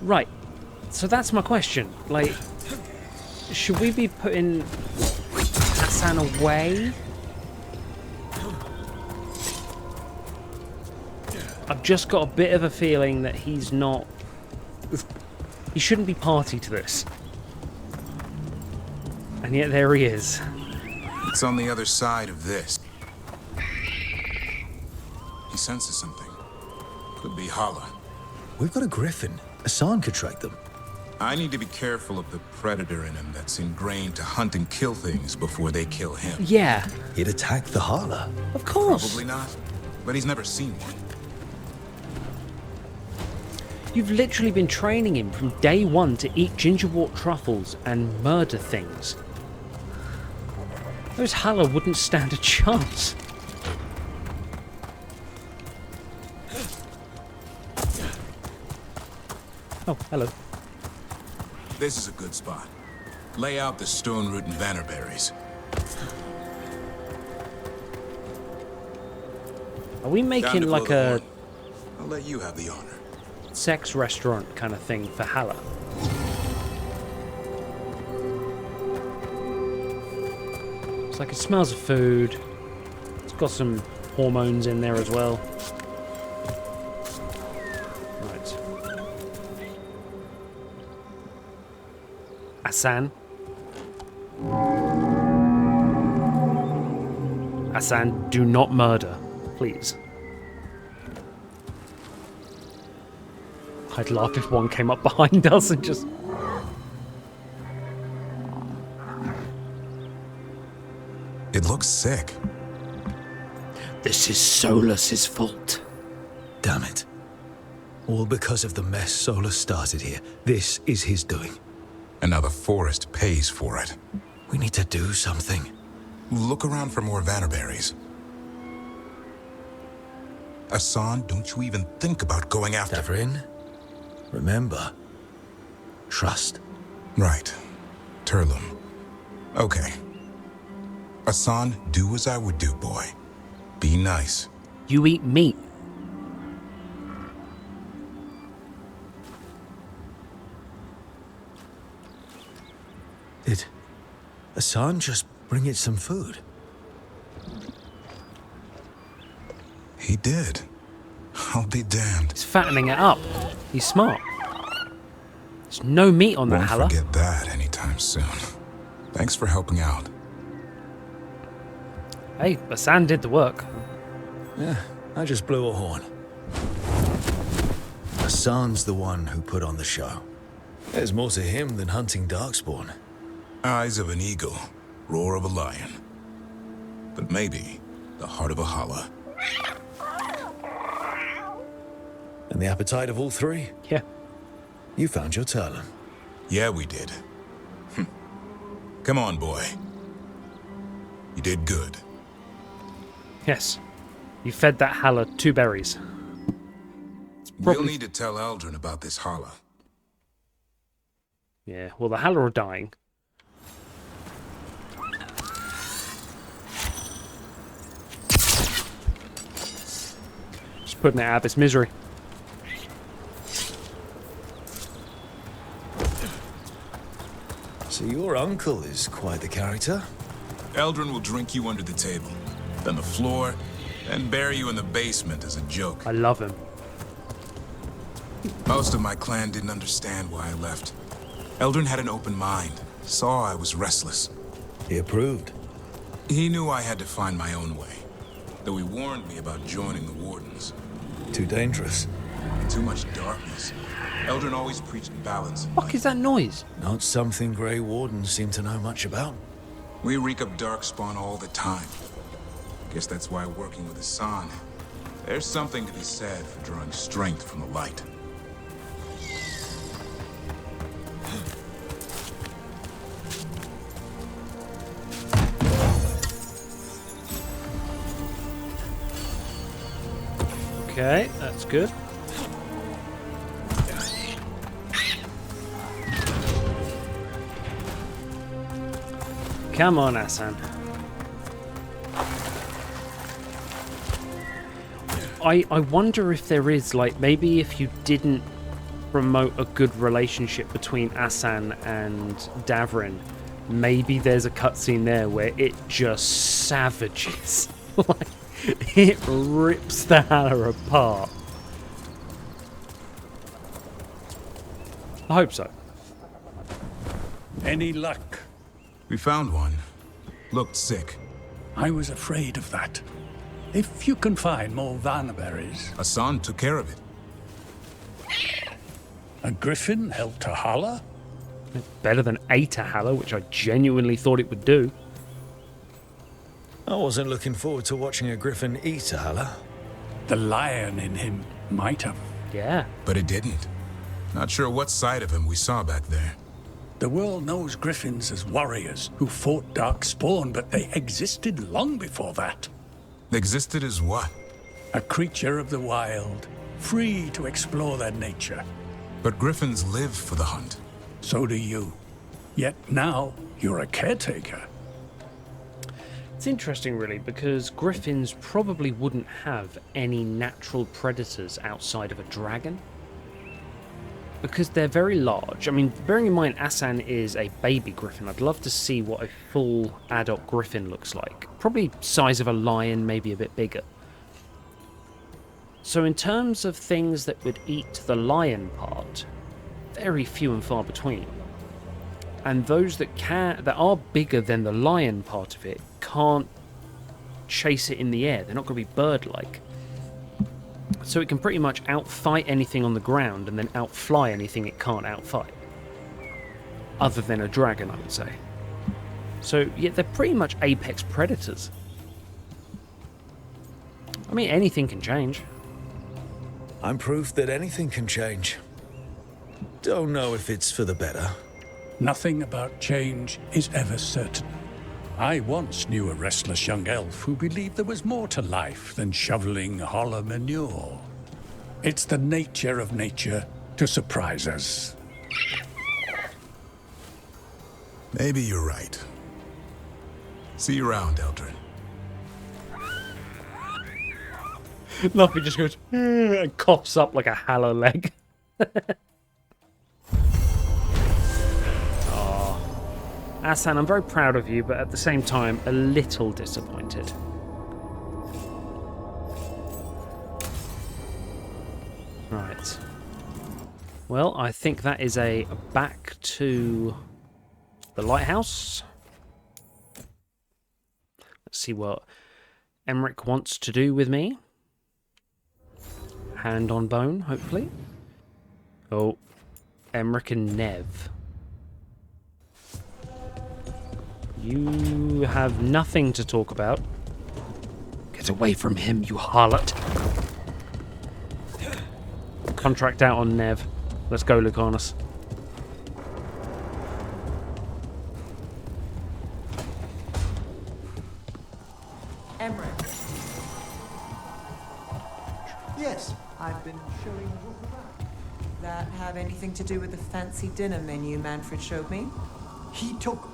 Right. So that's my question. Like, should we be putting Hassan away? I've just got a bit of a feeling that he's not... He shouldn't be party to this. And yet there he is. It's on the other side of this. He senses something. Could be Holla. We've got a griffin. Hassan could track them. I need to be careful of the predator in him that's ingrained to hunt and kill things before they kill him. Yeah. He'd attack the Holla. Of course. Probably not, but he's never seen one. You've literally been training him from day one to eat gingerwort truffles and murder things. Those Hala wouldn't stand a chance. Oh, hello. This is a good spot. Lay out the stone root and vannerberries. Are we making like a... I'll let you have the honor. Sex restaurant kind of thing for Hala? It's like it smells of food. It's got some hormones in there as well. Right. Hassan. Hassan, do not murder, please. I'd laugh if one came up behind us and just... It looks sick. This is Solus's fault. Damn it. All because of the mess Solus started here. This is his doing. And now the forest pays for it. We need to do something. Look around for more Vannerberries. Asan, don't you even think about going after... Davrin, remember, trust. Right. Turlum. Okay. Asan, do as I would do, boy. Be nice. You eat meat. Did Asan just bring it some food? He did. I'll be damned. He's fattening it up. He's smart. There's no meat on that Won't Halla. forget that anytime soon. Thanks for helping out. Hey, Asan did the work. Yeah, I just blew a horn. Asan's the one who put on the show. There's more to him than hunting Darkspawn. Eyes of an eagle, roar of a lion. But maybe the heart of a Halla. And the appetite of all three? Yeah. You found your Turlum. Yeah, we did. Come on, boy. You did good. Yes. You fed that Halla 2 berries. We'll need to tell Eldrin about this Halla. Yeah, well, the Halla are dying. Just putting it out of its misery. So your uncle is quite the character. Eldrin will drink you under the table, then the floor, and bury you in the basement as a joke. I love him. Most of my clan didn't understand why I left. Eldrin had an open mind, saw I was restless. He approved. He knew I had to find my own way, though he warned me about joining the Wardens. Too dangerous. Too much darkness. Eldrin always preached balance. What is that noise? Not something Grey Wardens seem to know much about. We reek of darkspawn all the time. Guess that's why working with Asan, there's something to be said for drawing strength from the light. Okay, that's good. Come on, Asan. I wonder if there is, like, maybe if you didn't promote a good relationship between Asan and Davrin, maybe there's a cutscene there where it just savages. Like, it rips the Halla apart. I hope so. Any luck? We found one. Looked sick. I was afraid of that. If you can find more Vannerberries. Asan took care of it. A griffin helped a Halla? Better than a Halla, which I genuinely thought it would do. I wasn't looking forward to watching a griffin eat a Halla. The lion in him might have. Yeah. But it didn't. Not sure what side of him we saw back there. The world knows griffins as warriors who fought Darkspawn, but they existed long before that. Existed as what? A creature of the wild, free to explore their nature. But griffins live for the hunt. So do you. Yet now, you're a caretaker. It's interesting, really, because griffins probably wouldn't have any natural predators outside of a dragon. Because they're very large. I mean, bearing in mind Asan is a baby griffin, I'd love to see what a full adult griffin looks like. Probably size of a lion, maybe a bit bigger. So in terms of things that would eat the lion part, very few and far between. And those that are bigger than the lion part of it can't chase it in the air. They're not going to be bird-like. So it can pretty much outfight anything on the ground and then outfly anything it can't outfight. Other than a dragon, I would say. So, yeah, they're pretty much apex predators. I mean, anything can change. I'm proof that anything can change. Don't know if it's for the better. Nothing about change is ever certain. I once knew a restless young elf who believed there was more to life than shoveling hollow manure. It's the nature of nature to surprise us. Maybe you're right. See you around, Eldrin. Luffy just goes and coughs up like a hallow leg. Oh, Asan, I'm very proud of you, but at the same time, a little disappointed. Right. Well, I think that is a back to the lighthouse. Let's see what Emmerich wants to do with me. Hand on bone, hopefully. Oh, Emmerich and Nev. You have nothing to talk about. Get away from him, you harlot. Contract out on Nev. Let's go, Lucanus. Emmerich. Yes, I've been showing you around. That have anything to do with the fancy dinner menu Manfred showed me? He took...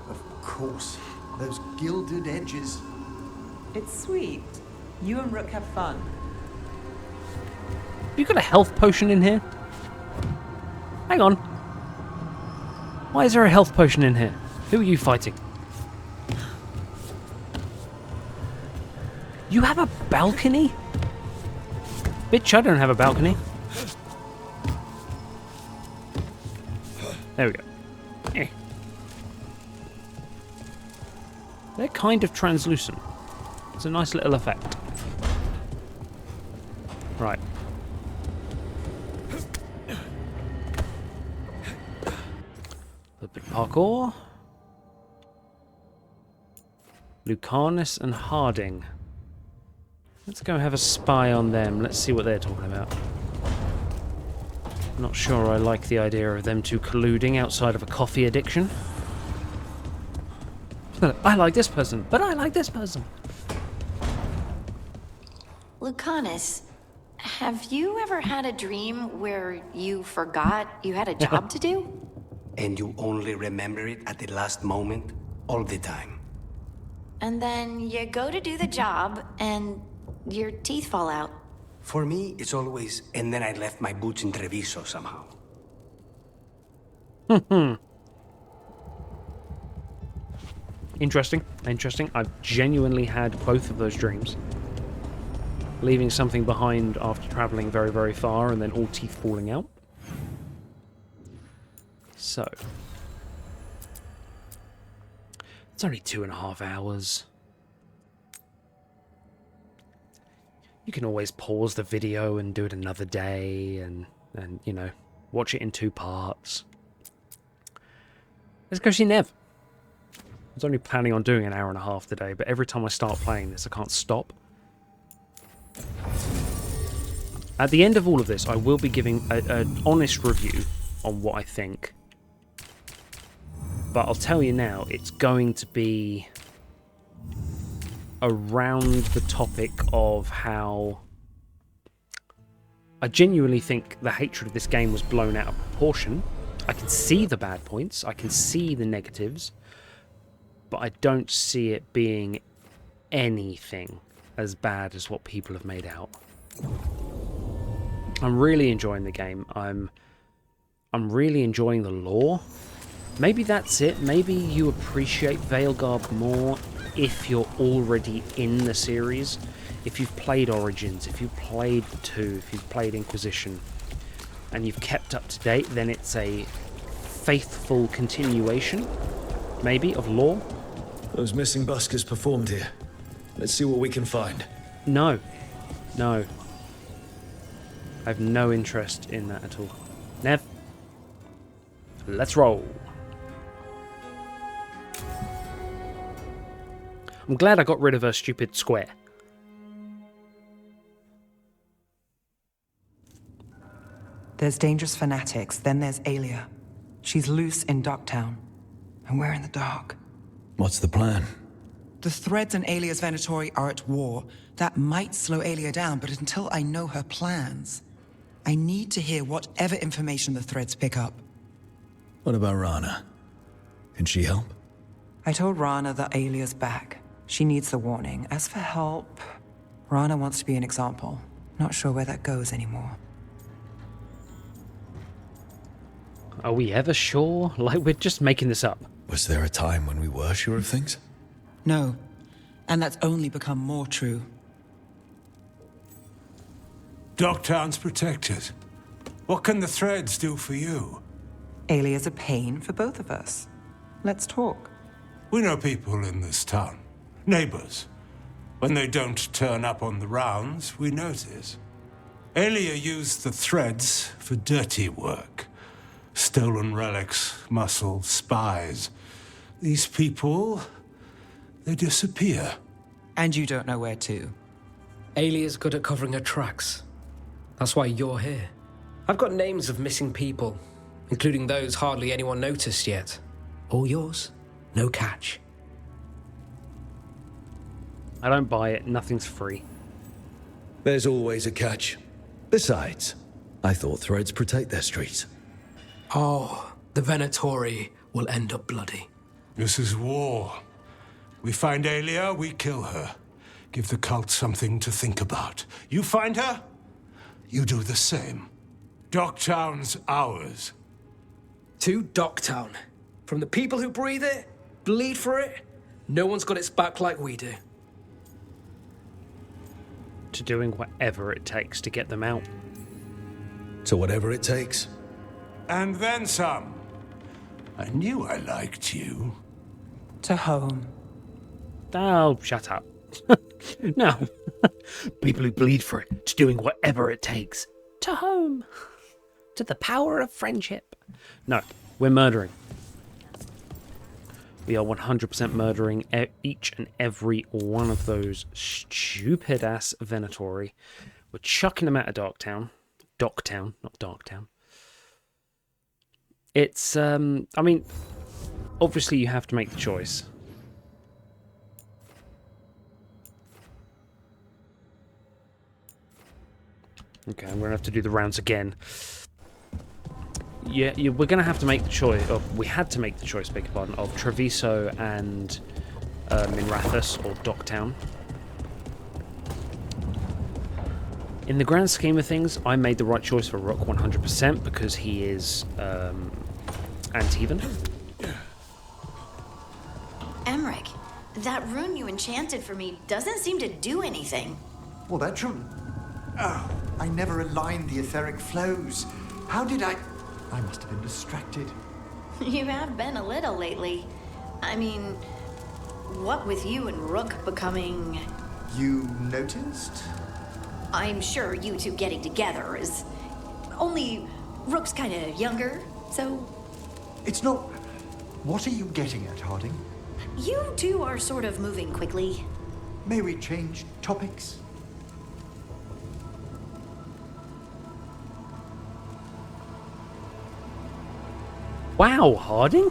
of course, those gilded edges. It's sweet. You and Rook have fun. You got a health potion in here? Hang on. Why is there a health potion in here? Who are you fighting? You have a balcony? Bitch, I don't have a balcony. There we go. Eh. They're kind of translucent. It's a nice little effect. Right. A bit of parkour. Lucanus and Harding. Let's go have a spy on them. Let's see what they're talking about. Not sure I like the idea of them two colluding outside of a coffee addiction. I like this person, but I like this person. Lucanus, have you ever had a dream where you forgot you had a job to do? And you only remember it at the last moment, all the time. And then you go to do the job, and your teeth fall out. For me, it's always, and then I left my boots in Treviso somehow. Interesting. Interesting. I've genuinely had both of those dreams. Leaving something behind after travelling very, very far, and then all teeth falling out. So. It's only 2.5 hours. You can always pause the video and do it another day and you know, watch it in 2 parts. Let's go see Nev. I was only planning on doing an hour and a half today, but every time I start playing this, I can't stop. At the end of all of this, I will be giving an honest review on what I think. But I'll tell you now, it's going to be around the topic of how I genuinely think the hatred of this game was blown out of proportion. I can see the bad points, I can see the negatives, but I don't see it being anything as bad as what people have made out. I'm really enjoying the game. I'm really enjoying the lore. Maybe that's it. Maybe you appreciate Veilguard more if you're already in the series. If you've played Origins, if you've played 2, if you've played Inquisition, and you've kept up to date, then it's a faithful continuation, maybe, of lore. Those missing buskers performed here. Let's see what we can find. No. No. I have no interest in that at all. Nev, let's roll. I'm glad I got rid of her stupid square. There's dangerous fanatics, then there's Alia. She's loose in Docktown, and we're in the dark. What's the plan? The Threads and Alia's Venatori are at war. That might slow Alia down, but until I know her plans, I need to hear whatever information the Threads pick up. What about Rana? Can she help? I told Rana that Alia's back. She needs the warning. As for help, Rana wants to be an example. Not sure where that goes anymore. Are we ever sure? Like, we're just making this up. Was there a time when we were sure of things? No, and that's only become more true. Docktown's protected. What can the Threads do for you? Alia's a pain for both of us. Let's talk. We know people in this town. Neighbors. When they don't turn up on the rounds, we notice. Alia used the Threads for dirty work. Stolen relics, muscle, spies. These people, they disappear. And you don't know where to. Alia's good at covering her tracks. That's why you're here. I've got names of missing people, including those hardly anyone noticed yet. All yours, no catch. I don't buy it. Nothing's free. There's always a catch. Besides, I thought Threads protect their streets. Oh, the Venatori will end up bloody. This is war. We find Alia, we kill her. Give the cult something to think about. You find her, you do the same. Docktown's ours. To Docktown. From the people who breathe it, bleed for it, no one's got its back like we do. To doing whatever it takes to get them out. To whatever it takes. And then some. I knew I liked you. To home. Oh, shut up. No. People who bleed for it, to doing whatever it takes. To home. To the power of friendship. No, we're murdering. We are 100% murdering each and every one of those stupid-ass Venatori. We're chucking them out of Docktown. Docktown, not Darktown. It's, I mean, obviously you have to make the choice. Okay, I'm going to have to do the rounds again. Yeah, we're going to have to make the choice, or we had to make the choice, beg your pardon, of Treviso and Minrathus, or Docktown. In the grand scheme of things, I made the right choice for Rook 100% because he is Antivan. Emmerich, that rune you enchanted for me doesn't seem to do anything. Well, that rune... Oh, I never aligned the etheric flows. How did I must have been distracted. You have been a little lately. I mean, what with you and Rook becoming... You noticed? I'm sure you two getting together is... Only Rook's kind of younger, so... It's not... What are you getting at, Harding? You two are sort of moving quickly. May we change topics? Wow, Harding?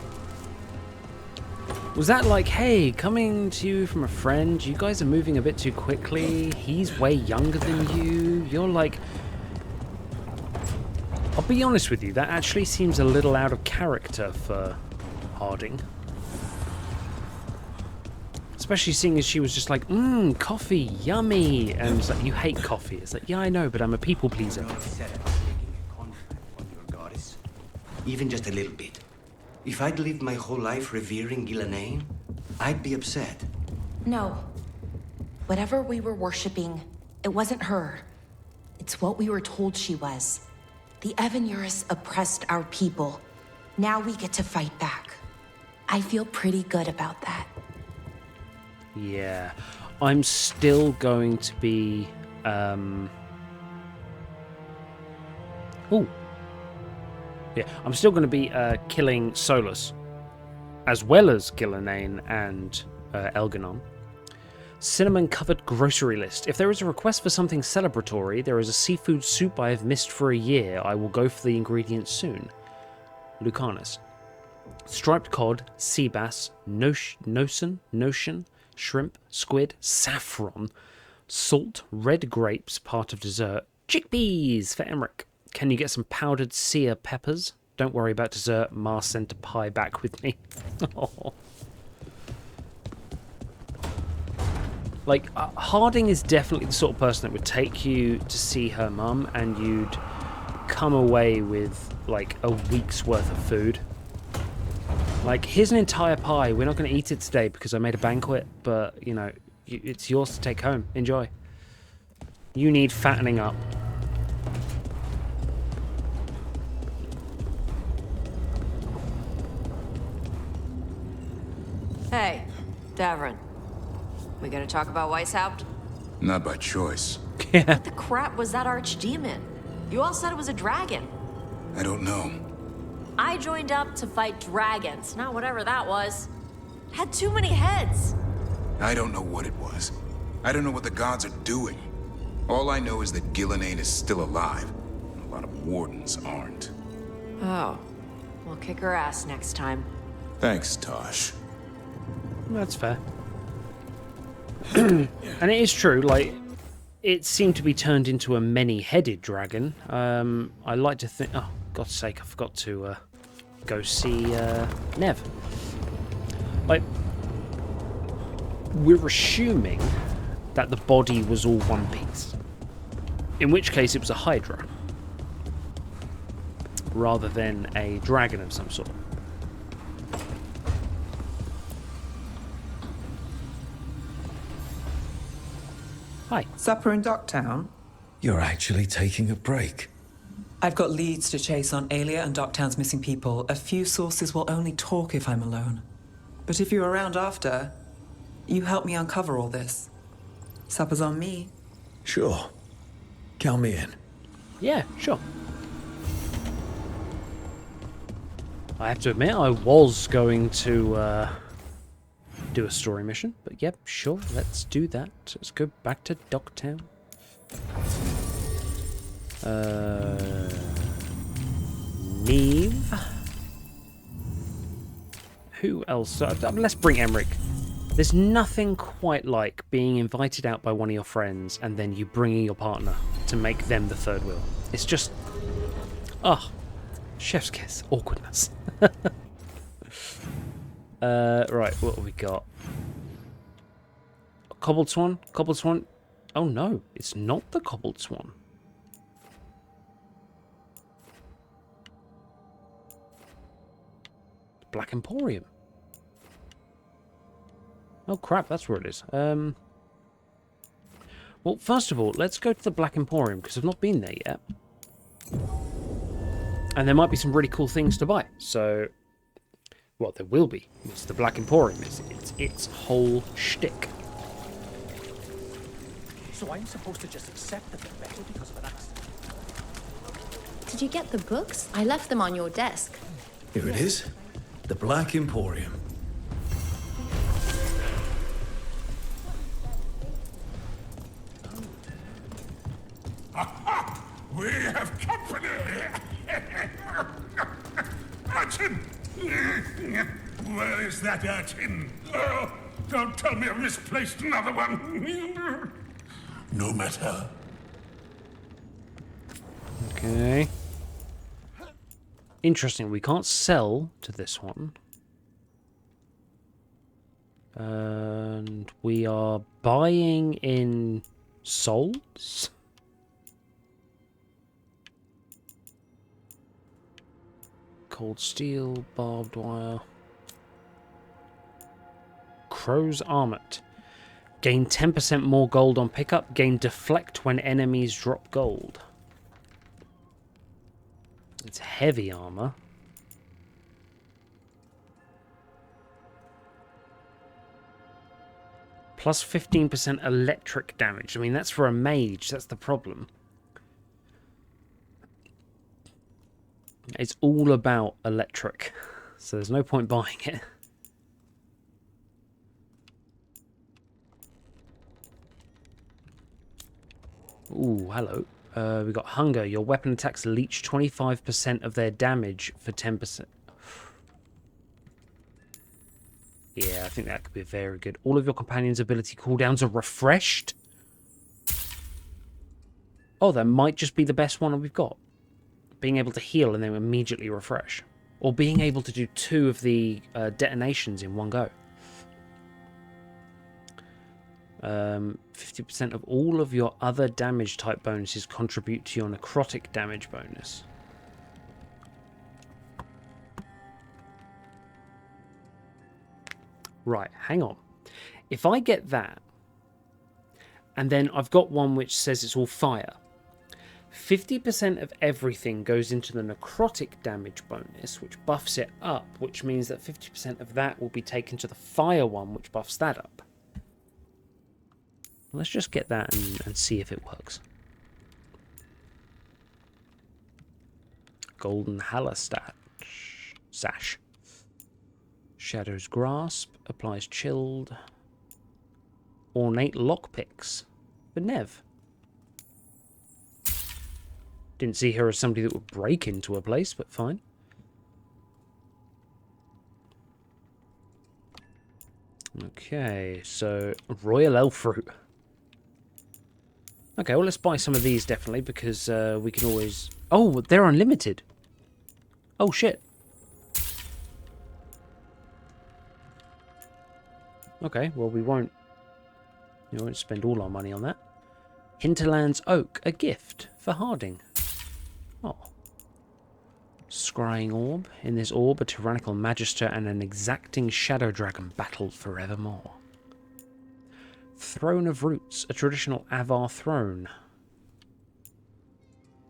Was that like, hey, coming to you from a friend, you guys are moving a bit too quickly, he's way younger than you, you're like... I'll be honest with you, that actually seems a little out of character for Harding. Especially seeing as she was just like, coffee, yummy, and it's like, you hate coffee. It's like, yeah, I know, but I'm a people pleaser. Even just a little bit. If I'd lived my whole life revering Ghilanane, I'd be upset. No. Whatever we were worshipping, it wasn't her. It's what we were told she was. The Evanuris oppressed our people. Now we get to fight back. I feel pretty good about that. Yeah. I'm still going to be... Ooh. Yeah, I'm still going to be killing Solus, as well as Ghilanane and Elganon. Cinnamon-covered grocery list. If there is a request for something celebratory, there is a seafood soup I have missed for a year. I will go for the ingredients soon. Lucanus. Striped cod, sea bass, notion, shrimp, squid, saffron, salt, red grapes, part of dessert, chickpeas for Emmerich. Can you get some powdered sear peppers? Don't worry about dessert. Ma sent a pie back with me. Like, Harding is definitely the sort of person that would take you to see her mum and you'd come away with, like, a week's worth of food. Like, here's an entire pie. We're not going to eat it today because I made a banquet, but, you know, it's yours to take home. Enjoy. You need fattening up. Hey, Davrin. We gonna talk about Weishaupt? Not by choice. What the crap was that archdemon? You all said it was a dragon. I don't know. I joined up to fight dragons, not whatever that was. Had too many heads. I don't know what it was. I don't know what the gods are doing. All I know is that Gillenane is still alive, and a lot of wardens aren't. Oh. We'll kick her ass next time. Thanks, Tosh. That's fair. And it is true, like, it seemed to be turned into a many-headed dragon. I like to think... Oh, God's sake, I forgot to go see Nev. Like, we're assuming that the body was all one piece. In which case it was a hydra. Rather than a dragon of some sort. Hi. Supper in Docktown? You're actually taking a break. I've got leads to chase on Alia and Docktown's missing people. A few sources will only talk if I'm alone. But if you're around after, you help me uncover all this. Supper's on me. Sure. Count me in. Yeah, sure. I have to admit, I was going to do a story mission, but yep, sure, let's do that. Let's go back to Docktown. Neve. Who else? Let's bring Emmerich. There's nothing quite like being invited out by one of your friends and then you bringing your partner to make them the third wheel. It's just... Oh, chef's kiss. Awkwardness. Right, what have we got? Cobbled Swan? Cobbled Swan? Oh no, it's not the Cobbled Swan. Black Emporium. Oh crap, that's where it is. Well, first of all, let's go to the Black Emporium, because I've not been there yet. And there might be some really cool things to buy, so... Well, there will be. It's the Black Emporium. It's its whole shtick. So I'm supposed to just accept that they're better because of an accident? Did you get the books? I left them on your desk. Here it is. The Black Emporium. Aha! We have company! Urchin! Where is that urchin? Oh, don't tell me I've misplaced another one! No matter. Okay. Interesting, we can't sell to this one. And we are buying in souls? Cold steel, barbed wire. Crow's Armlet. Gain 10% more gold on pickup. Gain deflect when enemies drop gold. It's heavy armor. Plus 15% electric damage. I mean, that's for a mage. That's the problem. It's all about electric. So there's no point buying it. Ooh, hello. We got hunger. Your weapon attacks leech 25% of their damage for 10%. Yeah, I think that could be very good. All of your companions' ability cooldowns are refreshed. Oh, that might just be the best one we've got. Being able to heal and then immediately refresh. Or being able to do 2 of the detonations in one go. 50% of all of your other damage type bonuses contribute to your necrotic damage bonus. Right, hang on. If I get that, and then I've got one which says it's all fire, 50% of everything goes into the necrotic damage bonus, which buffs it up, which means that 50% of that will be taken to the fire one, which buffs that up. Let's just get that and see if it works. Golden Hallerstadt Sash. Shadow's Grasp applies chilled. Ornate Lockpicks for Nev. Didn't see her as somebody that would break into a place, but fine. Okay, so Royal Elf Fruit. Okay, well, let's buy some of these, definitely, because we can always... Oh, they're unlimited. Oh, shit. Okay, well, we won't spend all our money on that. Hinterland's Oak, a gift for Harding. Oh. Scrying Orb. In this orb, a tyrannical magister and an exacting shadow dragon battle forevermore. Throne of Roots, a traditional Avar throne.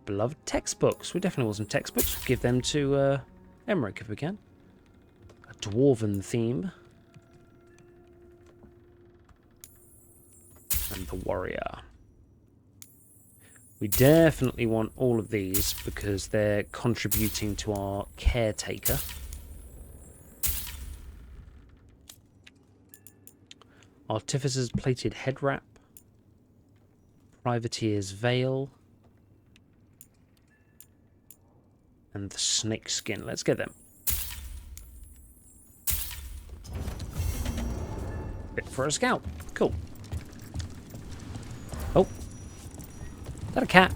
Beloved textbooks. We definitely want some textbooks. We'll give them to Emmerich if we can. A dwarven theme. And the warrior. We definitely want all of these because they're contributing to our caretaker. Artificer's plated head wrap. Privateer's veil. And the snake skin. Let's get them. Fit for a scout. Cool. Oh. Is that a cat?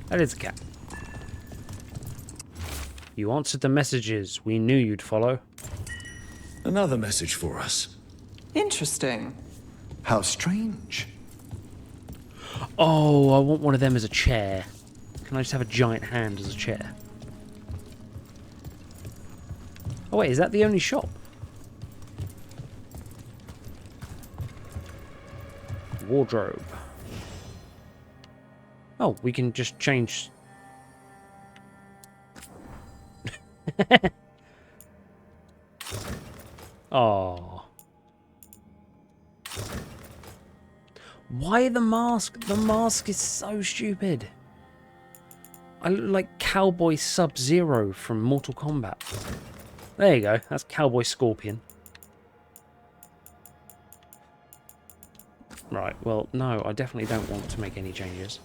That is a cat. You answered the messages we knew you'd follow. Another message for us. Interesting. How strange. Oh, I want one of them as a chair. Can I just have a giant hand as a chair? Oh wait, is that the only shop? Wardrobe. Oh, we can just change... Oh. Why the mask? The mask is so stupid. I look like Cowboy Sub-Zero from Mortal Kombat. There you go. That's Cowboy Scorpion. Right, well, no, I definitely don't want to make any changes.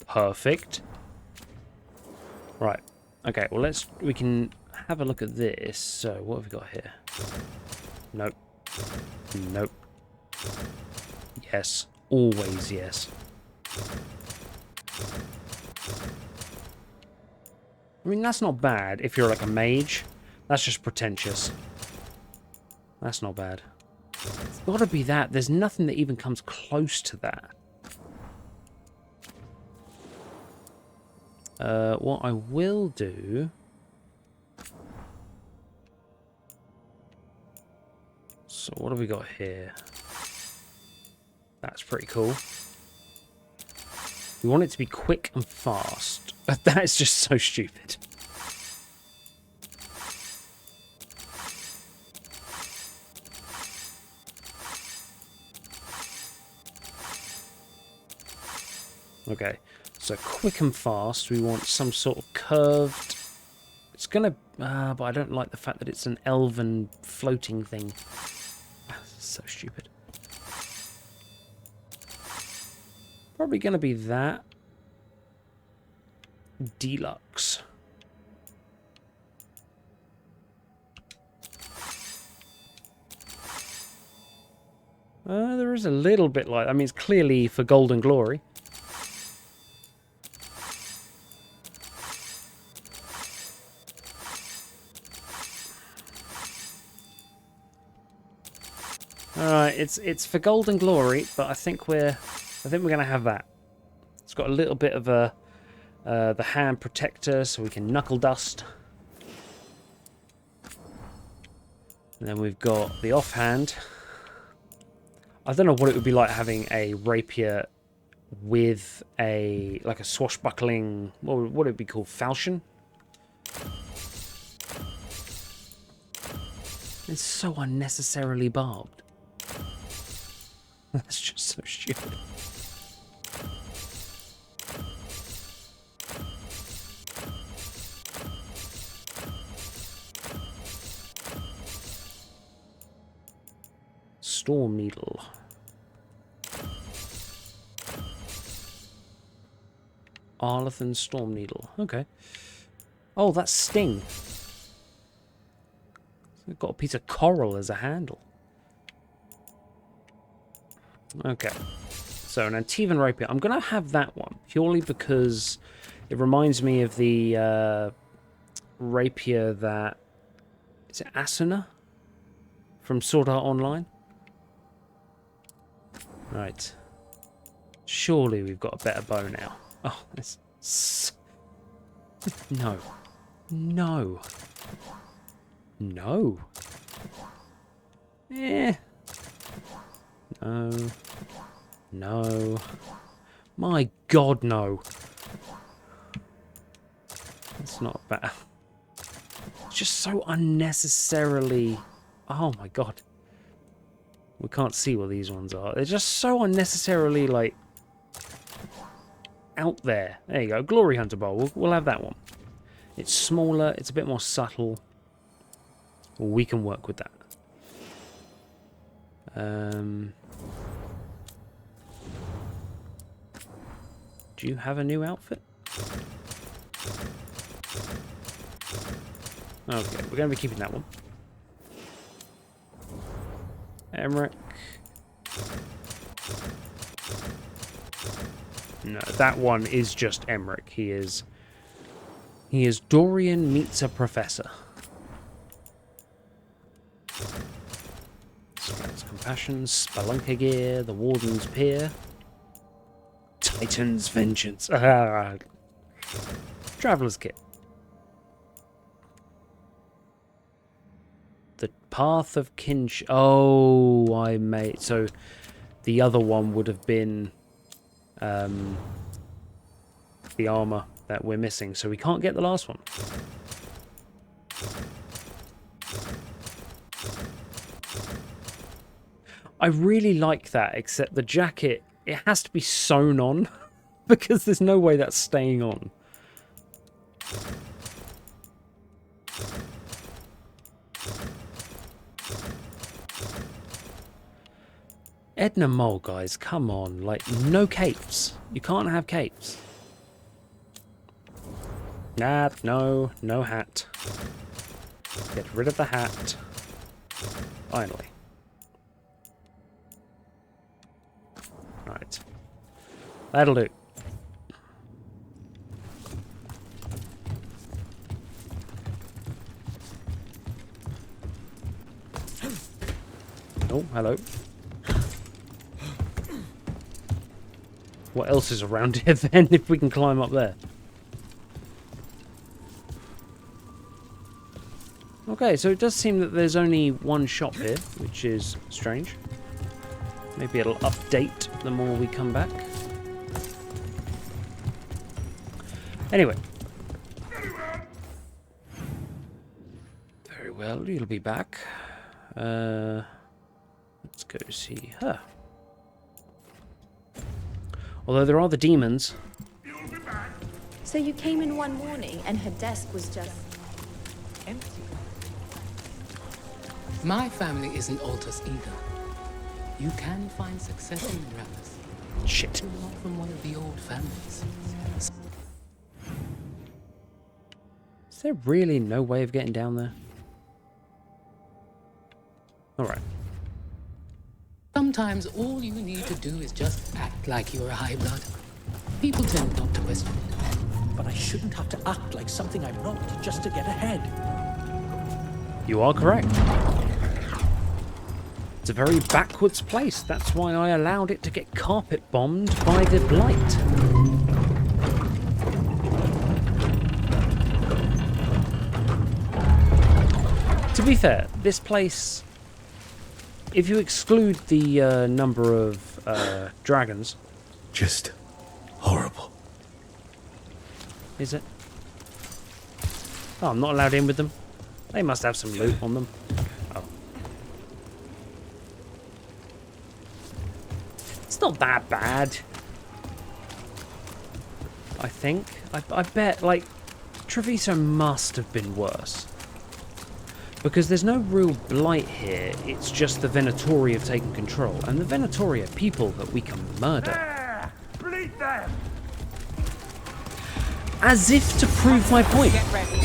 Perfect. Right. Okay, well, we can have a look at this. So, what have we got here? Nope. Nope. Yes. Always yes. I mean, that's not bad if you're like a mage. That's just pretentious. That's not bad. It's got to be that. There's nothing that even comes close to that. What I will do... So what have we got here? That's pretty cool. We want it to be quick and fast. But that is just so stupid. Okay, so quick and fast, we want some sort of curved... It's gonna... but I don't like the fact that it's an elven floating thing. So stupid. Probably gonna be that. Deluxe. There is a little bit like... I mean, it's clearly for Golden Glory. Alright, it's for Golden Glory, but I think we're gonna have that. It's got a little bit of a the hand protector, so we can knuckle dust. And then we've got the offhand. I don't know what it would be like having a rapier with a like a swashbuckling. What would it be called? Falchion. It's so unnecessarily barbed. That's just so stupid. Storm Needle. Arlathan Storm Needle. Okay. Oh, that's Sting. It's got a piece of coral as a handle. Okay. So an Antivan rapier. I'm going to have that one purely because it reminds me of the rapier that... Is it Asuna? From Sword Art Online? Right. Surely we've got a better bow now. Oh, this... No. No. No. Eh. No. No. My God, no. That's not bad. It's just so unnecessarily... Oh my God. We can't see what these ones are. They're just so unnecessarily, like, out there. There you go. Glory Hunter Bowl. We'll have that one. It's smaller. It's a bit more subtle. We can work with that. Do you have a new outfit? Okay, we're going to be keeping that one. Emmerich. No, that one is just Emmerich. He is Dorian meets a professor. Scout's Compassion, Spelunker Gear, the Warden's Pier, Titan's Vengeance. Traveler's Kit. The Path of Kinship. Oh, I made... So, the other one would have been the armor that we're missing. So we can't get the last one. I really like that, except the jacket, it has to be sewn on. Because there's no way that's staying on. Edna Mole, guys, come on. Like, no capes. You can't have capes. Nah, no hat. Get rid of the hat. Finally. Right. That'll do. Oh, hello. What else is around here then, if we can climb up there? Okay, so it does seem that there's only one shop here, which is strange. Maybe it'll update the more we come back. Anyway. Very well, you'll be back. Let's go see her. Although there are the demons. So you came in one morning and her desk was just empty. My family isn't Altus either. You can find success in Rabbis. Shit. Not from one of the old families. Is there really no way of getting down there? Alright. Sometimes all you need to do is just act like you're a high blood. People tend not to question it. But I shouldn't have to act like something I'm not just to get ahead. You are correct. It's a very backwards place. That's why I allowed it to get carpet bombed by the Blight. To be fair, this place, if you exclude the number of dragons... Just horrible. Is it? Oh, I'm not allowed in with them. They must have some loot on them. Oh. It's not that bad. I think. I bet, like, Treviso must have been worse. Because there's no real blight here, it's just the Venatori have taken control. And the Venatori are people that we can murder. Bleed them! As if to prove my point. Get ready.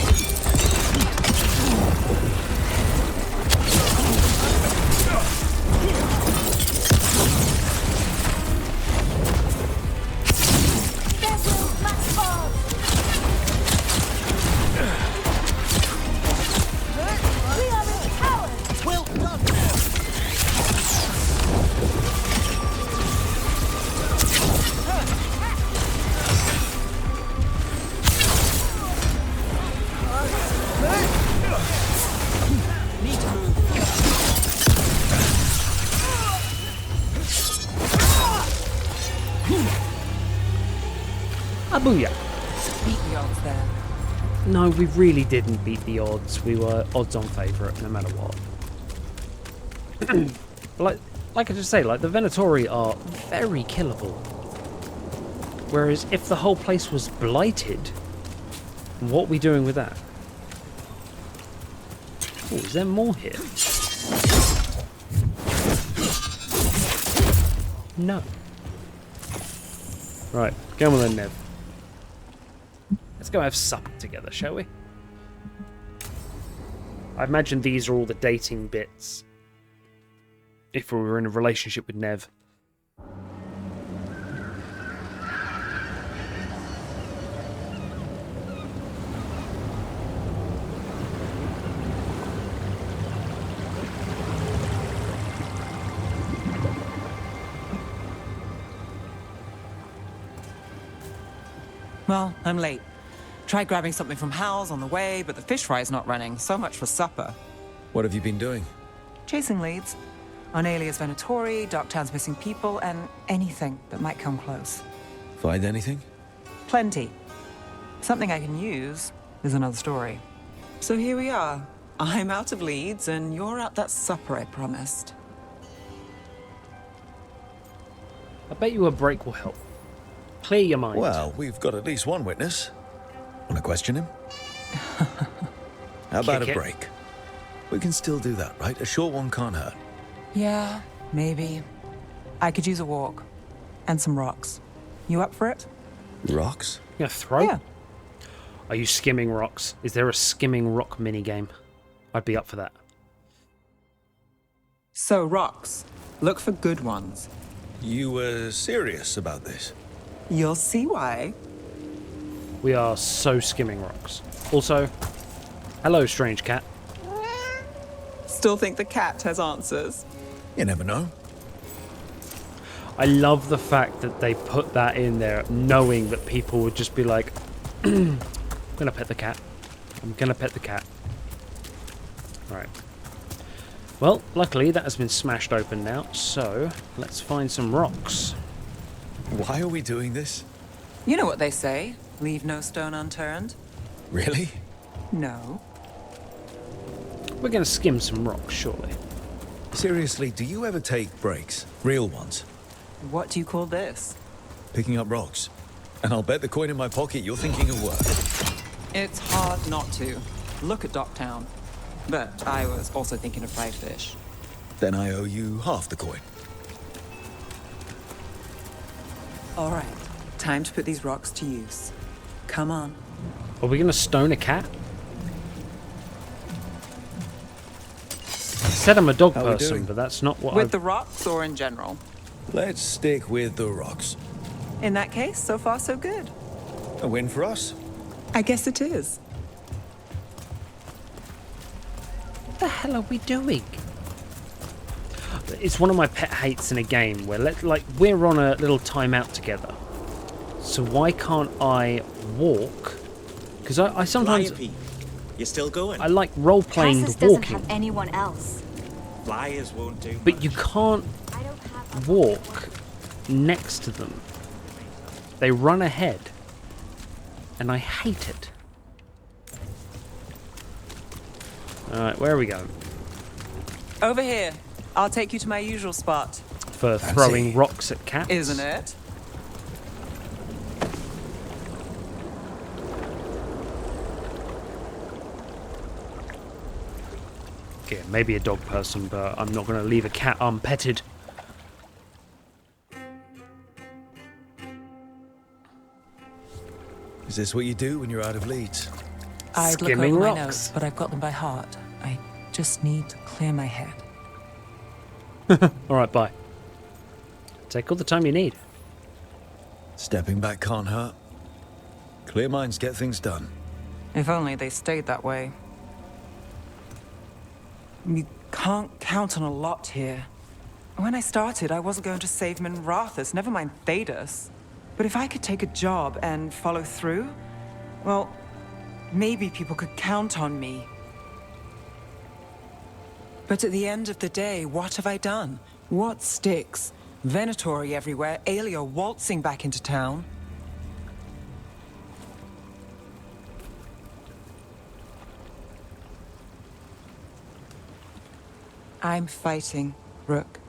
Booyah. Beat the odds there. No, we really didn't beat the odds. We were odds on favourite, no matter what. like I just say, like the Venatori are very killable. Whereas if the whole place was blighted, what are we doing with that? Oh, is there more here? No. Right, go on then, Nev. Let's go have supper together, shall we? I imagine these are all the dating bits. If we were in a relationship with Nev. Well, I'm late. Tried grabbing something from Hal's on the way, but the fish fry's not running. So much for supper. What have you been doing? Chasing leads. On Alias Venatori, Darktown's missing people, and anything that might come close. Find anything? Plenty. Something I can use is another story. So here we are. I'm out of leads, and you're at that supper I promised. I bet you a break will help. Clear your mind. Well, we've got at least one witness. Want to question him? How about a break? We can still do that, right? A short one can't hurt. Yeah, maybe. I could use a walk. And some rocks. You up for it? Rocks? You gonna throw? Yeah. Are you skimming rocks? Is there a skimming rock minigame? I'd be up for that. So, rocks. Look for good ones. You were serious about this? You'll see why. We are so skimming rocks. Also, hello, strange cat. Still think the cat has answers. You never know. I love the fact that they put that in there, knowing that people would just be like, I'm gonna pet the cat. I'm gonna pet the cat. Right. Well, luckily that has been smashed open now, so let's find some rocks. Why are we doing this? You know what they say. Leave no stone unturned. Really? No. We're gonna skim some rocks, surely. Seriously, do you ever take breaks? Real ones? What do you call this? Picking up rocks. And I'll bet the coin in my pocket you're thinking of work. It's hard not to. look at Docktown. But I was also thinking of fried fish. Then I owe you half the coin. All right, time to put these rocks to use. Come on. Are we gonna stone a cat? I said I'm a dog How we person, doing? but that's not what With the rocks or in general? Let's stick with the rocks. In that case, so far so good. A win for us? I guess it is. What the hell are we doing? It's one of my pet hates in a game where we're on a little timeout together. So why can't I walk? Because I sometimes You're still going. I like role-playing Cassis the doesn't walking, have anyone else. Flyers won't do. but you can't walk next to them. They run ahead, and I hate it. All right, where are we going? Over here. I'll take you to my usual spot. For throwing rocks at cats? Isn't it? Okay, maybe a dog person, but I'm not going to leave a cat unpetted. Is this what you do when you're out of leads? I'd look Skimming over my rocks. notes, but I've got them by heart. I just need to clear my head. All right, bye. Take all the time you need. Stepping back can't hurt. Clear minds get things done. If only they stayed that way. You can't count on a lot here. When I started, I wasn't going to save Minrathus, never mind Thedas. But if I could take a job and follow through, well, maybe people could count on me. But at the end of the day, what have I done? What sticks? Venatori everywhere, Aelia waltzing back into town. I'm fighting, Rook.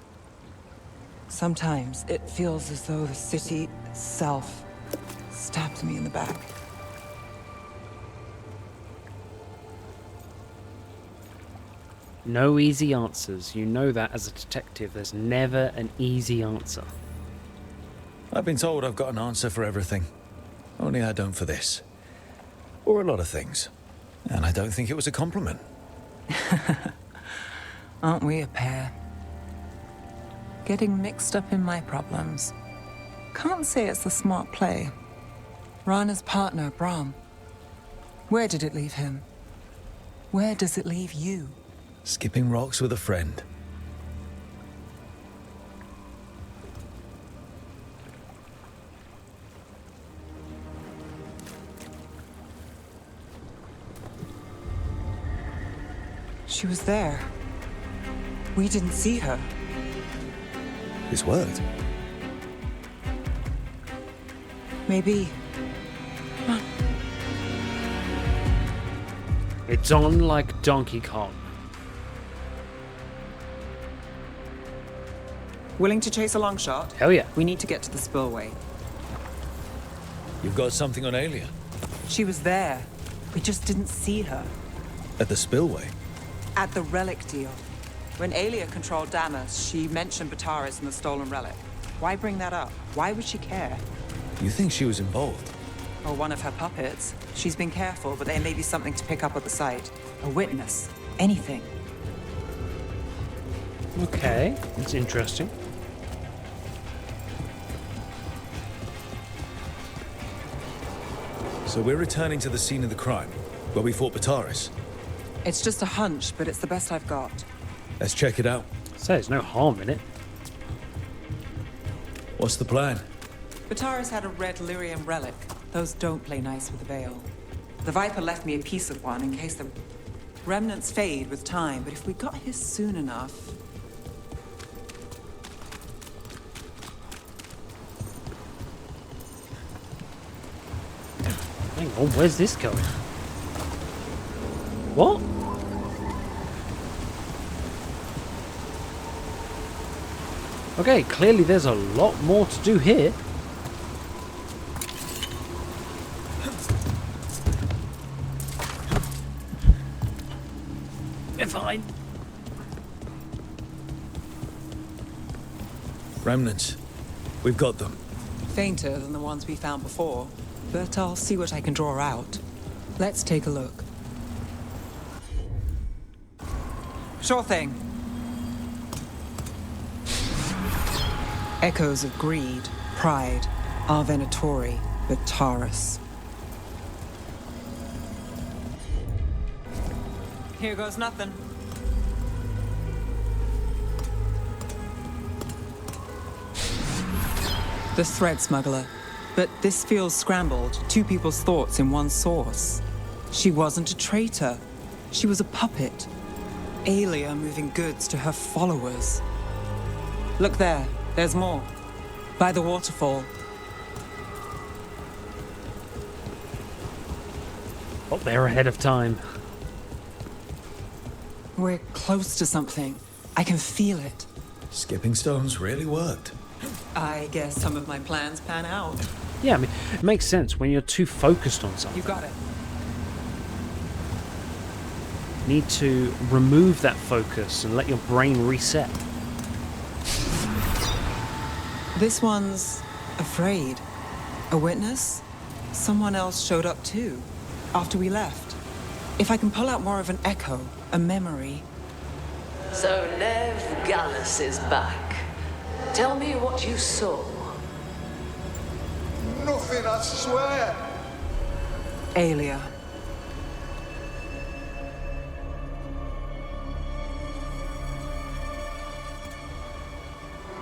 Sometimes it feels as though the city itself stabbed me in the back. No easy answers. You know that as a detective. There's never an easy answer. I've been told I've got an answer for everything. Only I don't for this. Or a lot of things. And I don't think it was a compliment. Aren't we a pair? Getting mixed up in my problems. Can't say it's a smart play. Rana's partner, Brahm. Where did it leave him? Where does it leave you? Skipping rocks with a friend. She was there. We didn't see her. His word. Maybe. It's on like Donkey Kong. Willing to chase a long shot? Hell yeah. We need to get to the spillway. You've got something on Aelia? She was there. We just didn't see her. At the spillway? At the relic deal. When Aelia controlled Damas, she mentioned Bataris and the stolen relic. Why bring that up? Why would she care? You think she was involved? Or one of her puppets. She's been careful, but there may be something to pick up at the site. A witness. Anything. Okay, that's interesting. So we're returning to the scene of the crime, where we fought Bataris. It's just a hunch, but it's the best I've got. Let's check it out. So there's no harm in it. What's the plan? Bataris had a red lyrium relic. Those don't play nice with the Veil. The Viper left me a piece of one in case the remnants fade with time, but if we got here soon enough... Hang on, where's this going? What? Okay, clearly there's a lot more to do here. fine. Remnants. We've got them. Fainter than the ones we found before, but I'll see what I can draw out. Let's take a look. Sure thing. Echoes of greed, pride, our Venatori, but Taurus. Here goes nothing. The thread smuggler. But this feels scrambled. Two people's thoughts in one source. She wasn't a traitor. She was a puppet. Aelia moving goods to her followers. Look there. There's more. By the waterfall. Oh, they're ahead of time. We're close to something. I can feel it. Skipping stones really worked. I guess some of my plans pan out. Yeah, I mean, it makes sense when you're too focused on something. You got it. Need to remove that focus and let your brain reset. This one's afraid. A witness? Someone else showed up too, after we left. If I can pull out more of an echo, a memory. So Nev Gallus is back. Tell me what you saw. Nothing, I swear. Aelia.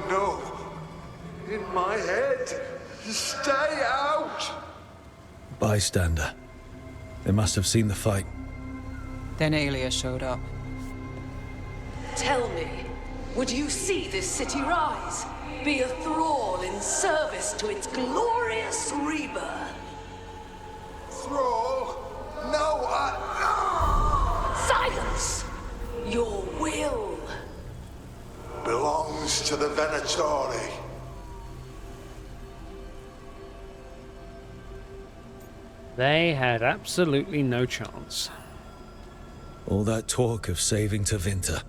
No. In my head. Stay out. Bystander. They must have seen the fight. Then Aelia showed up. Tell me, would you see this city rise? Be a thrall in service to its glorious rebirth? Thrall? No, Silence! Your will belongs to the Venatori. They had absolutely no chance. All that talk of saving Tevinter.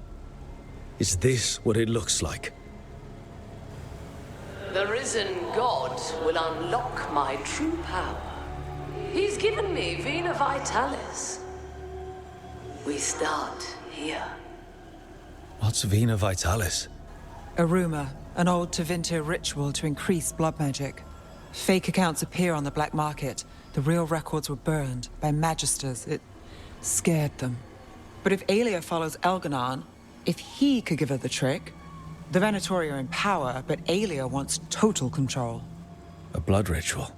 Is this what it looks like? The risen god will unlock my true power. He's given me Vena Vitalis. We start here. What's Vena Vitalis? A rumor, an old Tevinter ritual to increase blood magic. Fake accounts appear on the black market. The real records were burned by magisters. It scared them. But if Aelia follows Elganon, if he could give her the trick, the Venatori are in power, but Aelia wants total control. A blood ritual?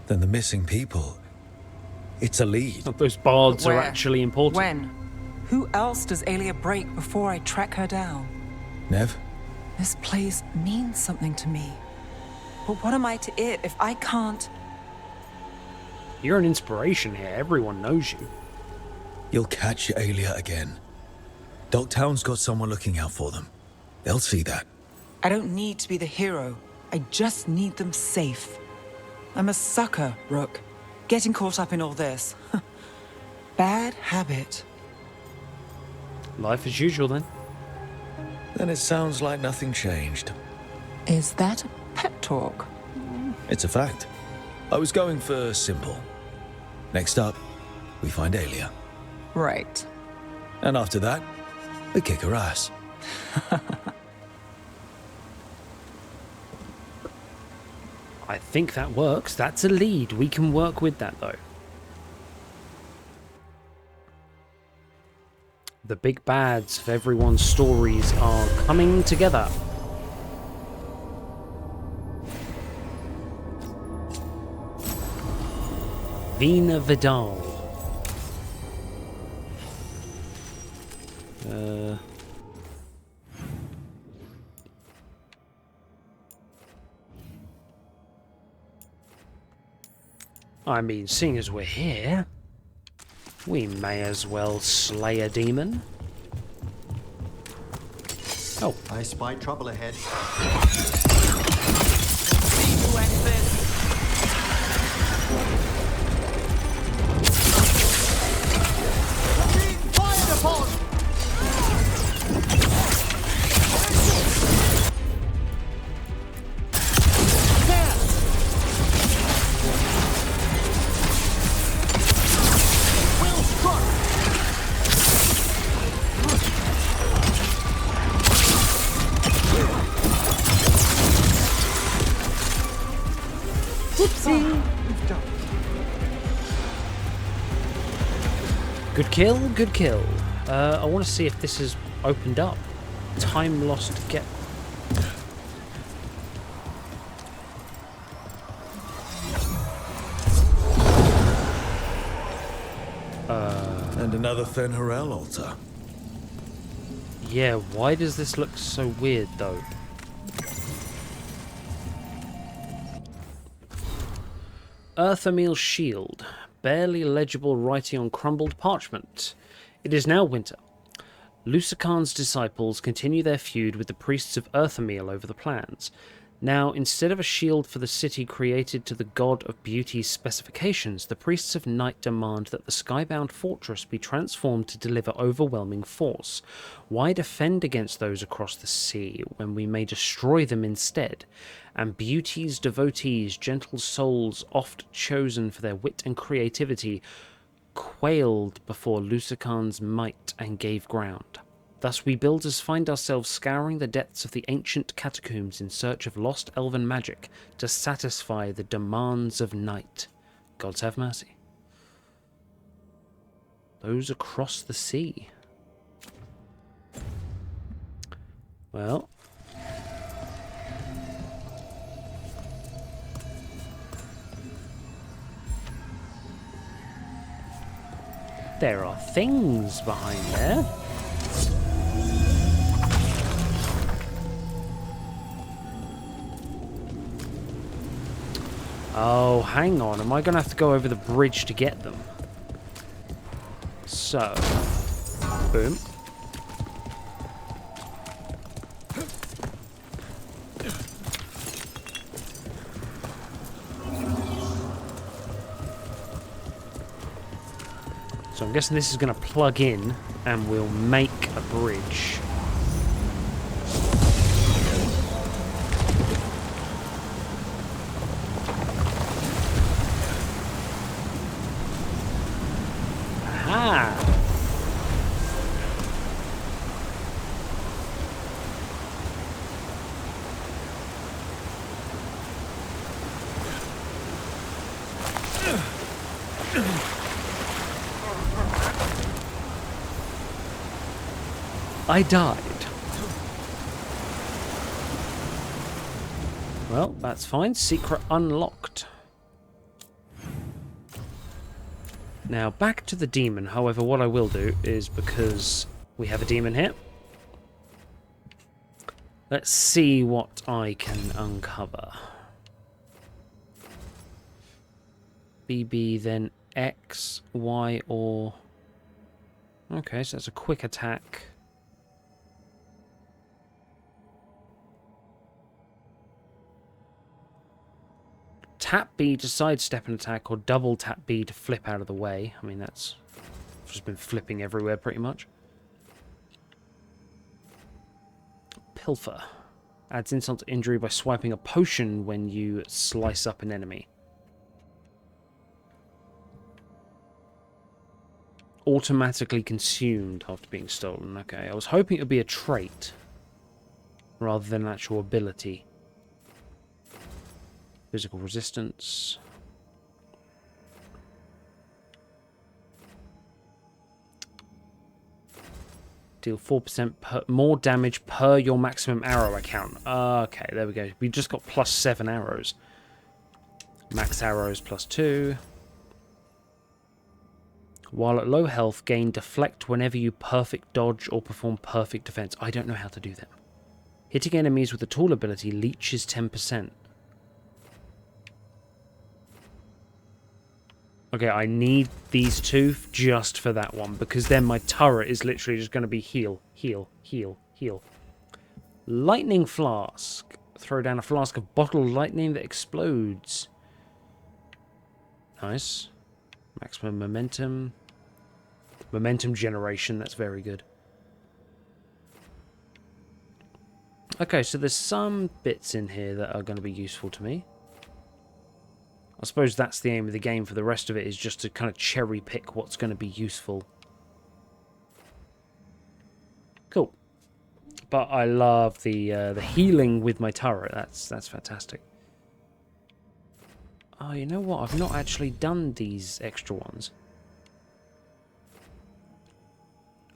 Then the missing people... It's a lead. Those bards are actually important. When? Who else does Aelia break before I track her down? Nev? This place means something to me. But what am I to it if I can't... You're an inspiration here. Everyone knows you. You'll catch Aelia again. Dogtown's got someone looking out for them. They'll see that. I don't need to be the hero. I just need them safe. I'm a sucker, Rook. Getting caught up in all this. Bad habit. Life as usual, then. Then it sounds like nothing changed. Is that a pep talk? It's a fact. I was going for simple. Next up, we find Aelia. Right. And after that, we kick her ass. I think that works. That's a lead. We can work with that, though. The big bads of everyone's stories are coming together. Vena Vidal. I mean, seeing as we're here, we may as well slay a demon. Oh. I spy trouble ahead. Fired upon! Good kill, good kill. I want to see if this is opened up. Time lost to get... And another Fen'Harel altar. Yeah, why does this look so weird, though? Earthamil's shield. Barely legible writing on crumbled parchment. It is now winter. Lucican's disciples continue their feud with the priests of Earthamil over the plans. Now, instead of a shield for the city created to the god of beauty's specifications, the priests of night demand that the skybound fortress be transformed to deliver overwhelming force. Why defend against those across the sea when we may destroy them instead? And beauty's devotees, gentle souls oft chosen for their wit and creativity, quailed before Lucican's might and gave ground. Thus we builders find ourselves scouring the depths of the ancient catacombs in search of lost elven magic to satisfy the demands of night. Gods have mercy. Those across the sea. Well... there are things behind there. Oh, hang on. Am I going to have to go over the bridge to get them? So, boom. So I'm guessing this is going to plug in and we'll make a bridge. Aha! I died. Well, that's fine. Secret unlocked. Now, back to the demon. However, what I will do is, because we have a demon here, let's see what I can uncover. BB, then X, Y, or... okay, so that's a quick attack. Tap B to sidestep an attack, or double tap B to flip out of the way. I mean, that's just been flipping everywhere pretty much. Pilfer. Adds insult to injury by swiping a potion when you slice up an enemy. Automatically consumed after being stolen. Okay, I was hoping it would be a trait rather than an actual ability. Physical resistance. Deal 4% more damage per your maximum arrow count. Okay, there we go. We just got +7 arrows. Max arrows +2. While at low health, gain deflect whenever you perfect dodge or perform perfect defense. I don't know how to do that. Hitting enemies with the tool ability leeches 10%. Okay, I need these two just for that one, because then my turret is literally just going to be heal, heal, heal, heal. Lightning flask. Throw down a flask of bottled lightning that explodes. Nice. Maximum momentum. Momentum generation, that's very good. Okay, so there's some bits in here that are going to be useful to me. I suppose that's the aim of the game for the rest of it, is just to kind of cherry pick what's going to be useful. Cool. But I love the healing with my turret. That's fantastic. Oh, you know what? I've not actually done these extra ones.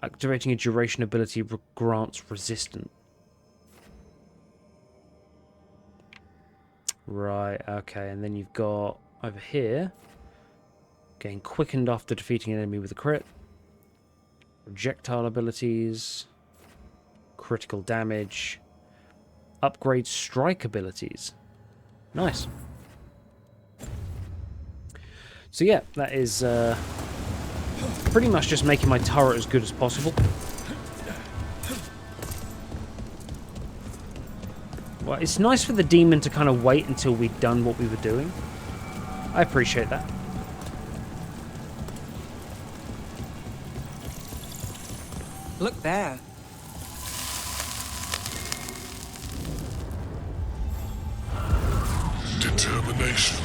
Activating a duration ability grants resistance. Right, okay, and then you've got over here, getting quickened after defeating an enemy with a crit. Projectile abilities. Critical damage. Upgrade strike abilities. Nice. So yeah, that is pretty much just making my turret as good as possible. Well, it's nice for the demon to kind of wait until we'd done what we were doing. I appreciate that. Look there. Determination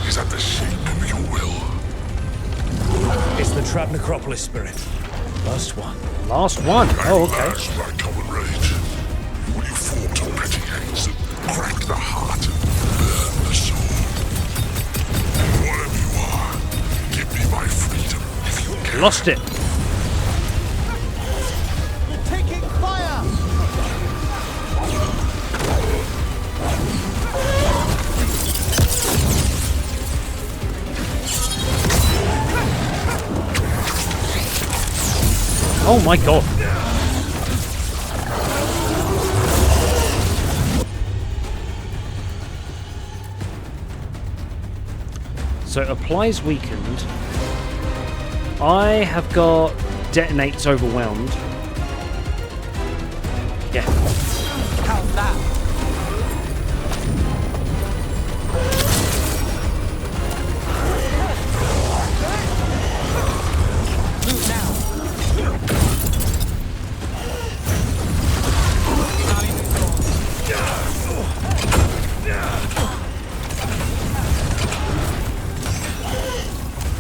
is at the shape of your will. It's the Trap Necropolis spirit. Last one. Last one? Oh, okay. As my common rage. Will you form to petty hands and crack the heart, burn the soul? Whatever you are, give me my freedom if you can. Lost it. You're taking fire! Oh my god. So applies weakened. I have got detonates overwhelmed. Yeah. How's that? Move now.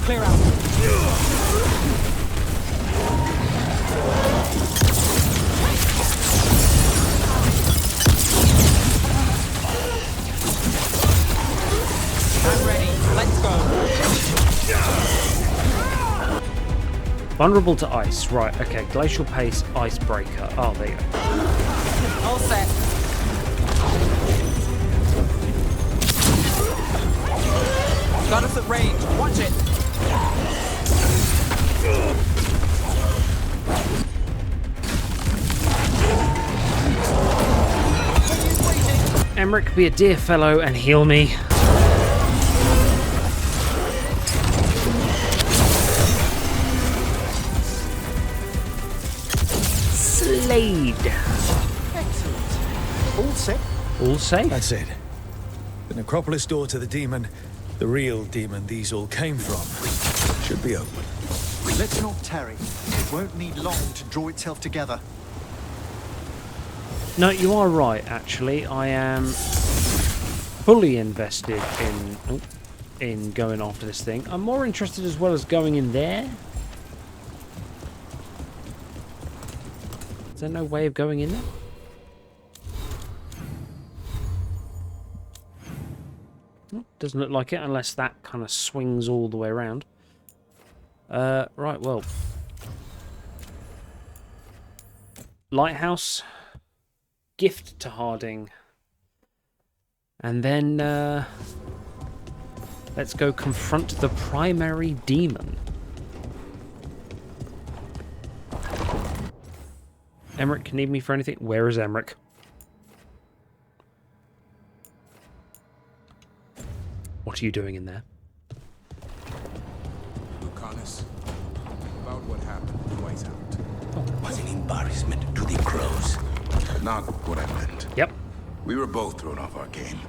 Clear out. I'm ready. Let's go. Vulnerable to ice. Right, okay. Glacial pace, icebreaker. Oh, there you go. All set. Got us at range. Watch it. Emmerich, be a dear fellow and heal me. Slade. Excellent. All set? All safe? That's it. The necropolis door to the demon, the real demon these all came from, should be open. Let's not tarry. It won't need long to draw itself together. No, you are right, actually. I am fully invested in going after this thing. I'm more interested as well as going in there. Is there no way of going in there? Oh, doesn't look like it, unless that kind of swings all the way around. Right, well. Lighthouse. Gift to Harding. And then, let's go confront the primary demon. Emmerich, need me for anything? Where is Emmerich? What are you doing in there? Lucanus, about what happened at Whiteout. Was an embarrassment to the crows. Not what I meant. Yep. We were both thrown off our game.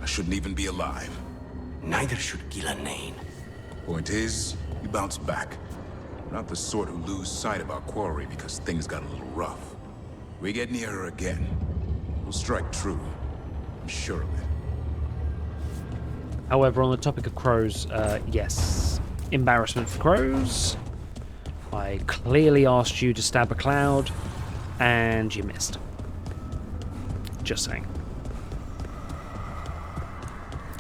I shouldn't even be alive. Neither should Gillanane. Point is, you bounced back. We're not the sort who lose sight of our quarry because things got a little rough. We get near her again, we'll strike true. I'm sure of it. However, on the topic of crows, yes. Embarrassment for crows. I clearly asked you to stab a cloud, and you missed. Just saying.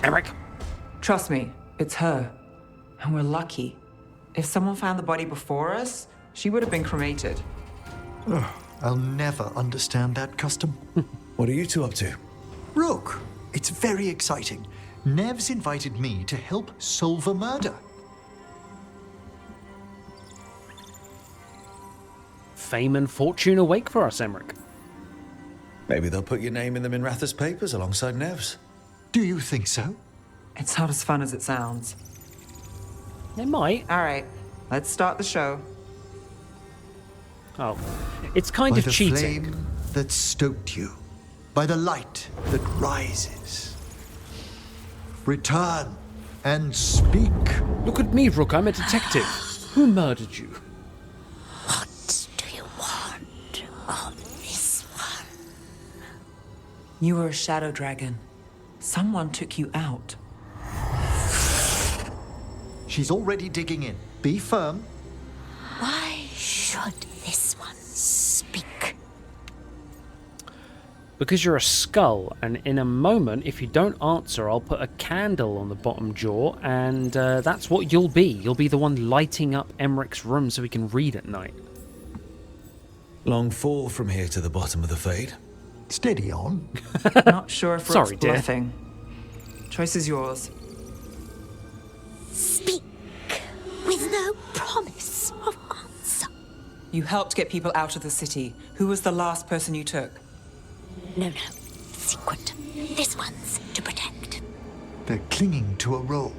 Emmerich! Trust me, it's her. And we're lucky. If someone found the body before us, She would have been cremated. Ugh, I'll never understand that custom. What are you two up to? Look, it's very exciting. Nev's invited me to help solve a murder. Fame and fortune awake for us, Emmerich. Maybe they'll put your name in the Minratha's papers alongside Nev's. Do you think so? It's not as fun as it sounds. They might. All right, let's start the show. Oh, it's kind By of the cheating. flame that stoked you, by the light that rises. Return and speak. Look at me, Rook. I'm a detective. Who murdered you? What do you want of this one? You were a shadow dragon. Someone took you out. She's already digging in. Be firm. Why should this one speak? Because you're a skull, and in a moment, if you don't answer, I'll put a candle on the bottom jaw, and that's what you'll be. You'll be the one lighting up Emmerich's room so he can read at night. Long fall from here to the bottom of the Fade. Steady on. Not sure if Sorry, Rook's dear. bluffing. Choice is yours. Speak with no promise of answer. You helped get people out of the city. Who was the last person you took? No. Secret. This one's to protect. They're clinging to a role,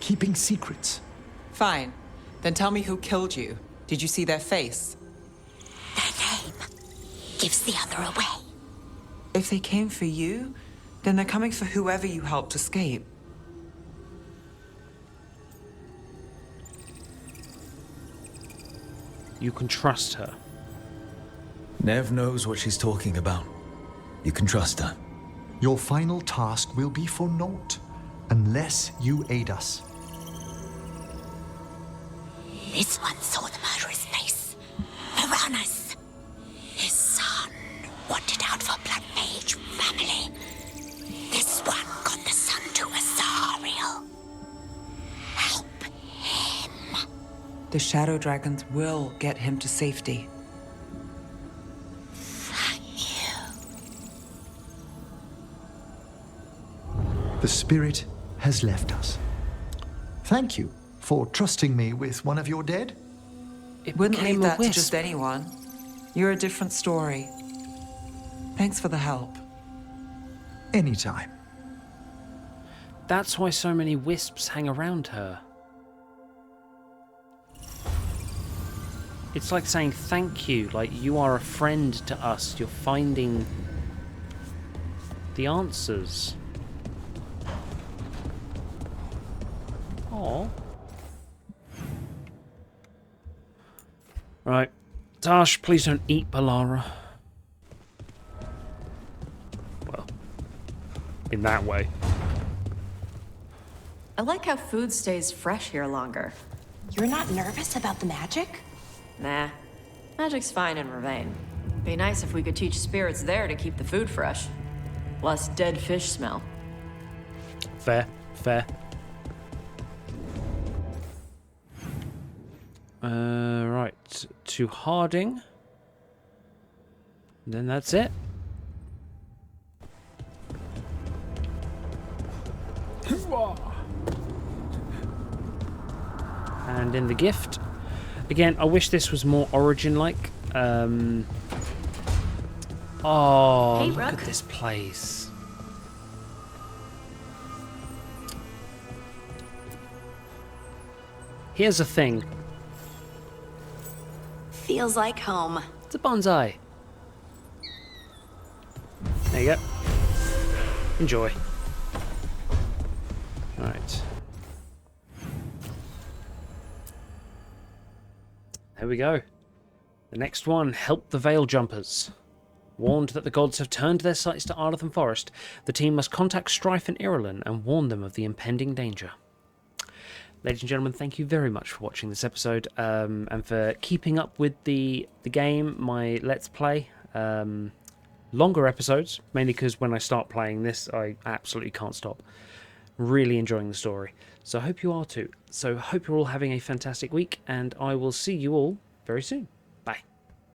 keeping secrets. Fine. Then tell me who killed you. Did you see their face? Their name gives the other away. If they came for you, then they're coming for whoever you helped escape. You can trust her. Nev knows what she's talking about. You can trust her. Your final task will be for naught, unless you aid us. This one saw the murderer's face. Piranhas. His son wanted out for Blood Mage family. This one got the son to Azariel. Help him. The shadow dragons will get him to safety. The spirit has left us. Thank you for trusting me with one of your dead. It Wouldn't became leave a that to wisp. just anyone. You're a different story. Thanks for the help. Anytime. That's why so many wisps hang around her. It's like saying thank you, like you are a friend to us. You're finding the answers. Aww. Right. Tash, please don't eat Balara. Well, in that way. I like how food stays fresh here longer. You're not nervous about the magic? Nah. Magic's fine in Ravane. Be nice if we could teach spirits there to keep the food fresh. Less dead fish smell. Fair, fair. Right, to Harding. Then that's it. And in the gift. Again, I wish this was more Origin-like. Oh, Hey, look Rook. at this place. Here's the thing. Feels like home. It's a bonsai. There you go. Enjoy. Alright. There we go. The next one, help the Veil Jumpers. Warned that the gods have turned their sights to Arlathan Forest, the team must contact Strife and Irulan and warn them of the impending danger. Ladies and gentlemen, thank you very much for watching this episode and for keeping up with the game, my Let's Play. Longer episodes, mainly because when I start playing this, I absolutely can't stop. Really enjoying the story. So I hope you are too. So I hope you're all having a fantastic week, and I will see you all very soon.